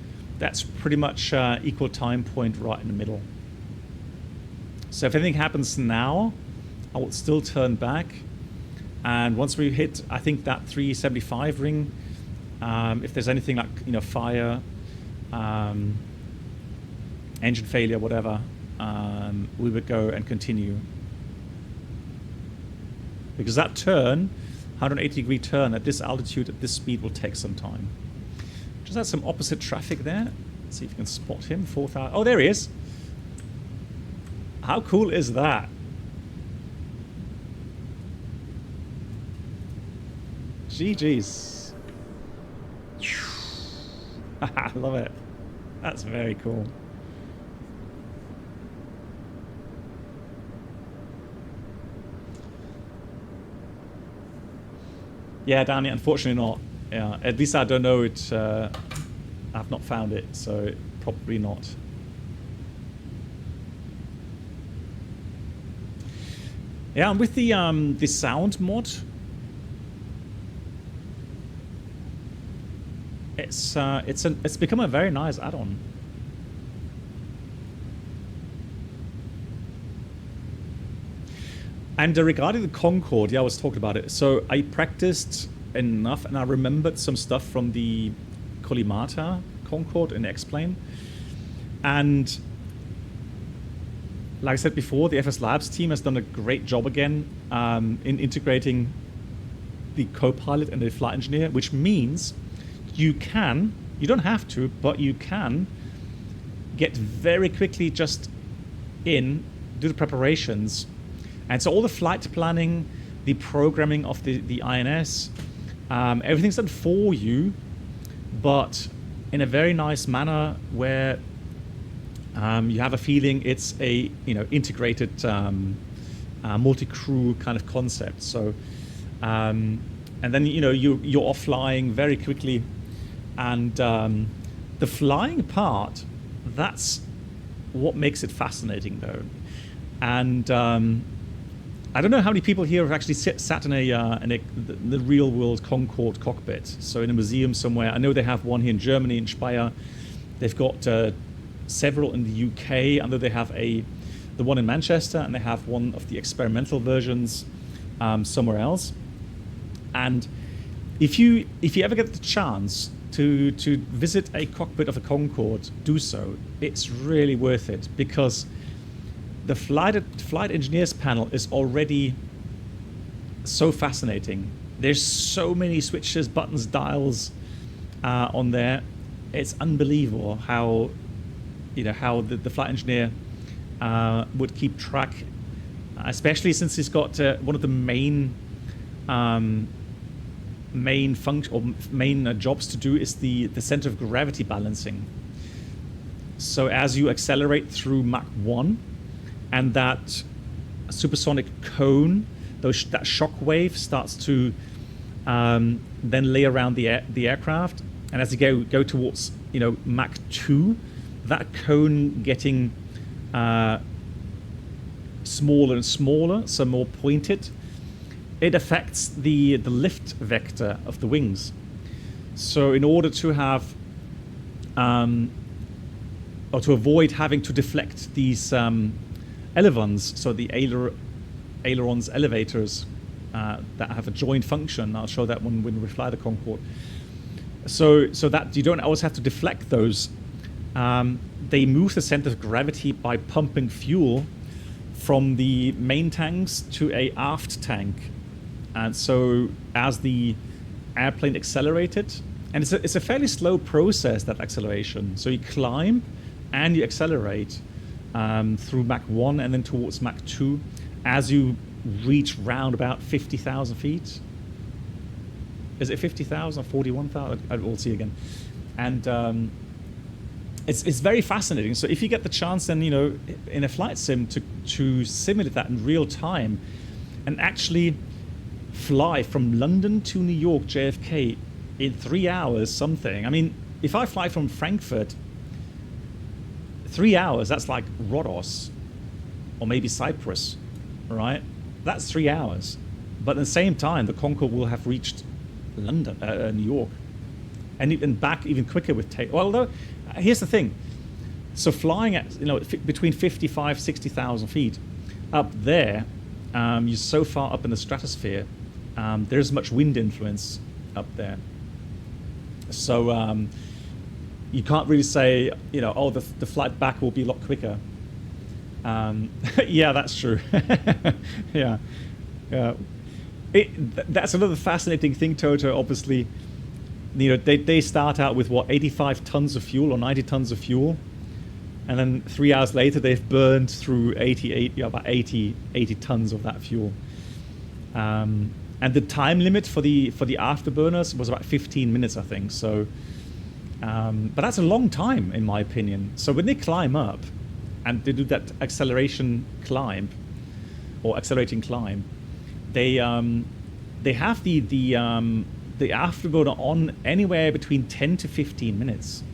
that's pretty much equal time point right in the middle. So if anything happens now, I will still turn back. And once we hit, I think, that 375 ring, if there's anything like, fire, engine failure, whatever, we would go and continue. Because that turn, 180-degree turn at this altitude, at this speed, will take some time. Just had some opposite traffic there. Let's see if you can spot him. 4,000. Oh, there he is. How cool is that? GG's. I love it. That's very cool. Yeah, Danny, unfortunately not. Yeah, at least I don't know it. I've not found it, so probably not. Yeah, and with the sound mod, it's become a very nice add-on. And regarding the Concorde, yeah, I was talking about it. So I practiced enough, and I remembered some stuff from the Collimata Concorde in X-Plane. And like I said before, the FS Labs team has done a great job again in integrating the co-pilot and the flight engineer, which means you don't have to, but you can get very quickly just do the preparations. And so all the flight planning, the programming of the INS, everything's done for you, but in a very nice manner where you have a feeling it's a integrated multi-crew kind of concept. So and then you're off flying very quickly, and the flying part, that's what makes it fascinating though. And I don't know how many people here have actually sat in the real world Concorde cockpit. So in a museum somewhere. I know they have one here in Germany, in Speyer. They've got several in the UK. I know they have the one in Manchester, and they have one of the experimental versions somewhere else. And if you ever get the chance to visit a cockpit of a Concorde, do so. It's really worth it, because the flight engineers panel is already so fascinating. There's so many switches, buttons, dials on there. It's unbelievable how the flight engineer would keep track, especially since he's got one of the main function or main jobs to do is the center of gravity balancing. So as you accelerate through Mach 1, and that supersonic cone, that shock wave starts to then lay around the aircraft, and as you go towards Mach 2, that cone getting smaller and smaller, so more pointed, it affects the lift vector of the wings. So in order to have or to avoid having to deflect these elevons, so the ailerons, elevators that have a joint function. I'll show that when we fly the Concorde. So that you don't always have to deflect those. They move the center of gravity by pumping fuel from the main tanks to a aft tank. And so as the airplane accelerated, and it's a fairly slow process, that acceleration. So you climb and you accelerate through Mach 1 and then towards Mach 2 as you reach round about 50,000 feet. Is it 50,000 or 41,000? We'll see again. And it's very fascinating. So if you get the chance, then in a flight sim to simulate that in real time, and actually fly from London to New York JFK in 3 hours something. I mean, if I fly from Frankfurt, 3 hours, that's like Rhodos or maybe Cyprus, right? That's 3 hours. But at the same time, the Concorde will have reached London, New York, and back even quicker with Takeoff. Although, here's the thing. So flying at between 55, 60,000 feet up there, you're so far up in the stratosphere. There's much wind influence up there. So you can't really say, the flight back will be a lot quicker. Yeah, that's true. Yeah. That's another fascinating thing, Toto. Obviously, they start out with 85 tons of fuel or 90 tons of fuel, and then 3 hours later they've burned through about 80 tons of that fuel. And the time limit for the afterburners was about 15 minutes, I think. So, but that's a long time, in my opinion. So when they climb up, and they do that acceleration climb, or accelerating climb, they have the afterburner on anywhere between 10 to 15 minutes.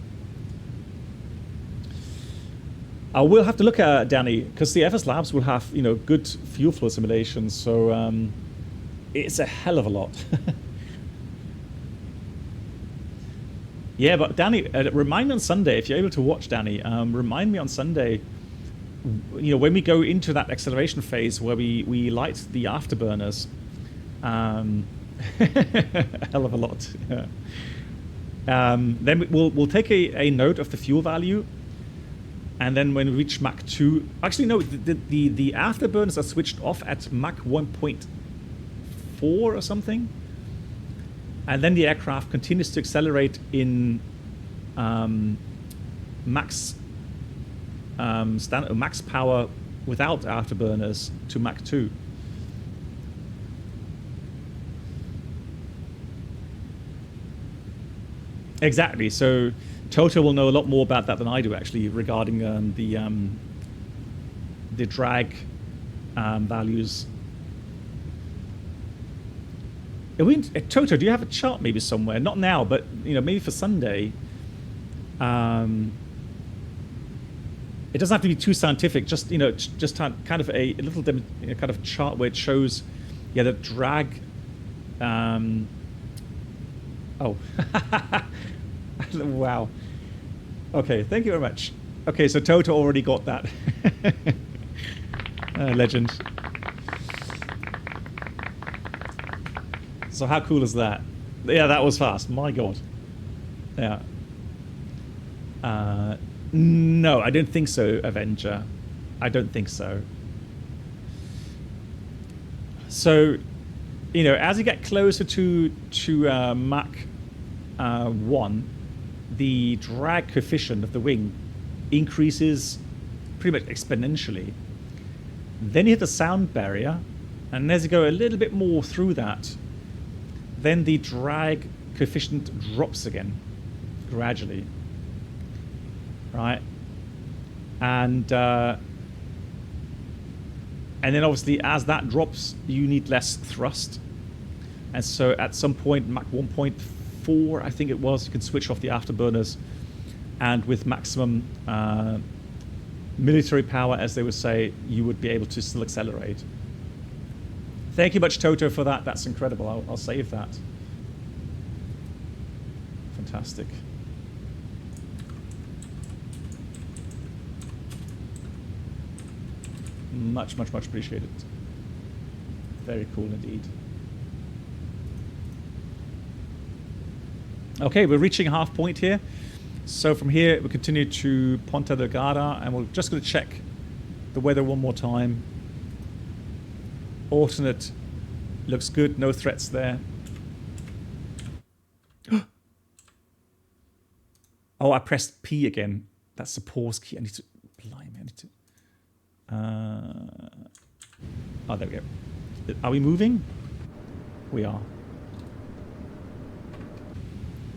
I will have to look at Danny, because the FS Labs will have good fuel flow simulations. So it's a hell of a lot. Yeah, but Danny, remind me on Sunday, if you're able to watch, Danny, remind me on Sunday, when we go into that acceleration phase where we light the afterburners, a hell of a lot. Yeah. Then we'll take a note of the fuel value, And then when we reach Mach 2, actually no, the afterburners are switched off at Mach 1.4 or something. And then the aircraft continues to accelerate in max max power without afterburners to Mach 2. Exactly. So Toto will know a lot more about that than I do, actually, regarding the drag values. Toto, do you have a chart maybe somewhere? Not now, but maybe for Sunday. It doesn't have to be too scientific. Just just kind of a little kind of chart where it shows, the drag. Oh, wow. Okay, thank you very much. Okay, so Toto already got that. Legend. So how cool is that? Yeah, that was fast. My God. Yeah. No, I don't think so, Avenger. I don't think so. So, as you get closer to Mach 1, the drag coefficient of the wing increases pretty much exponentially. Then you hit the sound barrier, and as you go a little bit more through that, then the drag coefficient drops again, gradually. Right? And then obviously as that drops, you need less thrust. And so at some point, Mach 1.4, I think it was, you can switch off the afterburners. And with maximum military power, as they would say, you would be able to still accelerate. Thank you much, Toto, for that. That's incredible. I'll save that. Fantastic. Much, much, much appreciated. Very cool indeed. Okay, we're reaching half point here. So from here, we continue to Ponta Delgada, and we're just going to check the weather one more time. Alternate looks good, no threats there. Oh, I pressed P again. That's the pause key. I need to... Blimey, I need to... Oh, there we go. Are we moving? We are.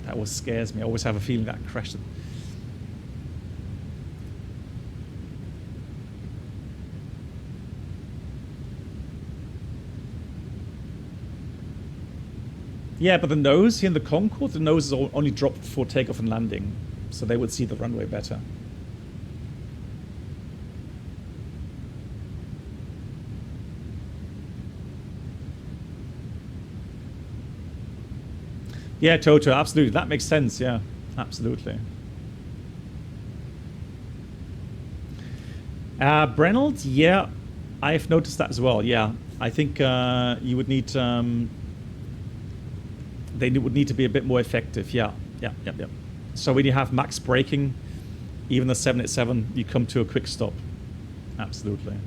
That always scares me. I always have a feeling that crashed. Yeah, but the nose here in the Concorde, the nose is only dropped for takeoff and landing, so they would see the runway better. Yeah, Toto, absolutely. That makes sense, yeah. Absolutely. Brennald, yeah, I've noticed that as well, yeah. I think you would need... they would need to be a bit more effective, yeah. So when you have max braking, even the 787, you come to a quick stop. Absolutely.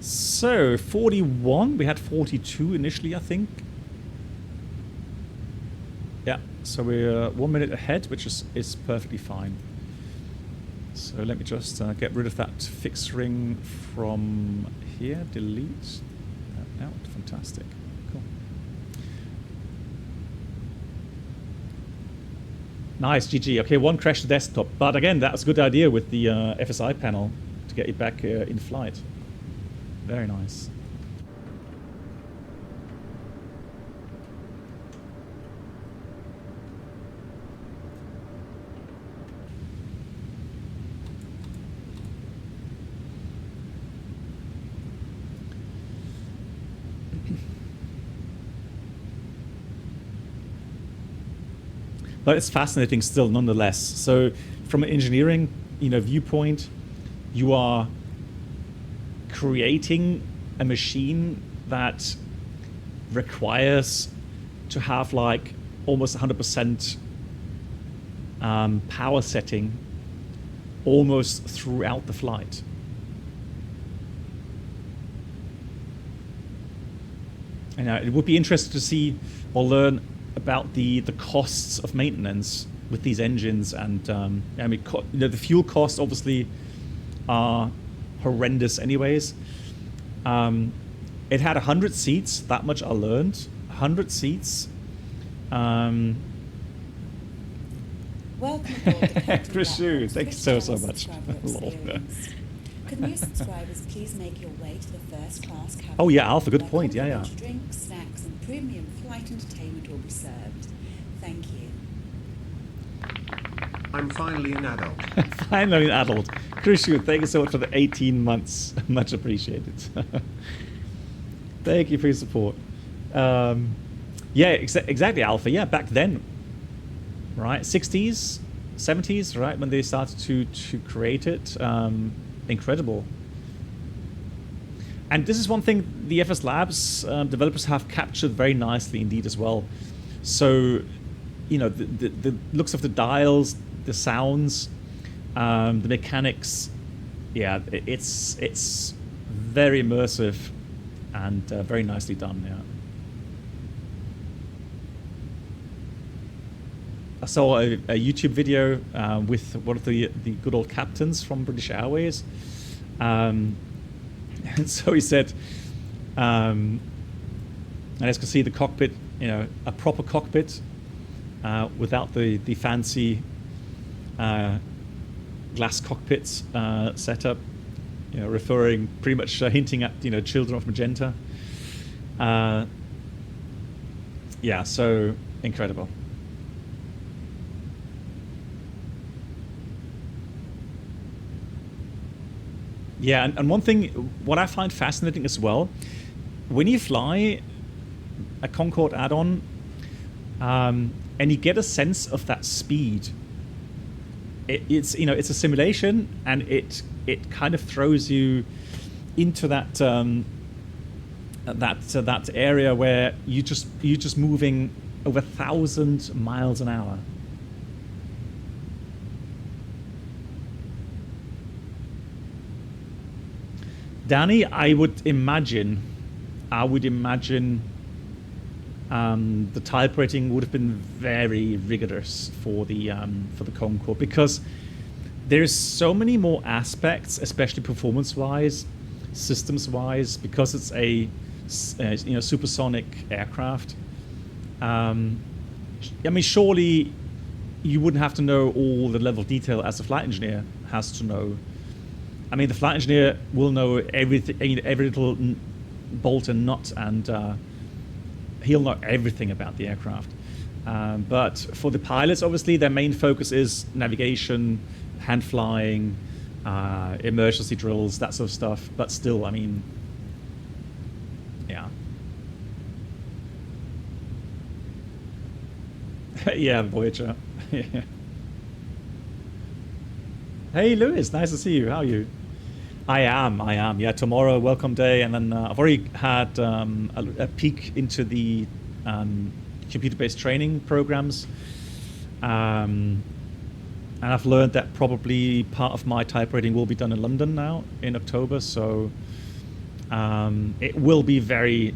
So 41, we had 42 initially, I think. Yeah, so we're 1 minute ahead, which is perfectly fine. So let me just get rid of that fix ring from here. Delete that out. Fantastic. Cool. Nice, GG. Okay, one crashed the desktop. But again, that was a good idea with the FSI panel to get it back in flight. Very nice. But it's fascinating still, nonetheless. So, from an engineering, viewpoint, you are creating a machine that requires to have like almost 100% power setting almost throughout the flight. And it would be interesting to see or learn about the costs of maintenance with these engines, and I mean, the fuel costs obviously are horrendous anyways. It had 100 seats, that much I learned. 100 seats. Welcome aboard Chris Shu, thank you so much. Could new subscribers please make your way to the first class cabin? Oh yeah, Alpha, good point. Yeah. Drinks, snacks, and premium flight entertainment will be served. Thank you. I'm finally an adult. Finally an adult. Chris Shu, thank you so much for the 18 months. Much appreciated. Thank you for your support. Yeah, exactly, Alpha. Yeah, back then, right? 60s, 70s, right? When they started to create it. Incredible. And this is one thing the FS Labs developers have captured very nicely indeed as well. So, you know, the looks of the dials, the sounds, the mechanics, yeah, it's very immersive and very nicely done, yeah. I saw a YouTube video with one of the good old captains from British Airways, and so he said, and as you can see the cockpit, you know, a proper cockpit without the fancy glass cockpits setup, you know, referring pretty much hinting at, you know, Children of Magenta. Yeah, so incredible. Yeah, and one thing, what I find fascinating as well, when you fly a Concorde add-on, and you get a sense of that speed, it's, you know, it's a simulation, and it kind of throws you into that that area where you're just moving over 1,000 miles an hour. Danny, I would imagine the type rating would have been very rigorous for the Concorde, because there's so many more aspects, especially performance-wise, systems-wise, because it's a you know, supersonic aircraft. I mean, surely you wouldn't have to know all the level of detail as a flight engineer has to know. I mean, the flight engineer will know everything, every little bolt and nut, and he'll know everything about the aircraft. But for the pilots, obviously, their main focus is navigation, hand flying, emergency drills, that sort of stuff. But still, I mean, yeah. Yeah, Voyager. Yeah. Hey, Lewis, nice to see you. How are you? I am. Yeah, tomorrow, welcome day, and then I've already had a peek into the computer-based training programs, and I've learned that probably part of my type rating will be done in London now in October, so it will be very,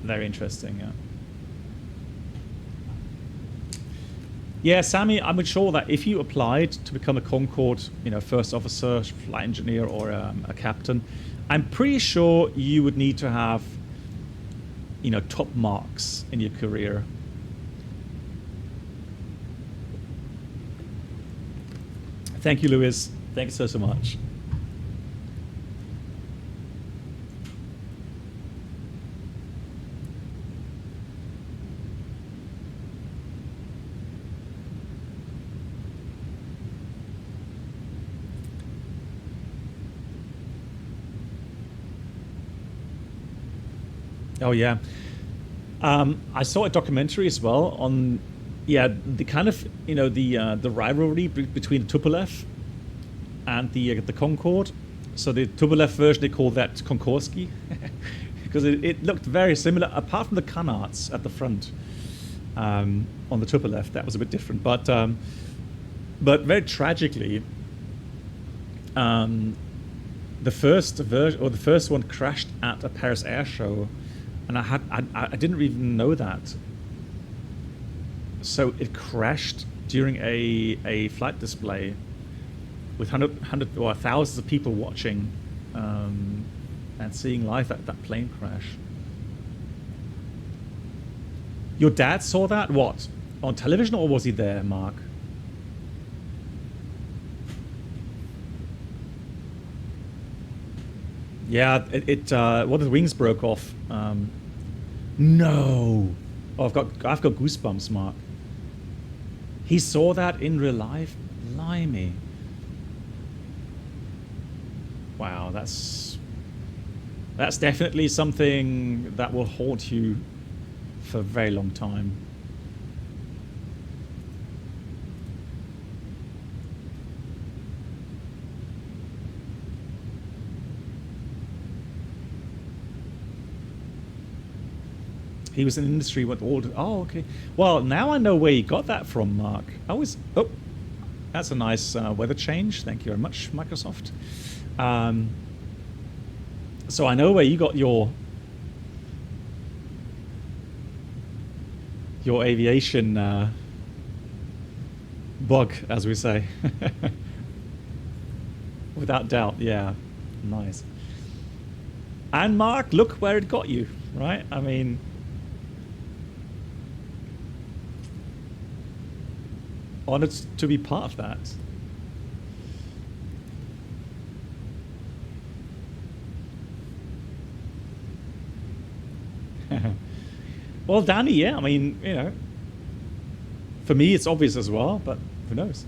very interesting. Yeah. Yeah, Sammy, I'm sure that if you applied to become a Concorde, you know, first officer, flight engineer, or a captain, I'm pretty sure you would need to have, you know, top marks in your career. Thank you, Lewis. Thank you so much. Oh yeah, I saw a documentary as well on, yeah, the kind of, you know, the rivalry between the Tupolev and the Concorde. So the Tupolev version, they call that Konkorsky, because it looked very similar, apart from the canards at the front. On the Tupolev, that was a bit different, but very tragically, the first version, or the first one, crashed at a Paris air show, and I didn't even know that. So it crashed during a flight display with hundred or thousands of people watching, and seeing live that plane crash. Your dad saw that? What? On television, or was he there, Mark? Yeah, one of the wings broke off. No. Oh, I've got goosebumps, Mark. He saw that in real life? Blimey. Wow, that's definitely something that will haunt you for a very long time. He was in the industry with all. Oh, okay. Well, now I know where you got that from, Mark. Oh, that's a nice weather change. Thank you very much, Microsoft. So I know where you got your aviation bug, as we say. Without doubt, yeah. Nice. And Mark, look where it got you, right? I mean, honored to be part of that. Well, Danny, yeah, I mean, you know, for me it's obvious as well, but who knows?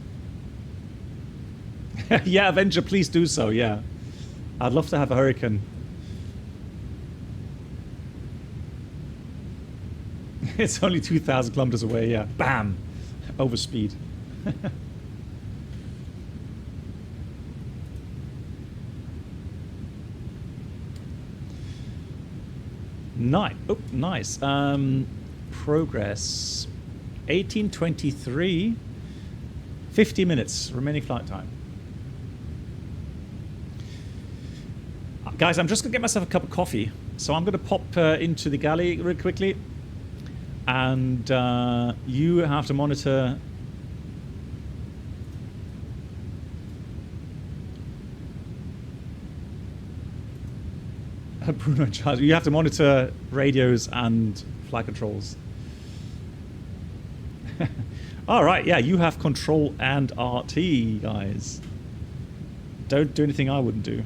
Yeah, Avenger, please do so, yeah. I'd love to have a Hurricane. It's only 2,000 kilometers away, yeah. Bam! Overspeed. Nice. Oh, nice. Progress. 1823. 50 minutes remaining flight time. Guys, I'm just going to get myself a cup of coffee. So I'm going to pop into the galley really quickly. And you have to monitor... Bruno Charles, you have to monitor radios and flight controls. All right, yeah, you have control and RT, guys. Don't do anything I wouldn't do.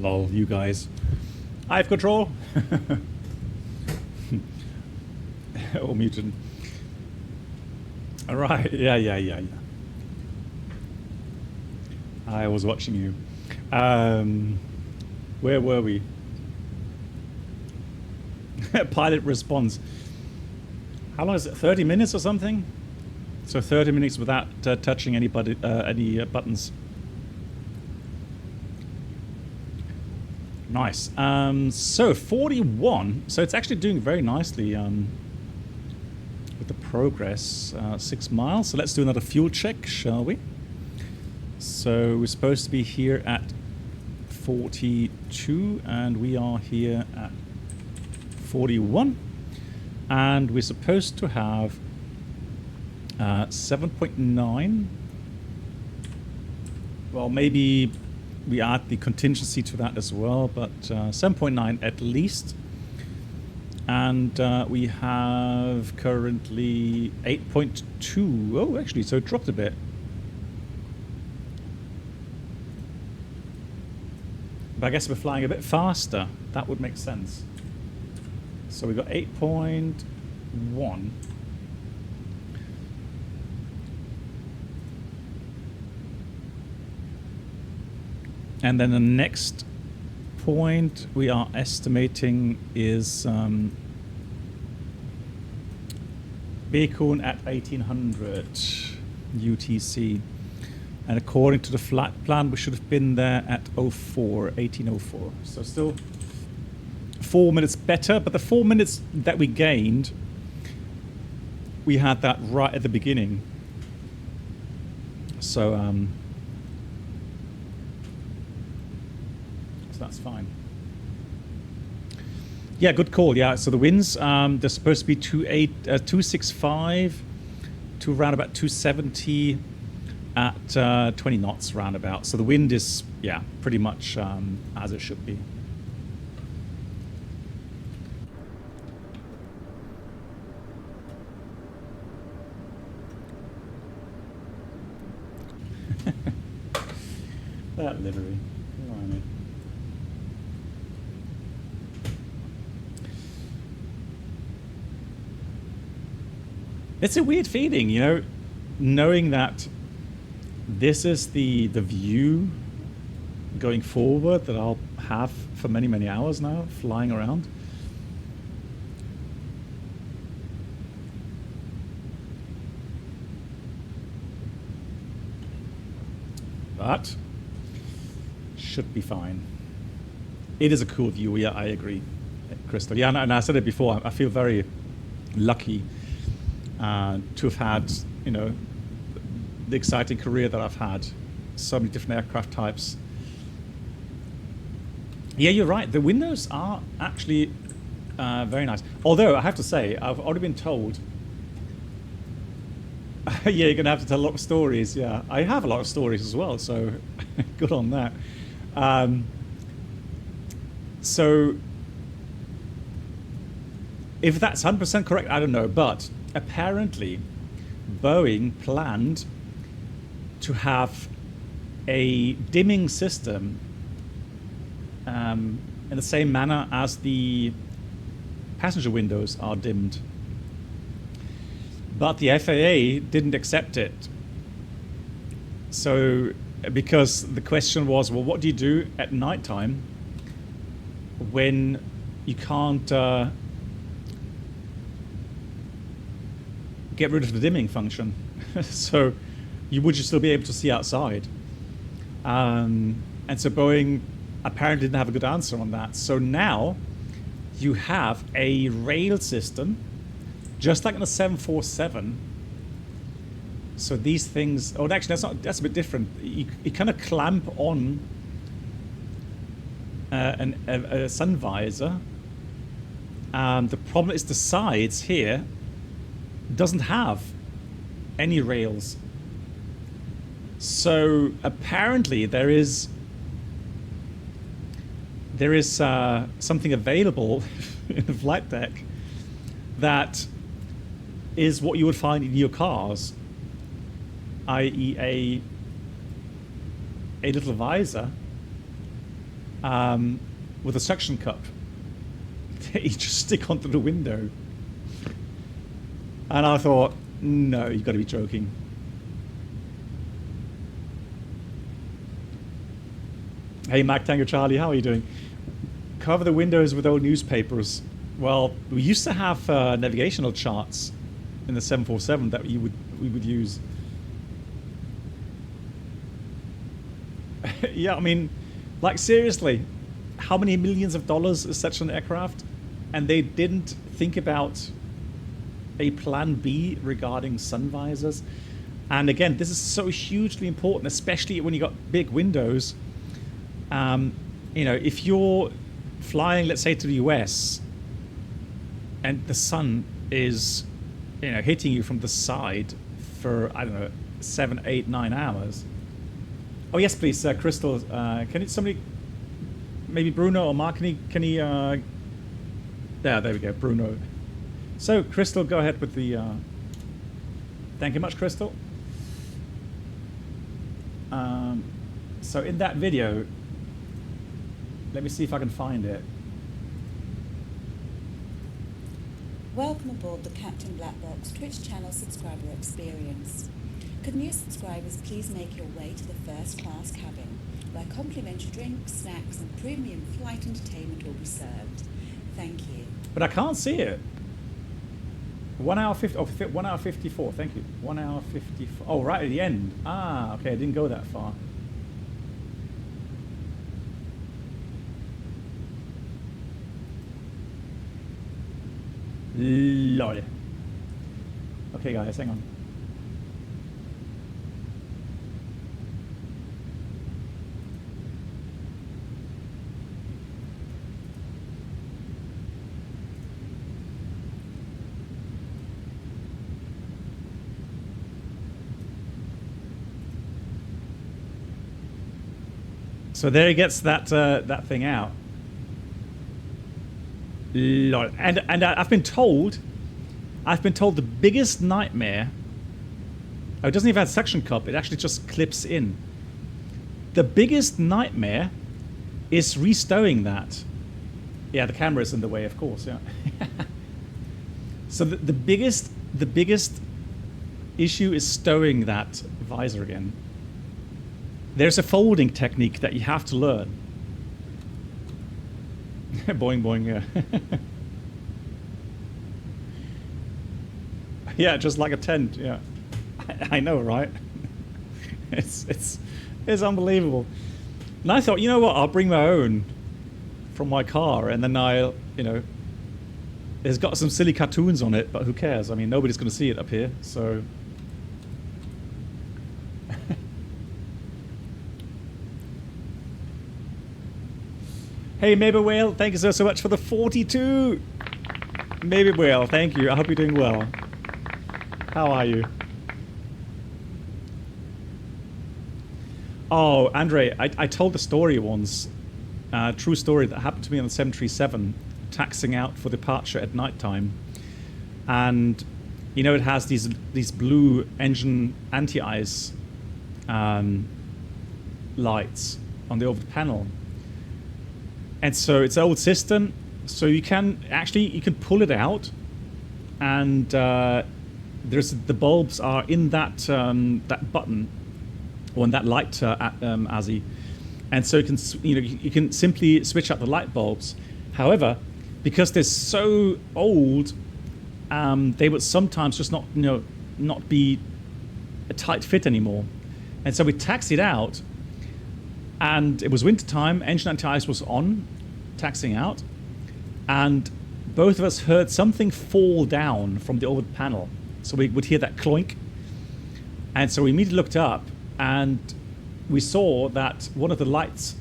Lol, you guys. I have control. Oh, mutant. All right. Yeah. I was watching you. Where were we? Pilot response. How long is it? 30 minutes or something? So 30 minutes without touching any buttons. Nice. So 41. So it's actually doing very nicely with the progress. 6 miles. So let's do another fuel check, shall we? So we're supposed to be here at 42, and we are here at 41. And we're supposed to have 7.9. Well, maybe we add the contingency to that as well, but 7.9 at least. And we have currently 8.2. Oh, actually, so it dropped a bit. But I guess we're flying a bit faster. That would make sense. So we've got 8.1. And then the next point we are estimating is Beacon at 1800 UTC. And according to the flight plan, we should have been there at 1804. So still 4 minutes better, but the 4 minutes that we gained, we had that right at the beginning. So, so that's fine. Yeah, good call. Yeah, so the winds, they're supposed to be 265 to around about 270 at 20 knots roundabout. So the wind is, yeah, pretty much as it should be. That livery. Blimey. It's a weird feeling, you know, knowing that this is the view going forward that I'll have for many, many hours now, flying around. But should be fine. It is a cool view, yeah, I agree, Crystal. Yeah, and I said it before, I feel very lucky to have had, you know, the exciting career that I've had. So many different aircraft types. Yeah, you're right. The windows are actually very nice. Although, I have to say, I've already been told yeah, you're going to have to tell a lot of stories. Yeah, I have a lot of stories as well, so good on that. So if that's 100% correct, I don't know. But apparently, Boeing planned to have a dimming system in the same manner as the passenger windows are dimmed. But the FAA didn't accept it. So, because the question was, well, what do you do at nighttime when you can't get rid of the dimming function? So, would you still be able to see outside? And so Boeing apparently didn't have a good answer on that. So now you have a rail system, just like in a 747. So these things, oh, actually, that's a bit different. You kind of clamp on a sun visor. The problem is the sides here doesn't have any rails. So apparently there is something available in the flight deck that is what you would find in your cars, i.e. a little visor with a suction cup. You just stick onto the window. And I thought, no, you've got to be joking. Hey, Mac Tango Charlie, how are you doing? Cover the windows with old newspapers. Well, we used to have navigational charts in the 747 that we would use. Yeah, I mean, like seriously, how many millions of dollars is such an aircraft? And they didn't think about a plan B regarding sun visors. And again, this is so hugely important, especially when you got big windows. You know, if you're flying, let's say, to the US, and the sun is, you know, hitting you from the side for, I don't know, 7, 8, 9 hours. Oh yes, please, Crystal. Can somebody, maybe Bruno or Mark, can he? There we go, Bruno. So, Crystal, go ahead with the. Thank you much, Crystal. So in that video, let me see if I can find it. Welcome aboard the Captain Black Box Twitch channel subscriber experience. Could new subscribers please make your way to the first class cabin, where complimentary drinks, snacks and premium flight entertainment will be served. Thank you. But I can't see it. 1 hour 50. Oh, 1 hour 54. Thank you. 1 hour 54. Oh, right at the end. Ah, okay. I didn't go that far. Lol. Okay, guys, hang on. So there he gets that that thing out. Lol. And I've been told the biggest nightmare. Oh, it doesn't even have a suction cup. It actually just clips in. The biggest nightmare is restowing that. Yeah, the camera is in the way, of course. Yeah. So the biggest issue is stowing that visor again. There's a folding technique that you have to learn. Boing, boing, yeah. Yeah, just like a tent, yeah. I know, right? It's unbelievable. And I thought, you know what, I'll bring my own from my car, and then I'll, you know, it's got some silly cartoons on it, but who cares? I mean, nobody's going to see it up here, so... Hey, Maybe Whale, thank you so much for the 42. Maybe Whale, thank you. I hope you're doing well. How are you? Oh, Andre, I told the story once, true story that happened to me on the 737, taxiing out for departure at night time. And, you know, it has these blue engine anti-ice lights on the over panel. And so it's an old system, so you can pull it out, and the bulbs are in that that button, or in that light ASI, and so you can simply switch out the light bulbs. However, because they're so old, they would sometimes just not be a tight fit anymore, and so we taxied out. And it was winter time, engine anti-ice was on, taxiing out, and both of us heard something fall down from the overhead panel. So we would hear that cloink. And so we immediately looked up, and we saw that one of the lights,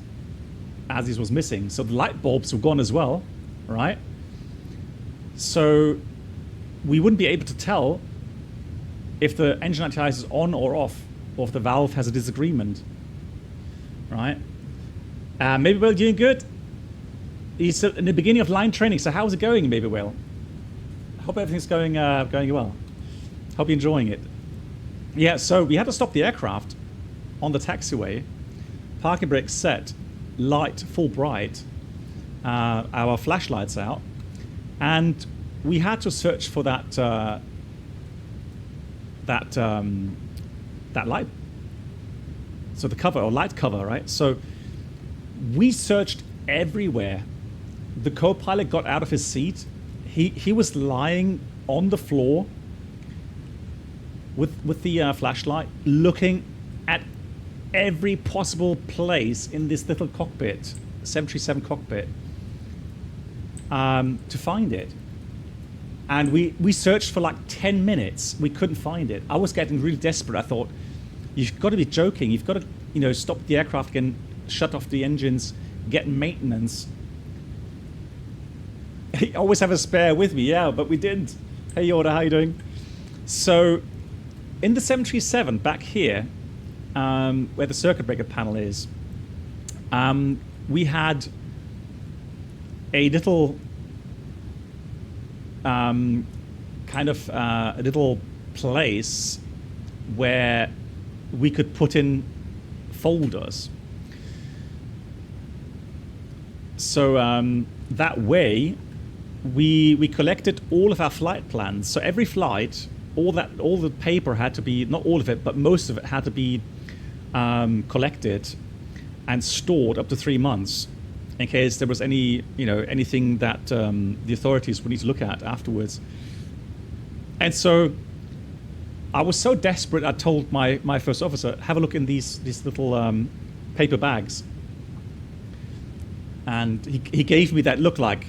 as it was missing, so the light bulbs were gone as well, right? So we wouldn't be able to tell if the engine anti-ice is on or off, or if the valve has a disagreement. Right? Maybe Will, doing good. He's in the beginning of line training. So how's it going, Maybe Will? Hope everything's going well. Hope you're enjoying it. Yeah. So we had to stop the aircraft on the taxiway. Parking brakes set, light full bright, our flashlights out, and we had to search for that light. So the cover, or light cover, right? So we searched everywhere. The co-pilot got out of his seat. He was lying on the floor with the flashlight, looking at every possible place in this little cockpit, 737 cockpit, to find it. And we searched for like 10 minutes. We couldn't find it. I was getting really desperate. I thought, you've got to be joking. You've got to, stop the aircraft again, shut off the engines, get maintenance. I always have a spare with me, yeah, but we didn't. Hey, Yoda, how you doing? So, in the 737, back here, where the circuit breaker panel is, we had a little a little place where we could put in folders. So that way we collected all of our flight plans. So every flight, all the paper had to be, not all of it, but most of it had to be collected and stored up to 3 months in case there was anything that the authorities would need to look at afterwards. And so I was so desperate, I told my first officer, have a look in these little paper bags. And he gave me that look like,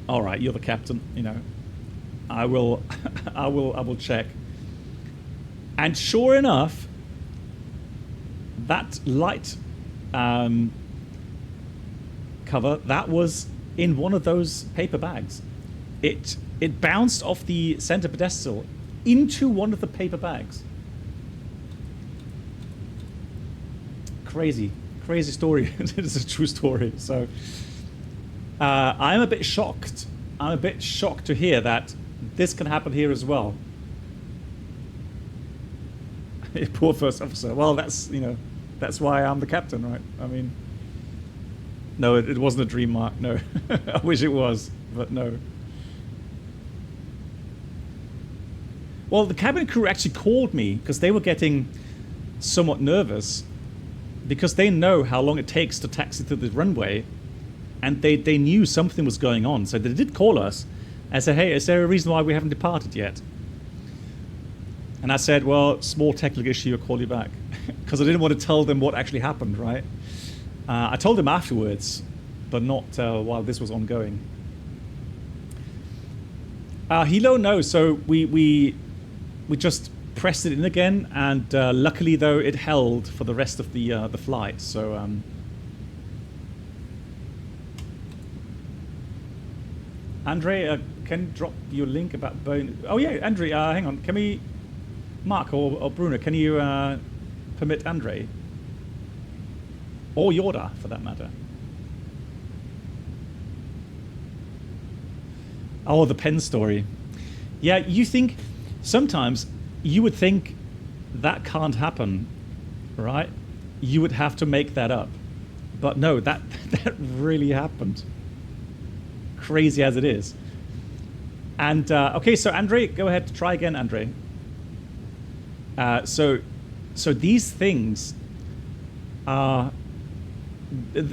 all right, you're the captain, I will check. And sure enough, that light cover, that was in one of those paper bags. It bounced off the center pedestal into one of the paper bags. Crazy story. It is a true story. So I'm a bit shocked. I'm a bit shocked to hear that this can happen here as well. Poor first officer. Well, that's why I'm the captain, right? I mean, no, it wasn't a dream, Mark. No, I wish it was, but no. Well, the cabin crew actually called me because they were getting somewhat nervous because they know how long it takes to taxi to the runway, and they knew something was going on. So they did call us and said, hey, is there a reason why we haven't departed yet? And I said, well, small technical issue, I'll call you back. Because I didn't want to tell them what actually happened, right? I told them afterwards, but not while this was ongoing. Hilo, no. So we just pressed it in again, and luckily, though, it held for the rest of the flight. So Andre, can you drop your link about bone? Oh yeah, Andre, hang on. Can we, Mark or Bruno? Can you permit Andre or Yoda, for that matter? Oh, the pen story. Yeah, you think sometimes you would think that can't happen, right? You would have to make that up, but no, that really happened. Crazy as it is. And okay, so Andre, go ahead, try again, Andre. So these things are,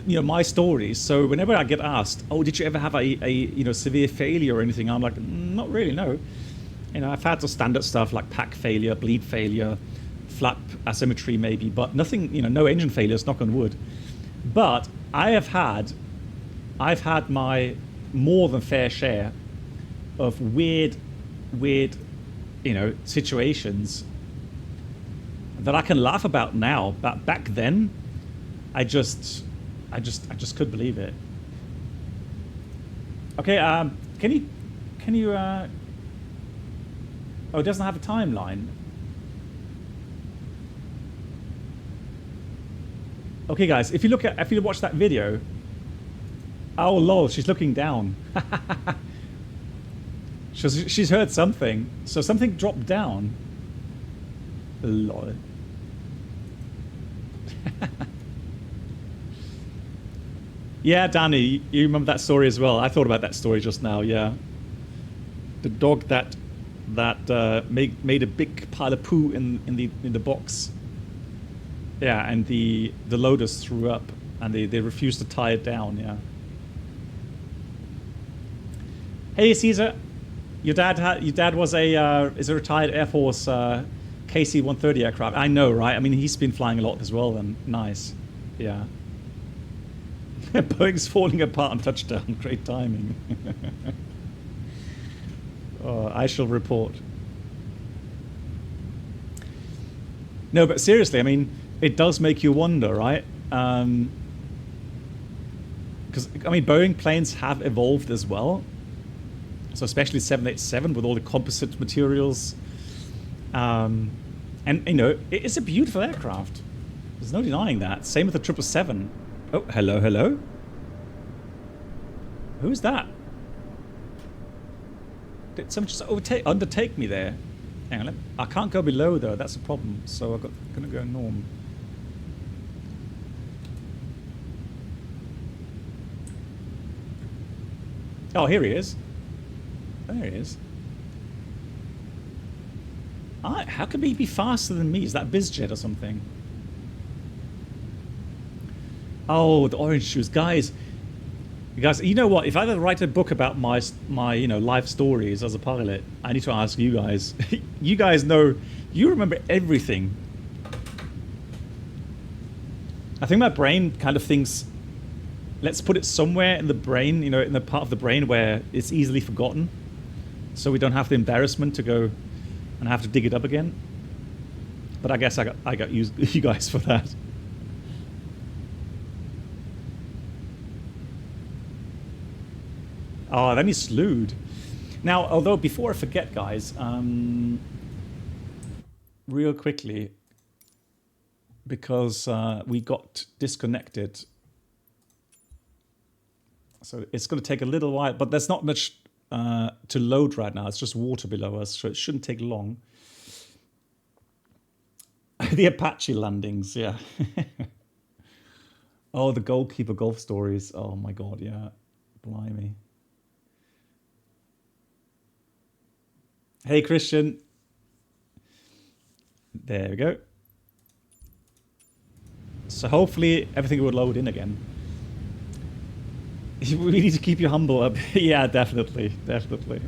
my stories. So whenever I get asked, oh, did you ever have a severe failure or anything? I'm like, not really, no. I've had the standard stuff like pack failure, bleed failure, flap asymmetry maybe, but nothing, no engine failures, knock on wood. But I've had my more than fair share of weird, situations that I can laugh about now. But back then, I just couldn't believe it. Okay, can you? Oh, it doesn't have a timeline. Okay, guys, if you watch that video. Oh lol, she's looking down. she's heard something. So something dropped down. Lol. Yeah, Danny, you remember that story as well. I thought about that story just now. Yeah, the dog that made a big pile of poo in the box. Yeah, and the loaders threw up, and they refused to tie it down. Yeah. Hey, Caesar, your dad was is a retired Air Force KC-130 aircraft. I know, right? I mean, he's been flying a lot as well. And nice. Yeah. Boeing's falling apart on touchdown. Great timing. Oh, I shall report. No, but seriously, I mean, it does make you wonder, right? Because, I mean, Boeing planes have evolved as well. So especially 787 with all the composite materials. And, you know, it's a beautiful aircraft. There's no denying that. Same with the 777. Oh, hello, hello. Who's that? Did someone just undertake me there? Hang on, I can't go below though. That's a problem. So I'm gonna go norm. Oh, here he is. There he is. How can he be faster than me? Is that BizJet or something? Oh, the orange shoes, guys. You know what? If I ever write a book about my life stories as a pilot, I need to ask you guys. You guys know, you remember everything. I think my brain kind of thinks, let's put it somewhere in the brain, in the part of the brain where it's easily forgotten, so we don't have the embarrassment to go and have to dig it up again. But I guess I got you guys for that. Oh, then he slewed. Now, although before I forget, guys, real quickly, because we got disconnected. So it's going to take a little while, but there's not much to load right now. It's just water below us, so it shouldn't take long. The Apache landings, yeah. Oh, the goalkeeper golf stories. Oh my God, yeah. Blimey. Hey, Christian. There we go. So hopefully everything will load in again. We need to keep you humble up. Yeah, definitely. Definitely.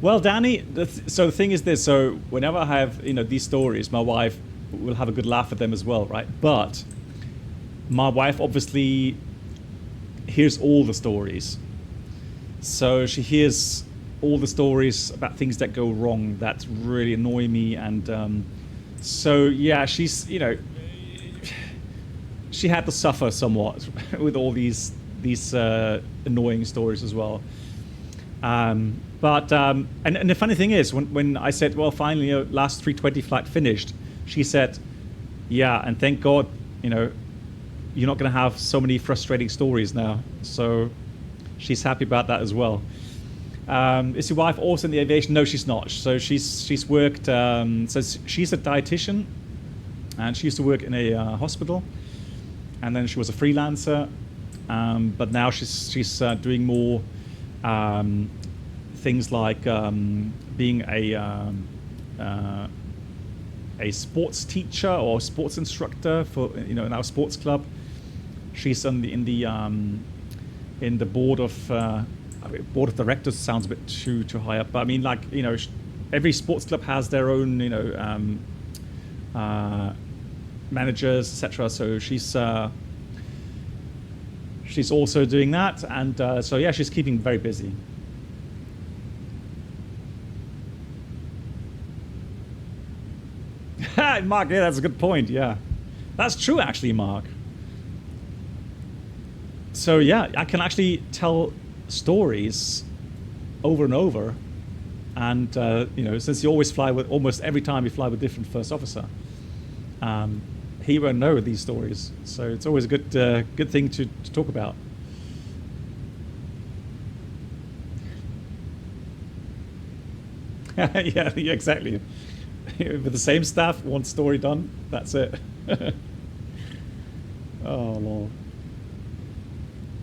Well, Danny, so the thing is this. So whenever I have, these stories, my wife will have a good laugh at them as well, right? But my wife obviously hears all the stories. So she hears all the stories about things that go wrong that really annoy me, and so yeah, she's she had to suffer somewhat with all these annoying stories as well. But and the funny thing is, when I said, well, finally, last 320 flight finished, she said, yeah, and thank God, you're not going to have so many frustrating stories now. So she's happy about that as well. Is your wife also in the aviation? No, she's not. So she's worked, so she's a dietitian, and she used to work in a hospital, and then she was a freelancer, but now she's doing more things like being a sports teacher or sports instructor for in our sports club. She's in the board of directors. Sounds a bit too high up, but I mean, every sports club has their own managers, etc. So she's also doing that, and so yeah, she's keeping very busy. Mark, yeah, that's a good point. Yeah, that's true, actually, Mark. So yeah, I can actually tell stories over and over, and since you always fly with, almost every time you fly with different first officer, he won't know these stories. So it's always a good thing to talk about. Yeah, exactly. With the same staff, one story done. That's it. Oh lord.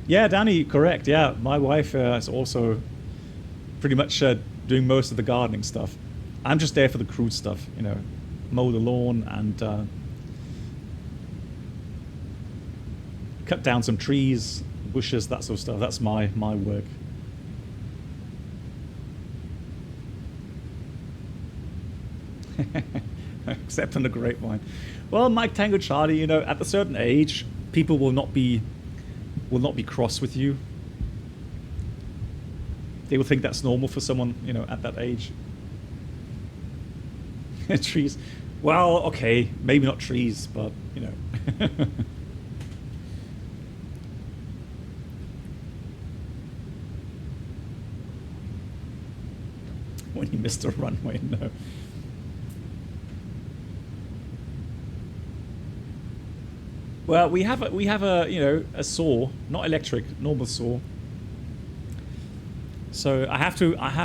Yeah, Danny, correct. Yeah, my wife is also pretty much doing most of the gardening stuff. I'm just there for the crude stuff, you know, mow the lawn and cut down some trees, bushes, that sort of stuff. That's my work. Except on the grapevine. Well, Mike Tango Charlie, you know, at a certain age, people will not be cross with you. They will think that's normal for someone, you know, at that age. Trees. Well, okay, maybe not trees, but you know. When you missed a runway, no. Well, we have a you know, a saw, not electric, normal saw. So I have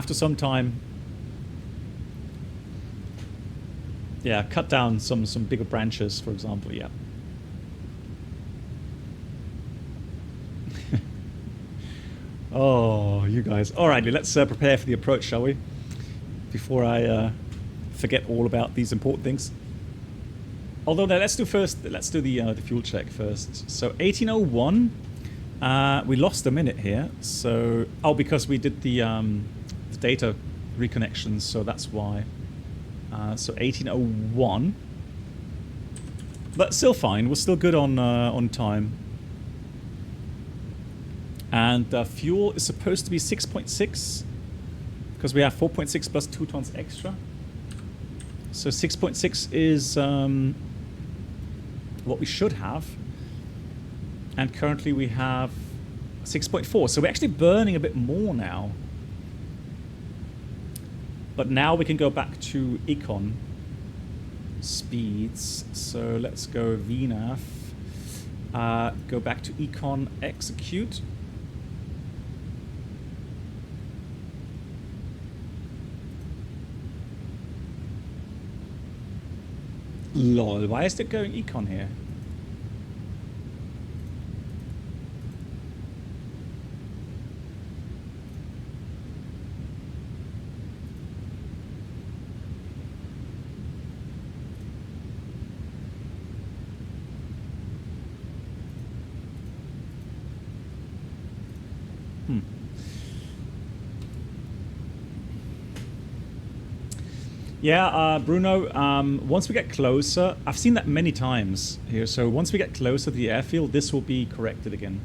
to sometime, yeah, cut down some bigger branches, for example. Yeah. Oh, you guys. Alrighty, let's prepare for the approach, shall we? Before I forget all about these important things. Although, no, let's do the fuel check first. So 1801, we lost a minute here. So because we did the data reconnections, so that's why. So 1801, but still fine. We're still good on time. And fuel is supposed to be 6.6 because we have 4.6 plus 2 tons extra. So 6.6 is what we should have, and currently we have 6.4, so we're actually burning a bit more now. But now we can go back to econ speeds. So let's go VNAV, go back to econ execute. Lol, why is it going econ here? Yeah, Bruno, once we get closer, I've seen that many times here, so once we get closer to the airfield, this will be corrected again.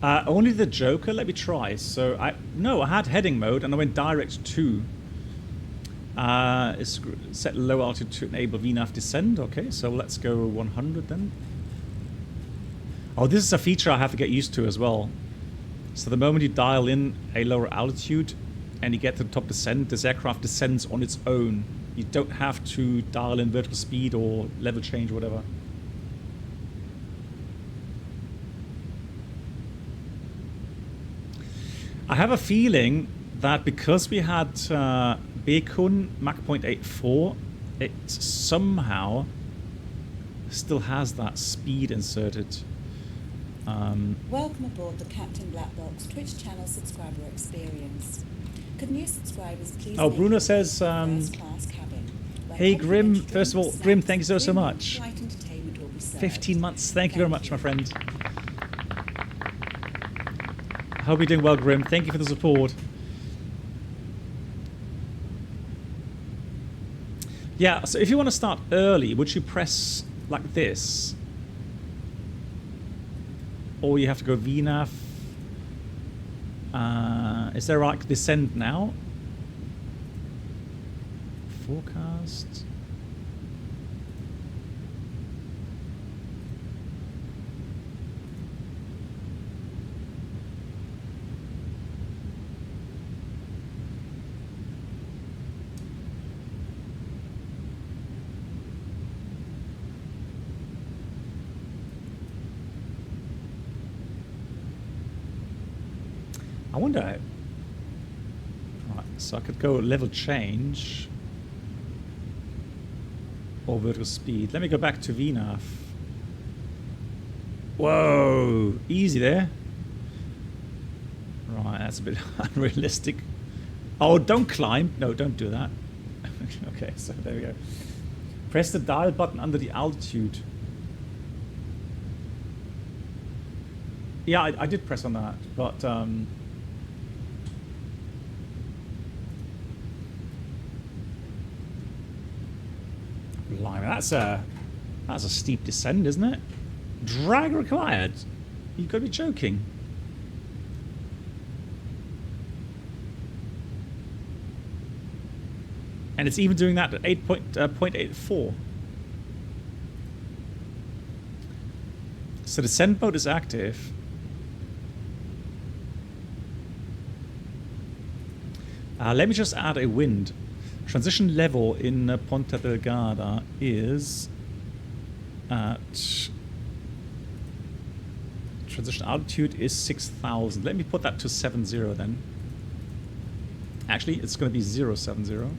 Only the Joker, let me try. So I had heading mode and I went direct to. It's set low altitude to enable VNAV descend. Okay, so let's go 100 then. Oh, this is a feature I have to get used to as well. So the moment you dial in a lower altitude and you get to the top descent, this aircraft descends on its own. You don't have to dial in vertical speed or level change or whatever. I have a feeling that because we had Bekun Mach 0.84, it somehow still has that speed inserted. Welcome aboard the Captain Black Box Twitch channel subscriber experience. Could new subscribers please... Oh, Bruno says, hey Grim, first of all, Grim, thank you so much. 15 months, thank you very much, my friend. I hope you're doing well, Grim. Thank you for the support. Yeah, so if you want to start early, would you press like this? Or you have to go VNAV. Is there like descend now? Forecast. wonder. Right, so I could go level change or vertical speed. Let me go back to VNAV. Whoa, easy there. Right, that's a bit unrealistic. Oh, don't climb. No, don't do that. Okay, so there we go. Press the dial button under the altitude. Yeah, I did press on that, but blimey, that's a steep descent, isn't it? Drag required. You've got to be joking. And it's even doing that at 8.84. So the send mode is active. Let me just add a wind. Transition level in Ponta Delgada is at... Transition altitude is 6,000. Let me put that to 70 then. Actually, it's going to be 070.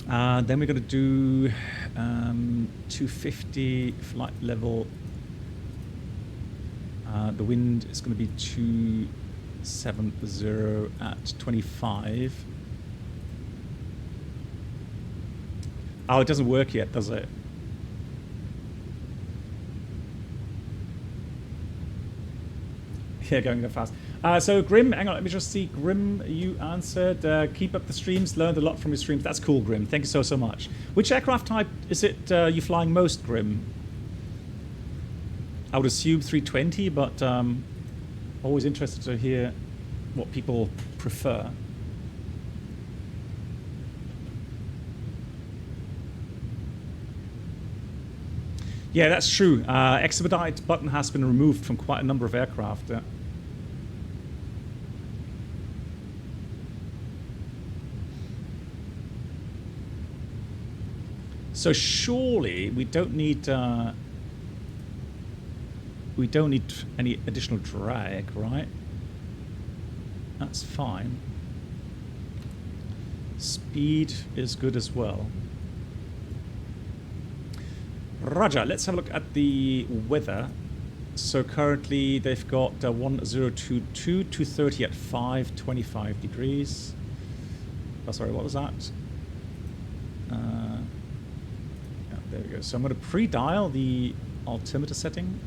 Then we're going to do 250 flight level. The wind is going to be 270 at 25. Oh, it doesn't work yet, does it? Yeah, going that fast. So Grim, hang on, let me just see. Grim, you answered. Keep up the streams. Learned a lot from your streams. That's cool, Grim. Thank you so much. Which aircraft type is it you flying most, Grim? I would assume 320, but always interested to hear what people prefer. Yeah, that's true. Expedite button has been removed from quite a number of aircraft. So surely we don't need any additional drag, right? That's fine. Speed is good as well. Roger, let's have a look at the weather. So currently they've got 1022, 230 at 525 degrees. Oh, sorry, what was that? Yeah, there we go. So I'm going to pre-dial the altimeter setting.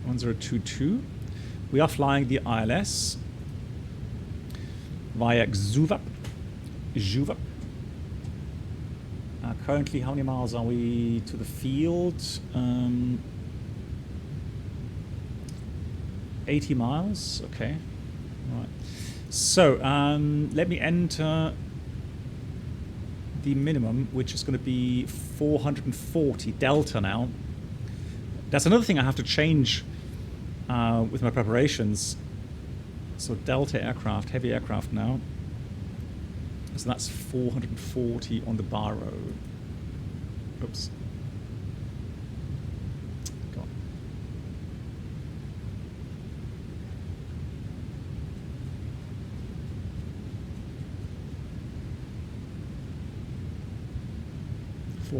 1022. We are flying the ILS via Xuva. Currently, how many miles are we to the field? 80 miles. Okay. Right. So let me enter the minimum, which is going to be 440 Delta now. That's another thing I have to change with my preparations. So Delta aircraft, heavy aircraft now. So that's 440 on the Barrow. Oops. Go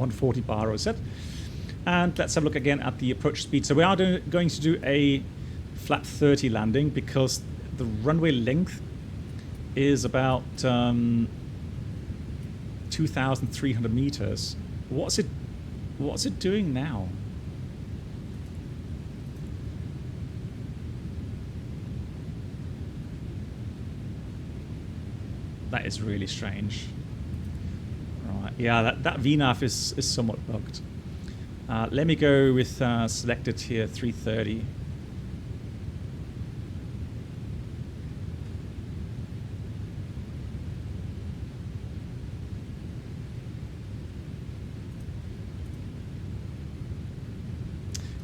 on. .440 Barrow set. And let's have a look again at the approach speed. So we are going to do a flat 30 landing because the runway length is about 2,300 meters. What's it doing now? That is really strange. Right, yeah, that VNAV is somewhat bugged. Let me go with selected here 330.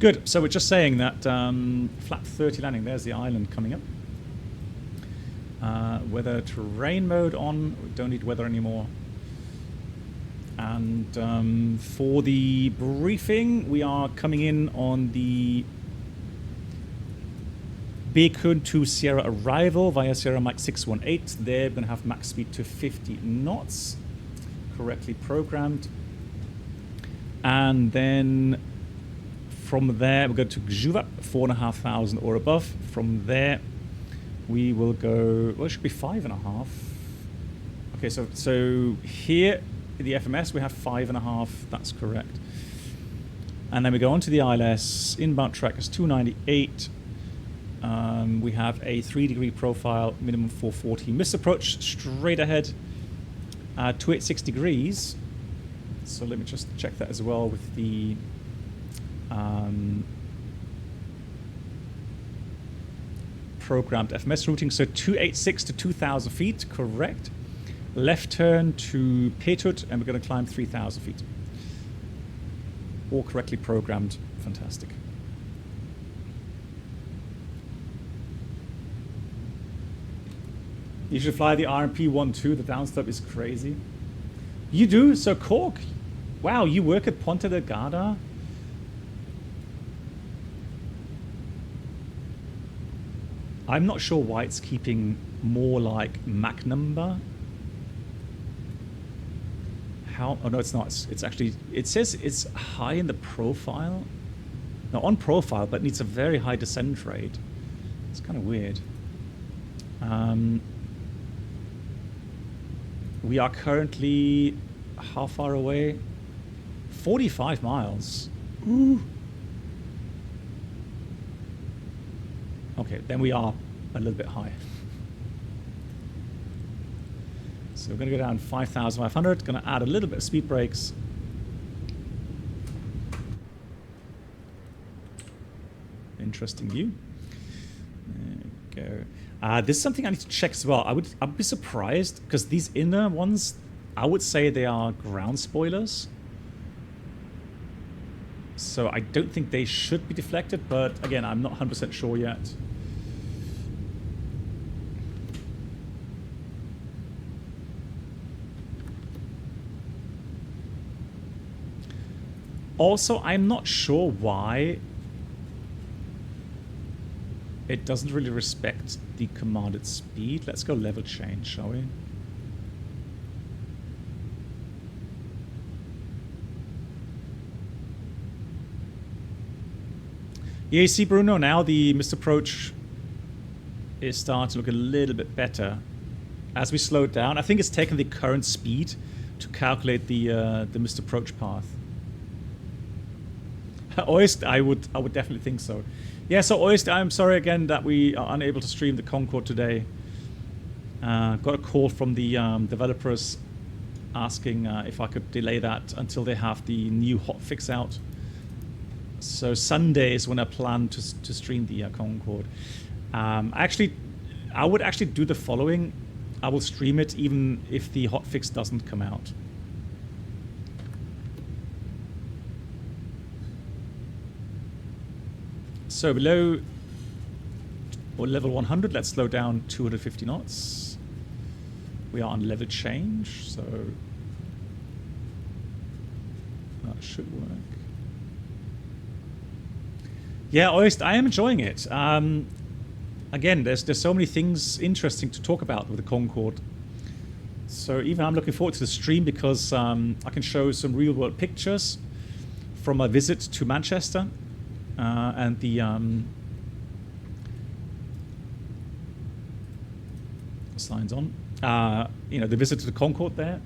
Good. So we're just saying that flat 30 landing. There's the island coming up. Weather terrain mode on. We don't need weather anymore. And for the briefing, we are coming in on the Beacon to Sierra arrival via Sierra Mike 618. They're going to have max speed to 50 knots, correctly programmed. And then from there, we'll go to Gjuva, 4,500 or above. From there, we will go, well, it should be 5.5. Okay, so here in the FMS, we have 5.5. That's correct. And then we go on to the ILS. Inbound track is 298. We have a 3-degree profile, minimum 440. Misapproach straight ahead, 286 degrees. So let me just check that as well with the programmed FMS routing. So 286 to 2,000 feet, correct. Left turn to Petut, and we're going to climb 3,000 feet. All correctly programmed. Fantastic. You should fly the RMP-12. The downstep is crazy. You do? So Cork, wow, you work at Ponta Delgada? I'm not sure why it's keeping more like Mach number. How? Oh no, it's not. It's actually, it says it's high in the profile. No, on profile, but needs a very high descent rate. It's kind of weird. We are currently how far away? 45 miles. Ooh. Okay, then we are a little bit high. So we're going to go down 5,500. Going to add a little bit of speed brakes. Interesting view. There we go. This is something I need to check as well. I'd be surprised because these inner ones, I would say they are ground spoilers. So I don't think they should be deflected, but again, I'm not 100% sure yet. Also, I'm not sure why it doesn't really respect the commanded speed. Let's go level change, shall we? Yeah, you see, Bruno, now the missed approach is starting to look a little bit better. As we slow down, I think it's taken the current speed to calculate the missed approach path. Oist, I would definitely think so. Yeah, so Oist, I'm sorry again that we are unable to stream the Concorde today. Got a call from the developers asking if I could delay that until they have the new hotfix out. So Sunday is when I plan to stream the Concorde. I would actually do the following. I will stream it even if the hotfix doesn't come out. So below or level 100, let's slow down 250 knots. We are on level change, so that should work. Yeah, Oist, I am enjoying it. Again, there's so many things interesting to talk about with the Concorde. So even I'm looking forward to the stream because I can show some real-world pictures from my visit to Manchester and the signs on. You know, the visit to the Concorde there.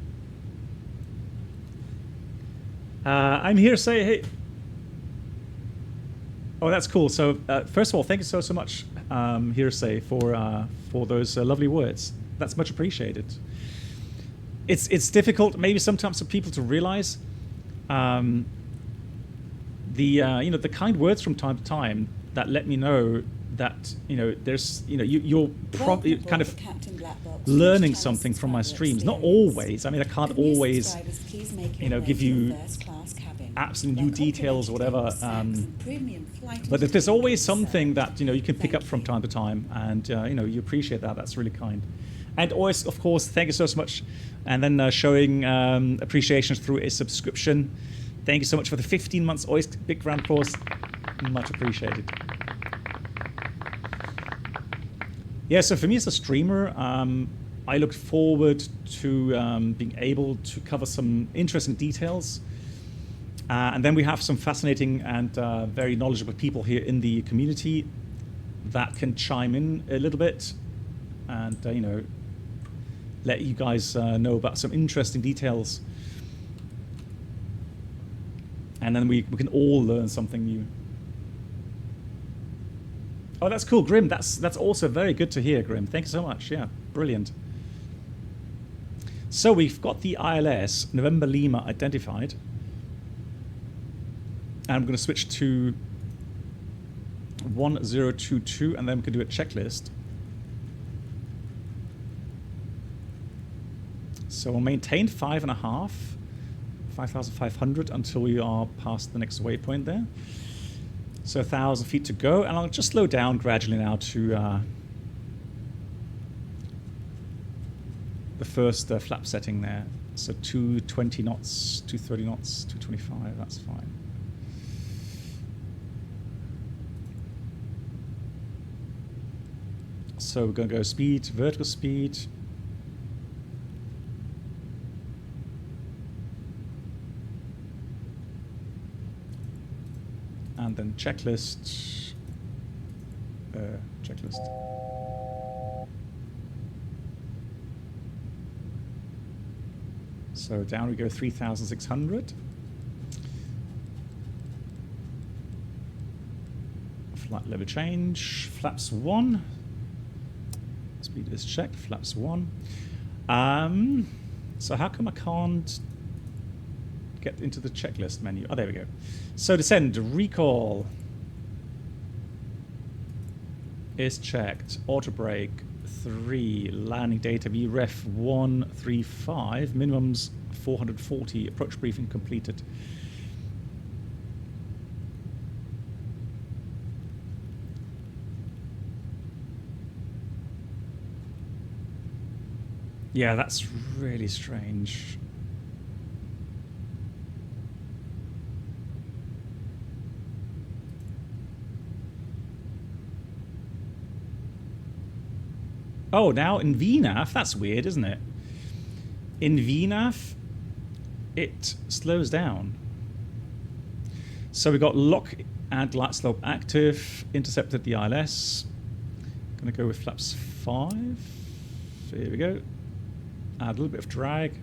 I'm here to say, hey. Oh, that's cool. So first of all, thank you so much, Hearsay, for those lovely words. That's much appreciated. It's difficult, maybe sometimes for people to realize you know, the kind words from time to time that let me know that, you know, there's, you know, you're probably kind of learning something from my streams. Not always. I mean, I can't always, you know, give you absolute new details or whatever. But if there's always something that, you know, you can pick up from time to time, and you know, you appreciate that. That's really kind. And always, of course, thank you so much. And then showing appreciation through a subscription. Thank you so much for the 15 months. Always big round of applause. Much appreciated. Yeah, so for me as a streamer, I look forward to being able to cover some interesting details. And then we have some fascinating and very knowledgeable people here in the community that can chime in a little bit and, you know, let you guys know about some interesting details. And then we can all learn something new. Oh, that's cool, Grim. That's also very good to hear, Grim. Thank you so much. Yeah, brilliant. So we've got the ILS, November Lima, identified. And I'm going to switch to 1022, and then we can do a checklist. So we'll maintain 5,500 until we are past the next waypoint there. So 1,000 feet to go, and I'll just slow down gradually now to the first flap setting there. So 220 knots, 230 knots, 225, that's fine. So we're going to go speed, vertical speed. And then checklist. Checklist. So down we go 3,600. Flight level change. Flaps 1. Speed is checked. Flaps 1. So how come I can't get into the checklist menu? Oh, there we go. So descend, recall is checked. Auto brake 3, landing data VREF 135, minimums 440, approach briefing completed. Yeah, that's really strange. Oh, now in VNAV, that's weird, isn't it? In VNAV, it slows down. So we got lock and glide slope active, intercepted the ILS. Gonna go with flaps 5. Here we go. Add a little bit of drag.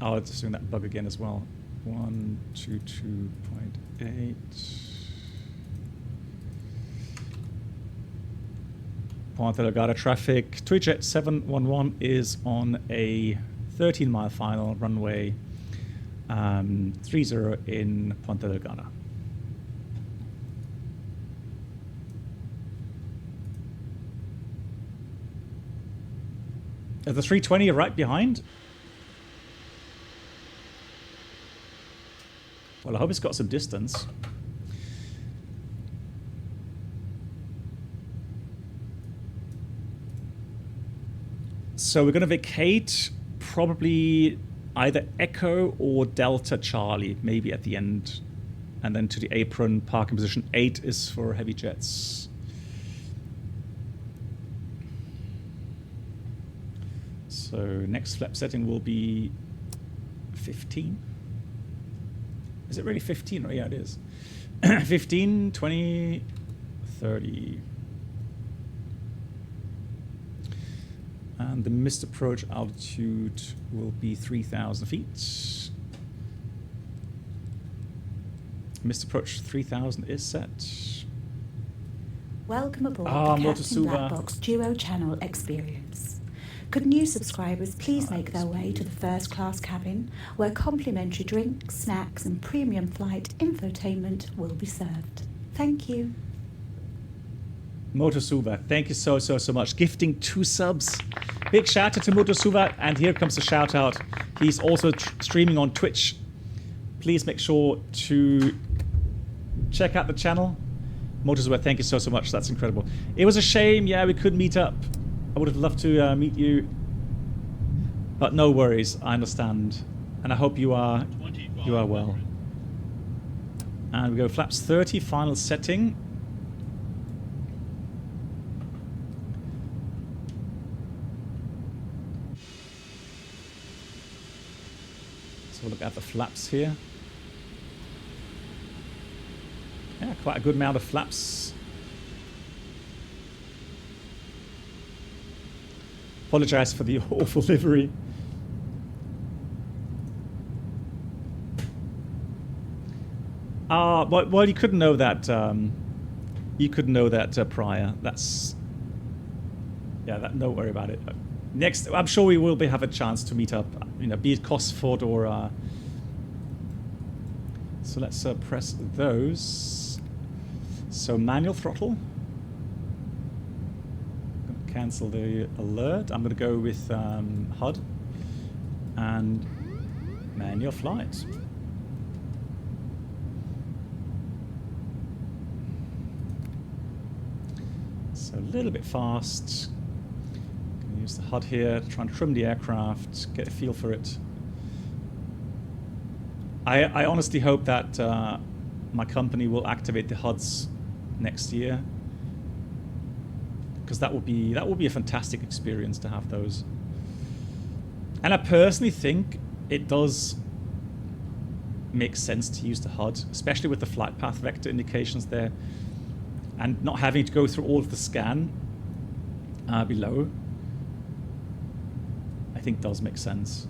Oh, it's just doing that bug again as well. 122.8. Ponta Delgada traffic. Tweetjet 711 is on a 13-mile final runway 30 in Ponta Delgada. The 320 right behind. Well, I hope it's got some distance. So we're going to vacate probably either Echo or Delta Charlie, maybe at the end. And then to the apron, parking position 8 is for heavy jets. So next flap setting will be 15. Is it really 15? Oh, yeah, it is. 15, 20, 30. And the missed approach altitude will be 3,000 feet. Missed approach 3,000 is set. Welcome aboard the Captain Black Box Duo Channel Experience. Could new subscribers please make their way to the first class cabin, where complimentary drinks, snacks and premium flight infotainment will be served. Thank you. Motosuva, thank you so much. Gifting 2 subs. Big shout out to Motosuva, and here comes the shout out. He's also streaming on Twitch. Please make sure to check out the channel. Motosuva, thank you so much. That's incredible. It was a shame, yeah, we couldn't meet up. I would have loved to meet you, but no worries. I understand, and I hope you are well. And we go flaps 30, final setting. So we'll look at the flaps here. Yeah, quite a good amount of flaps. Apologize for the awful livery. Well, you couldn't know that. You couldn't know that prior. That's yeah. Don't worry about it. Next, I'm sure we will have a chance to meet up. You know, be it Cosford or. So let's press those. So manual throttle. Cancel the alert. I'm going to go with HUD and manual flight. So a little bit fast. Going to use the HUD here to try and trim the aircraft, get a feel for it. I honestly hope that my company will activate the HUDs next year, because that would be a fantastic experience to have those. And I personally think it does make sense to use the HUD, especially with the flight path vector indications there, and not having to go through all of the scan below. I think does make sense.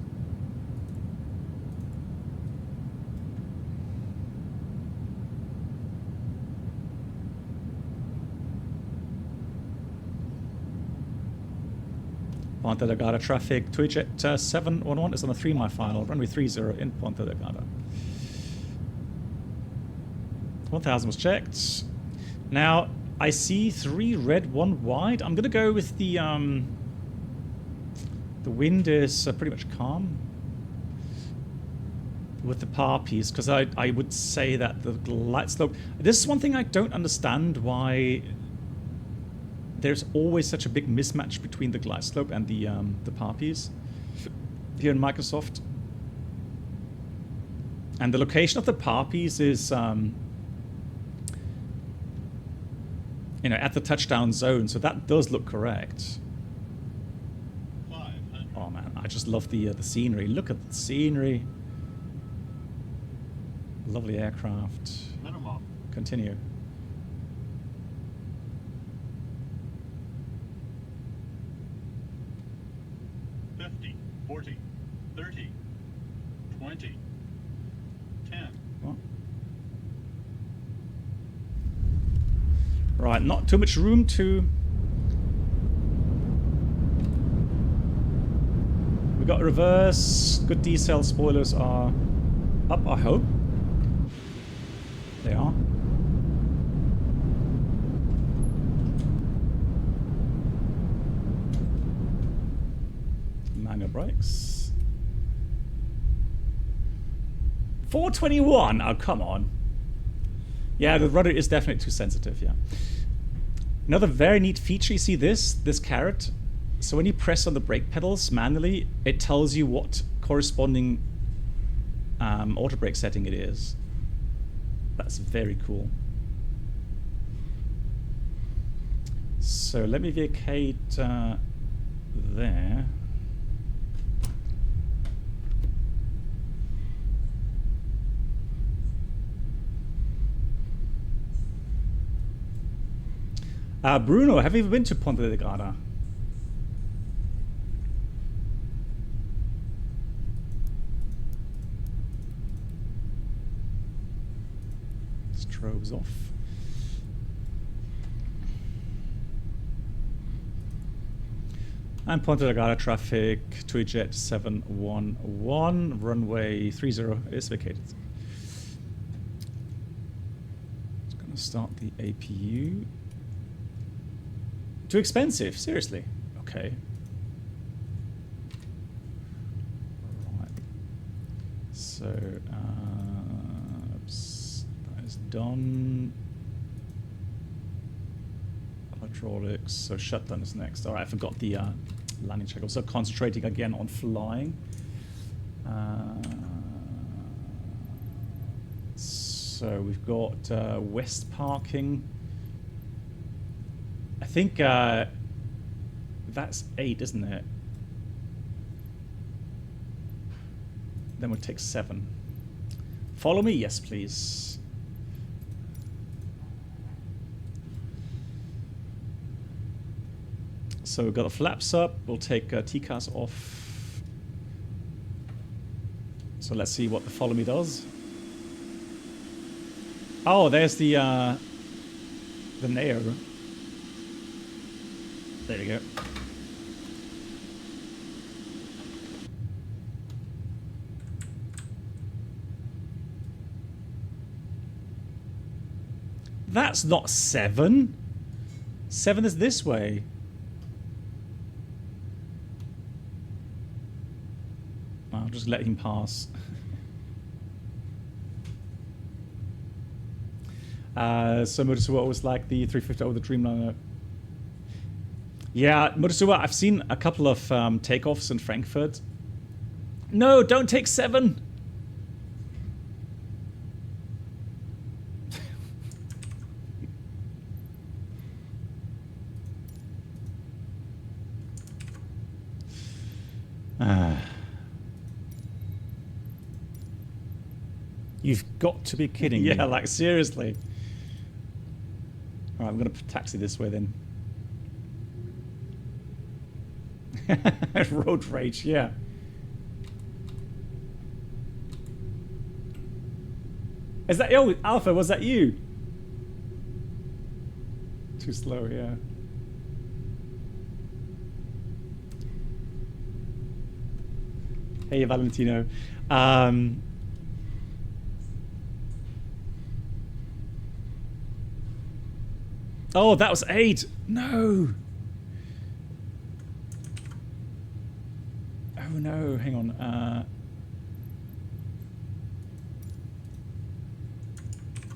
Ponta Delgada traffic, Twitch 711 is on a 3-mile final, runway 30 in Ponta Delgada. 1000 was checked. Now, I see 3 red, 1 white. I'm going to go with the wind is pretty much calm with the power piece, because I would say that the glide slope... This is one thing I don't understand, why there's always such a big mismatch between the glide slope and the power piece here in Microsoft. And the location of the power piece is you know, at the touchdown zone, so that does look correct. Oh man, I just love the scenery. Look at the scenery. Lovely aircraft. Continue. 40, 30, 20, 10. What? Right, not too much room to... We got reverse. Good decel spoilers are up, I hope. They are. Manual brakes. 421. Oh, come on. Yeah, the rudder is definitely too sensitive, yeah. Another very neat feature, you see this caret. So when you press on the brake pedals manually, it tells you what corresponding auto brake setting it is. That's very cool. So let me vacate there. Bruno, have you ever been to Ponta Delgada? Strobes off. And Ponta Delgada traffic, TUIJet 711, runway 30 is vacated. It's going to start the APU. Too expensive, seriously. Okay. Right. So, oops, that is done. hydraulics. So shutdown is next. All right, I forgot the landing check. Also concentrating again on flying. So we've got west parking. I think that's 8, isn't it? Then we'll take 7. Follow me, yes, please. So we've got the flaps up. We'll take TCAS off. So let's see what the follow me does. Oh, there's the Neo. There we go. That's not 7. 7 is this way. I'll just let him pass. So Motosua was like the 350 over the Dreamliner. Yeah, Motosua, I've seen a couple of takeoffs in Frankfurt. No, don't take 7. You've got to be kidding me. Yeah, like seriously. Alright, I'm going to taxi this way then. Road rage, yeah. Is that... Oh, Alpha, was that you? Too slow, yeah. Hey, Valentino. Oh, that was 8. No. Oh no, hang on.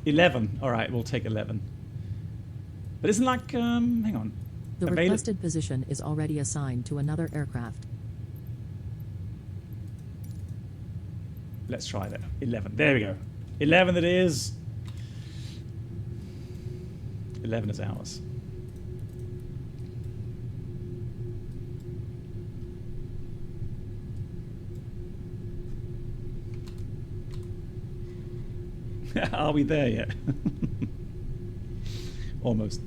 11. All right, we'll take 11. But isn't like hang on. The requested position is already assigned to another aircraft. Let's try that. 11. There we go. 11 it is. 11 is ours. Are we there yet? Almost.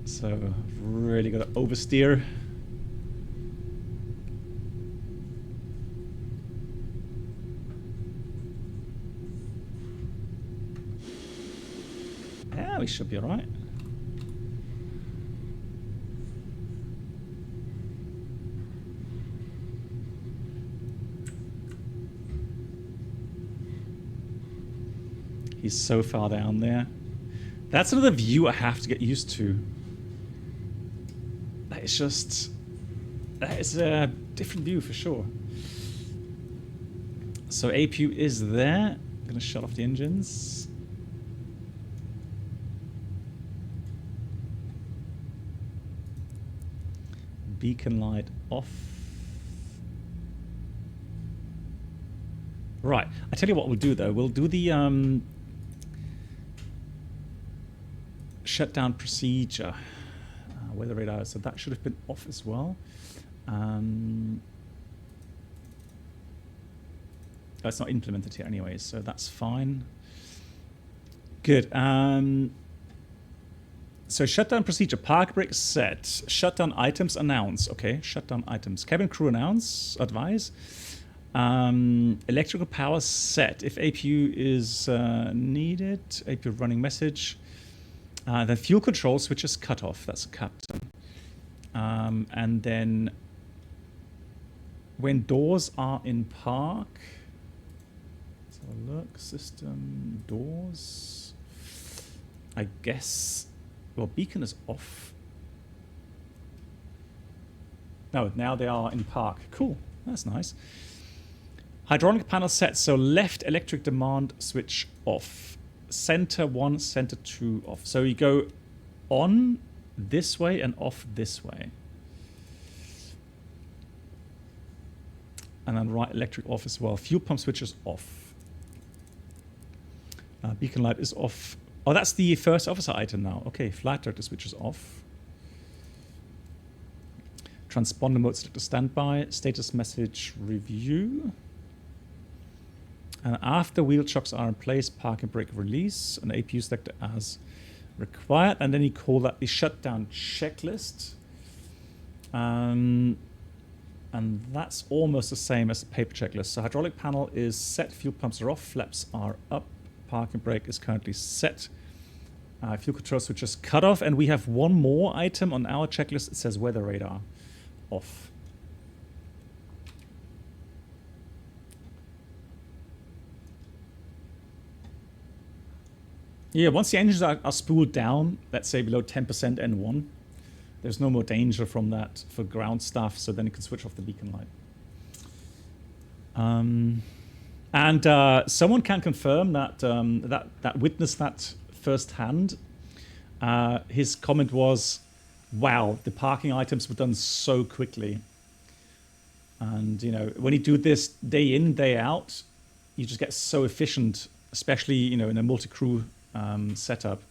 So I've really got to oversteer. Yeah, we should be all right. He's so far down there. That's another view I have to get used to. That is just... That is a different view for sure. So APU is there. I'm going to shut off the engines. Beacon light off. Right. I tell you what we'll do though. We'll do the shutdown procedure. Weather radar. So that should have been off as well. It's not implemented here anyway, so that's fine. Good. So shutdown procedure, park brake set, shutdown items announce. Okay, shutdown items. Cabin crew announce, advise. Electrical power set. If APU is needed, APU running message. Then fuel control switch is cut off. That's a captain. And then when doors are in park, let's have a look. System doors. I guess. Well, beacon is off. No, now they are in park. Cool. That's nice. Hydraulic panel set, so left electric demand switch off. Center 1, center 2 off. So you go on this way and off this way. And then right electric off as well. Fuel pump switch is off. Beacon light is off. Oh, that's the first officer item now. Okay, flight director switch is off. Transponder mode select to standby. Status message review. And after wheel chocks are in place, parking brake release, an APU selector as required. And then you call that the shutdown checklist. And that's almost the same as the paper checklist. So hydraulic panel is set, fuel pumps are off, flaps are up, parking brake is currently set. Fuel control switch is cut off. And we have one more item on our checklist. It says weather radar off. Yeah, once the engines are spooled down, let's say below 10% N1, there's no more danger from that for ground stuff, so then you can switch off the beacon light. And someone can confirm that that witnessed that firsthand. His comment was, wow, the parking items were done so quickly. And, you know, when you do this day in, day out, you just get so efficient, especially, you know, in a multi-crew setup.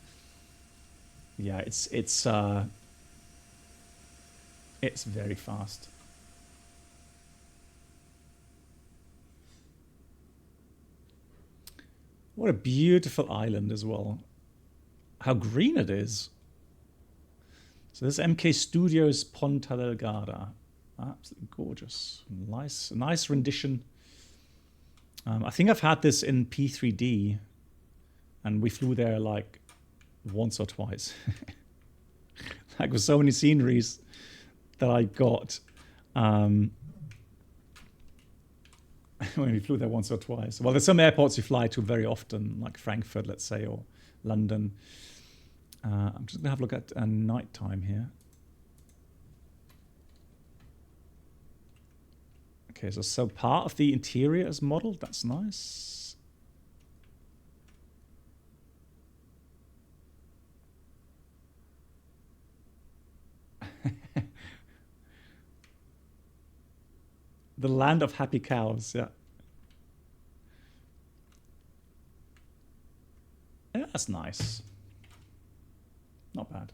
Yeah, it's very fast. What a beautiful island as well. How green it is. So this MK Studios Ponta Delgada. Absolutely gorgeous. Nice rendition. I think I've had this in P3D. And we flew there like once or twice. Like with so many sceneries that I got when we flew there once or twice. Well, there's some airports you fly to very often, like Frankfurt, let's say, or London. I'm just going to have a look at night time here. Okay, so part of the interior is modeled. That's nice. The land of happy cows, yeah. Yeah, that's nice. Not bad.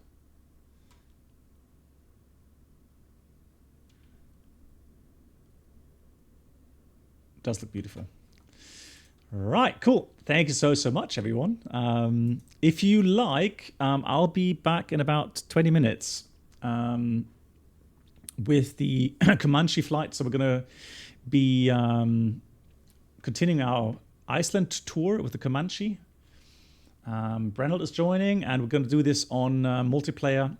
Does look beautiful. Right, cool. Thank you so much, everyone. If you like, I'll be back in about 20 minutes. With the Comanche flight. So we're going to be continuing our Iceland tour with the Comanche. Brennelt is joining, and we're going to do this on multiplayer,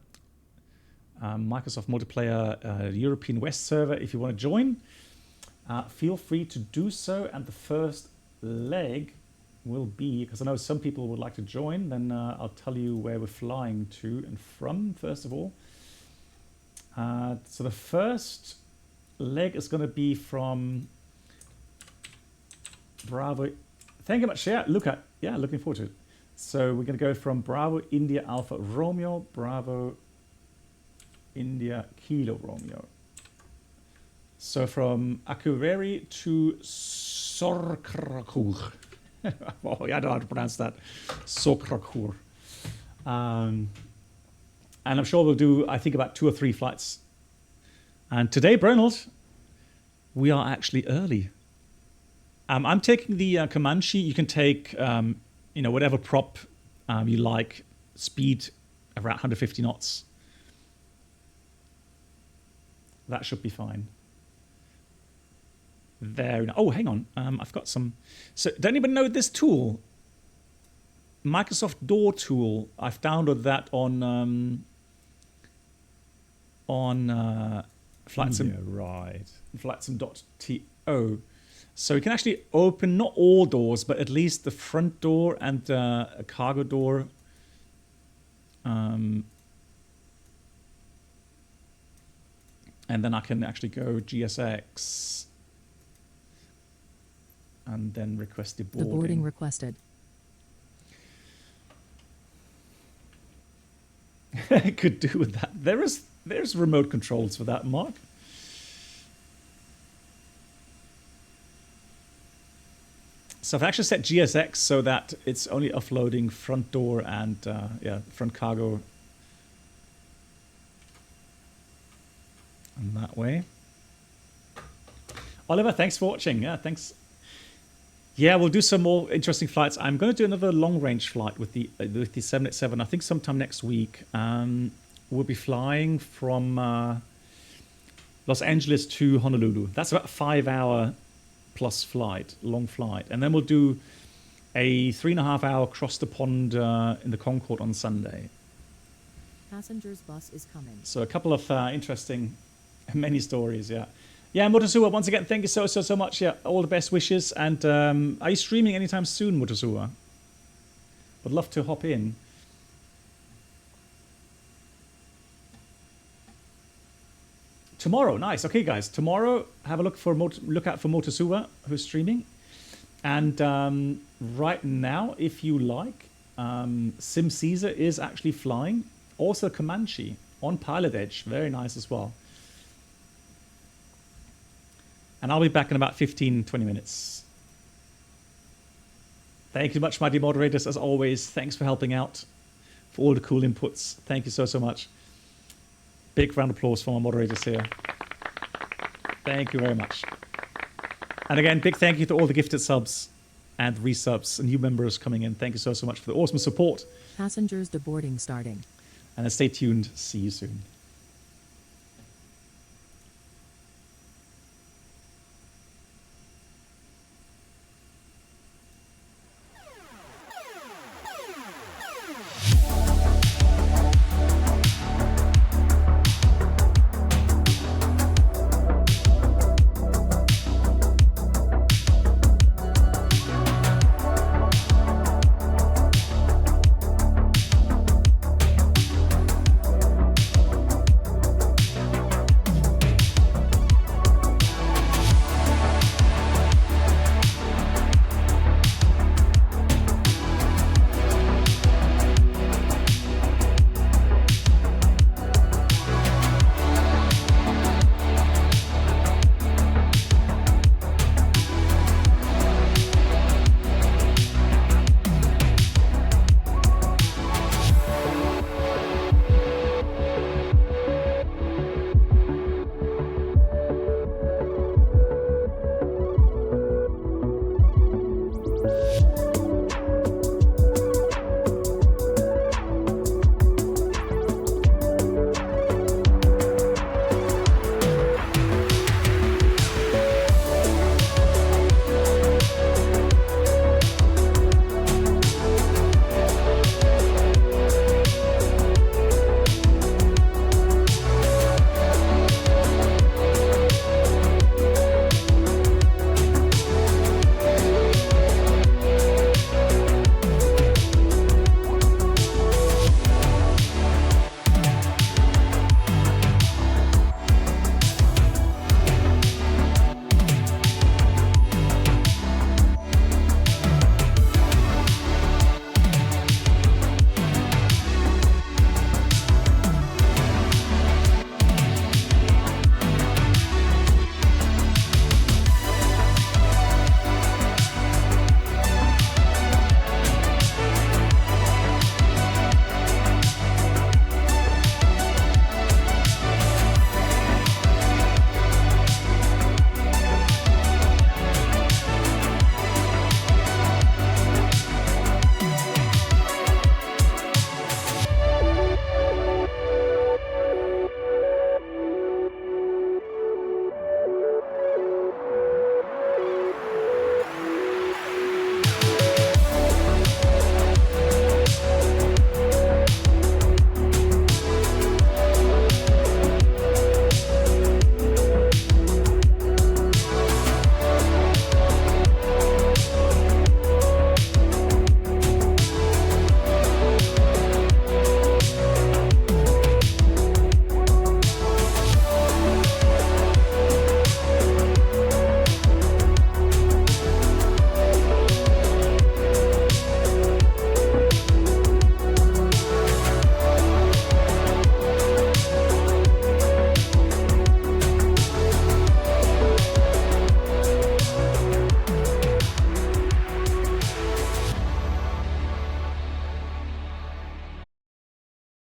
Microsoft Multiplayer European West server. If you want to join, feel free to do so. And the first leg will be, because I know some people would like to join, then I'll tell you where we're flying to and from, first of all. So the first leg is going to be from Bravo. Thank you much. Yeah, looking forward to it. So we're going to go from Bravo India Alpha Romeo, Bravo India Kilo Romeo. So from Akureyri to Sorkrakur. Oh, I don't know how to pronounce that. Sorkrakur. And I'm sure we'll do, I think, about 2 or 3 flights. And today, Brennelt, we are actually early. I'm taking the Comanche. You can take, you know, whatever prop you like. Speed around 150 knots. That should be fine. Very nice. Oh, hang on. I've got some. So, does anybody know this tool? Microsoft Door tool. I've downloaded that on FlightSim. Yeah, right. FlightSim.to. So you can actually open not all doors, but at least the front door and a cargo door. And then I can actually go GSX. and then request the The boarding. boarding requested. Could do with that. There's remote controls for that, Mark. So I've actually set GSX so that it's only offloading front door and front cargo. And that way. Oliver, thanks for watching. Yeah, thanks. Yeah, we'll do some more interesting flights. I'm going to do another long-range flight with the 787. I think sometime next week. We'll be flying from Los Angeles to Honolulu. That's about a 5-hour plus flight, long flight. And then we'll do a 3.5-hour cross the pond in the Concorde on Sunday. Passengers bus is coming. So a couple of interesting, many stories, yeah. Yeah, Motosua, once again, thank you so much. Yeah, all the best wishes. And are you streaming anytime soon, Motosua? Would love to hop in. Tomorrow, nice. Okay, guys, tomorrow have a look out for Motosua, who's streaming. And right now, if you like, Sim Caesar is actually flying. Also Comanche on Pilot Edge, very nice as well. And I'll be back in about 15-20 minutes. Thank you much, my dear moderators, as always. Thanks for helping out, for all the cool inputs. Thank you so much. Big round of applause for my moderators here. Thank you very much. And again, big thank you to all the gifted subs and resubs and new members coming in. Thank you so much for the awesome support. Passengers deboarding starting. And stay tuned. See you soon.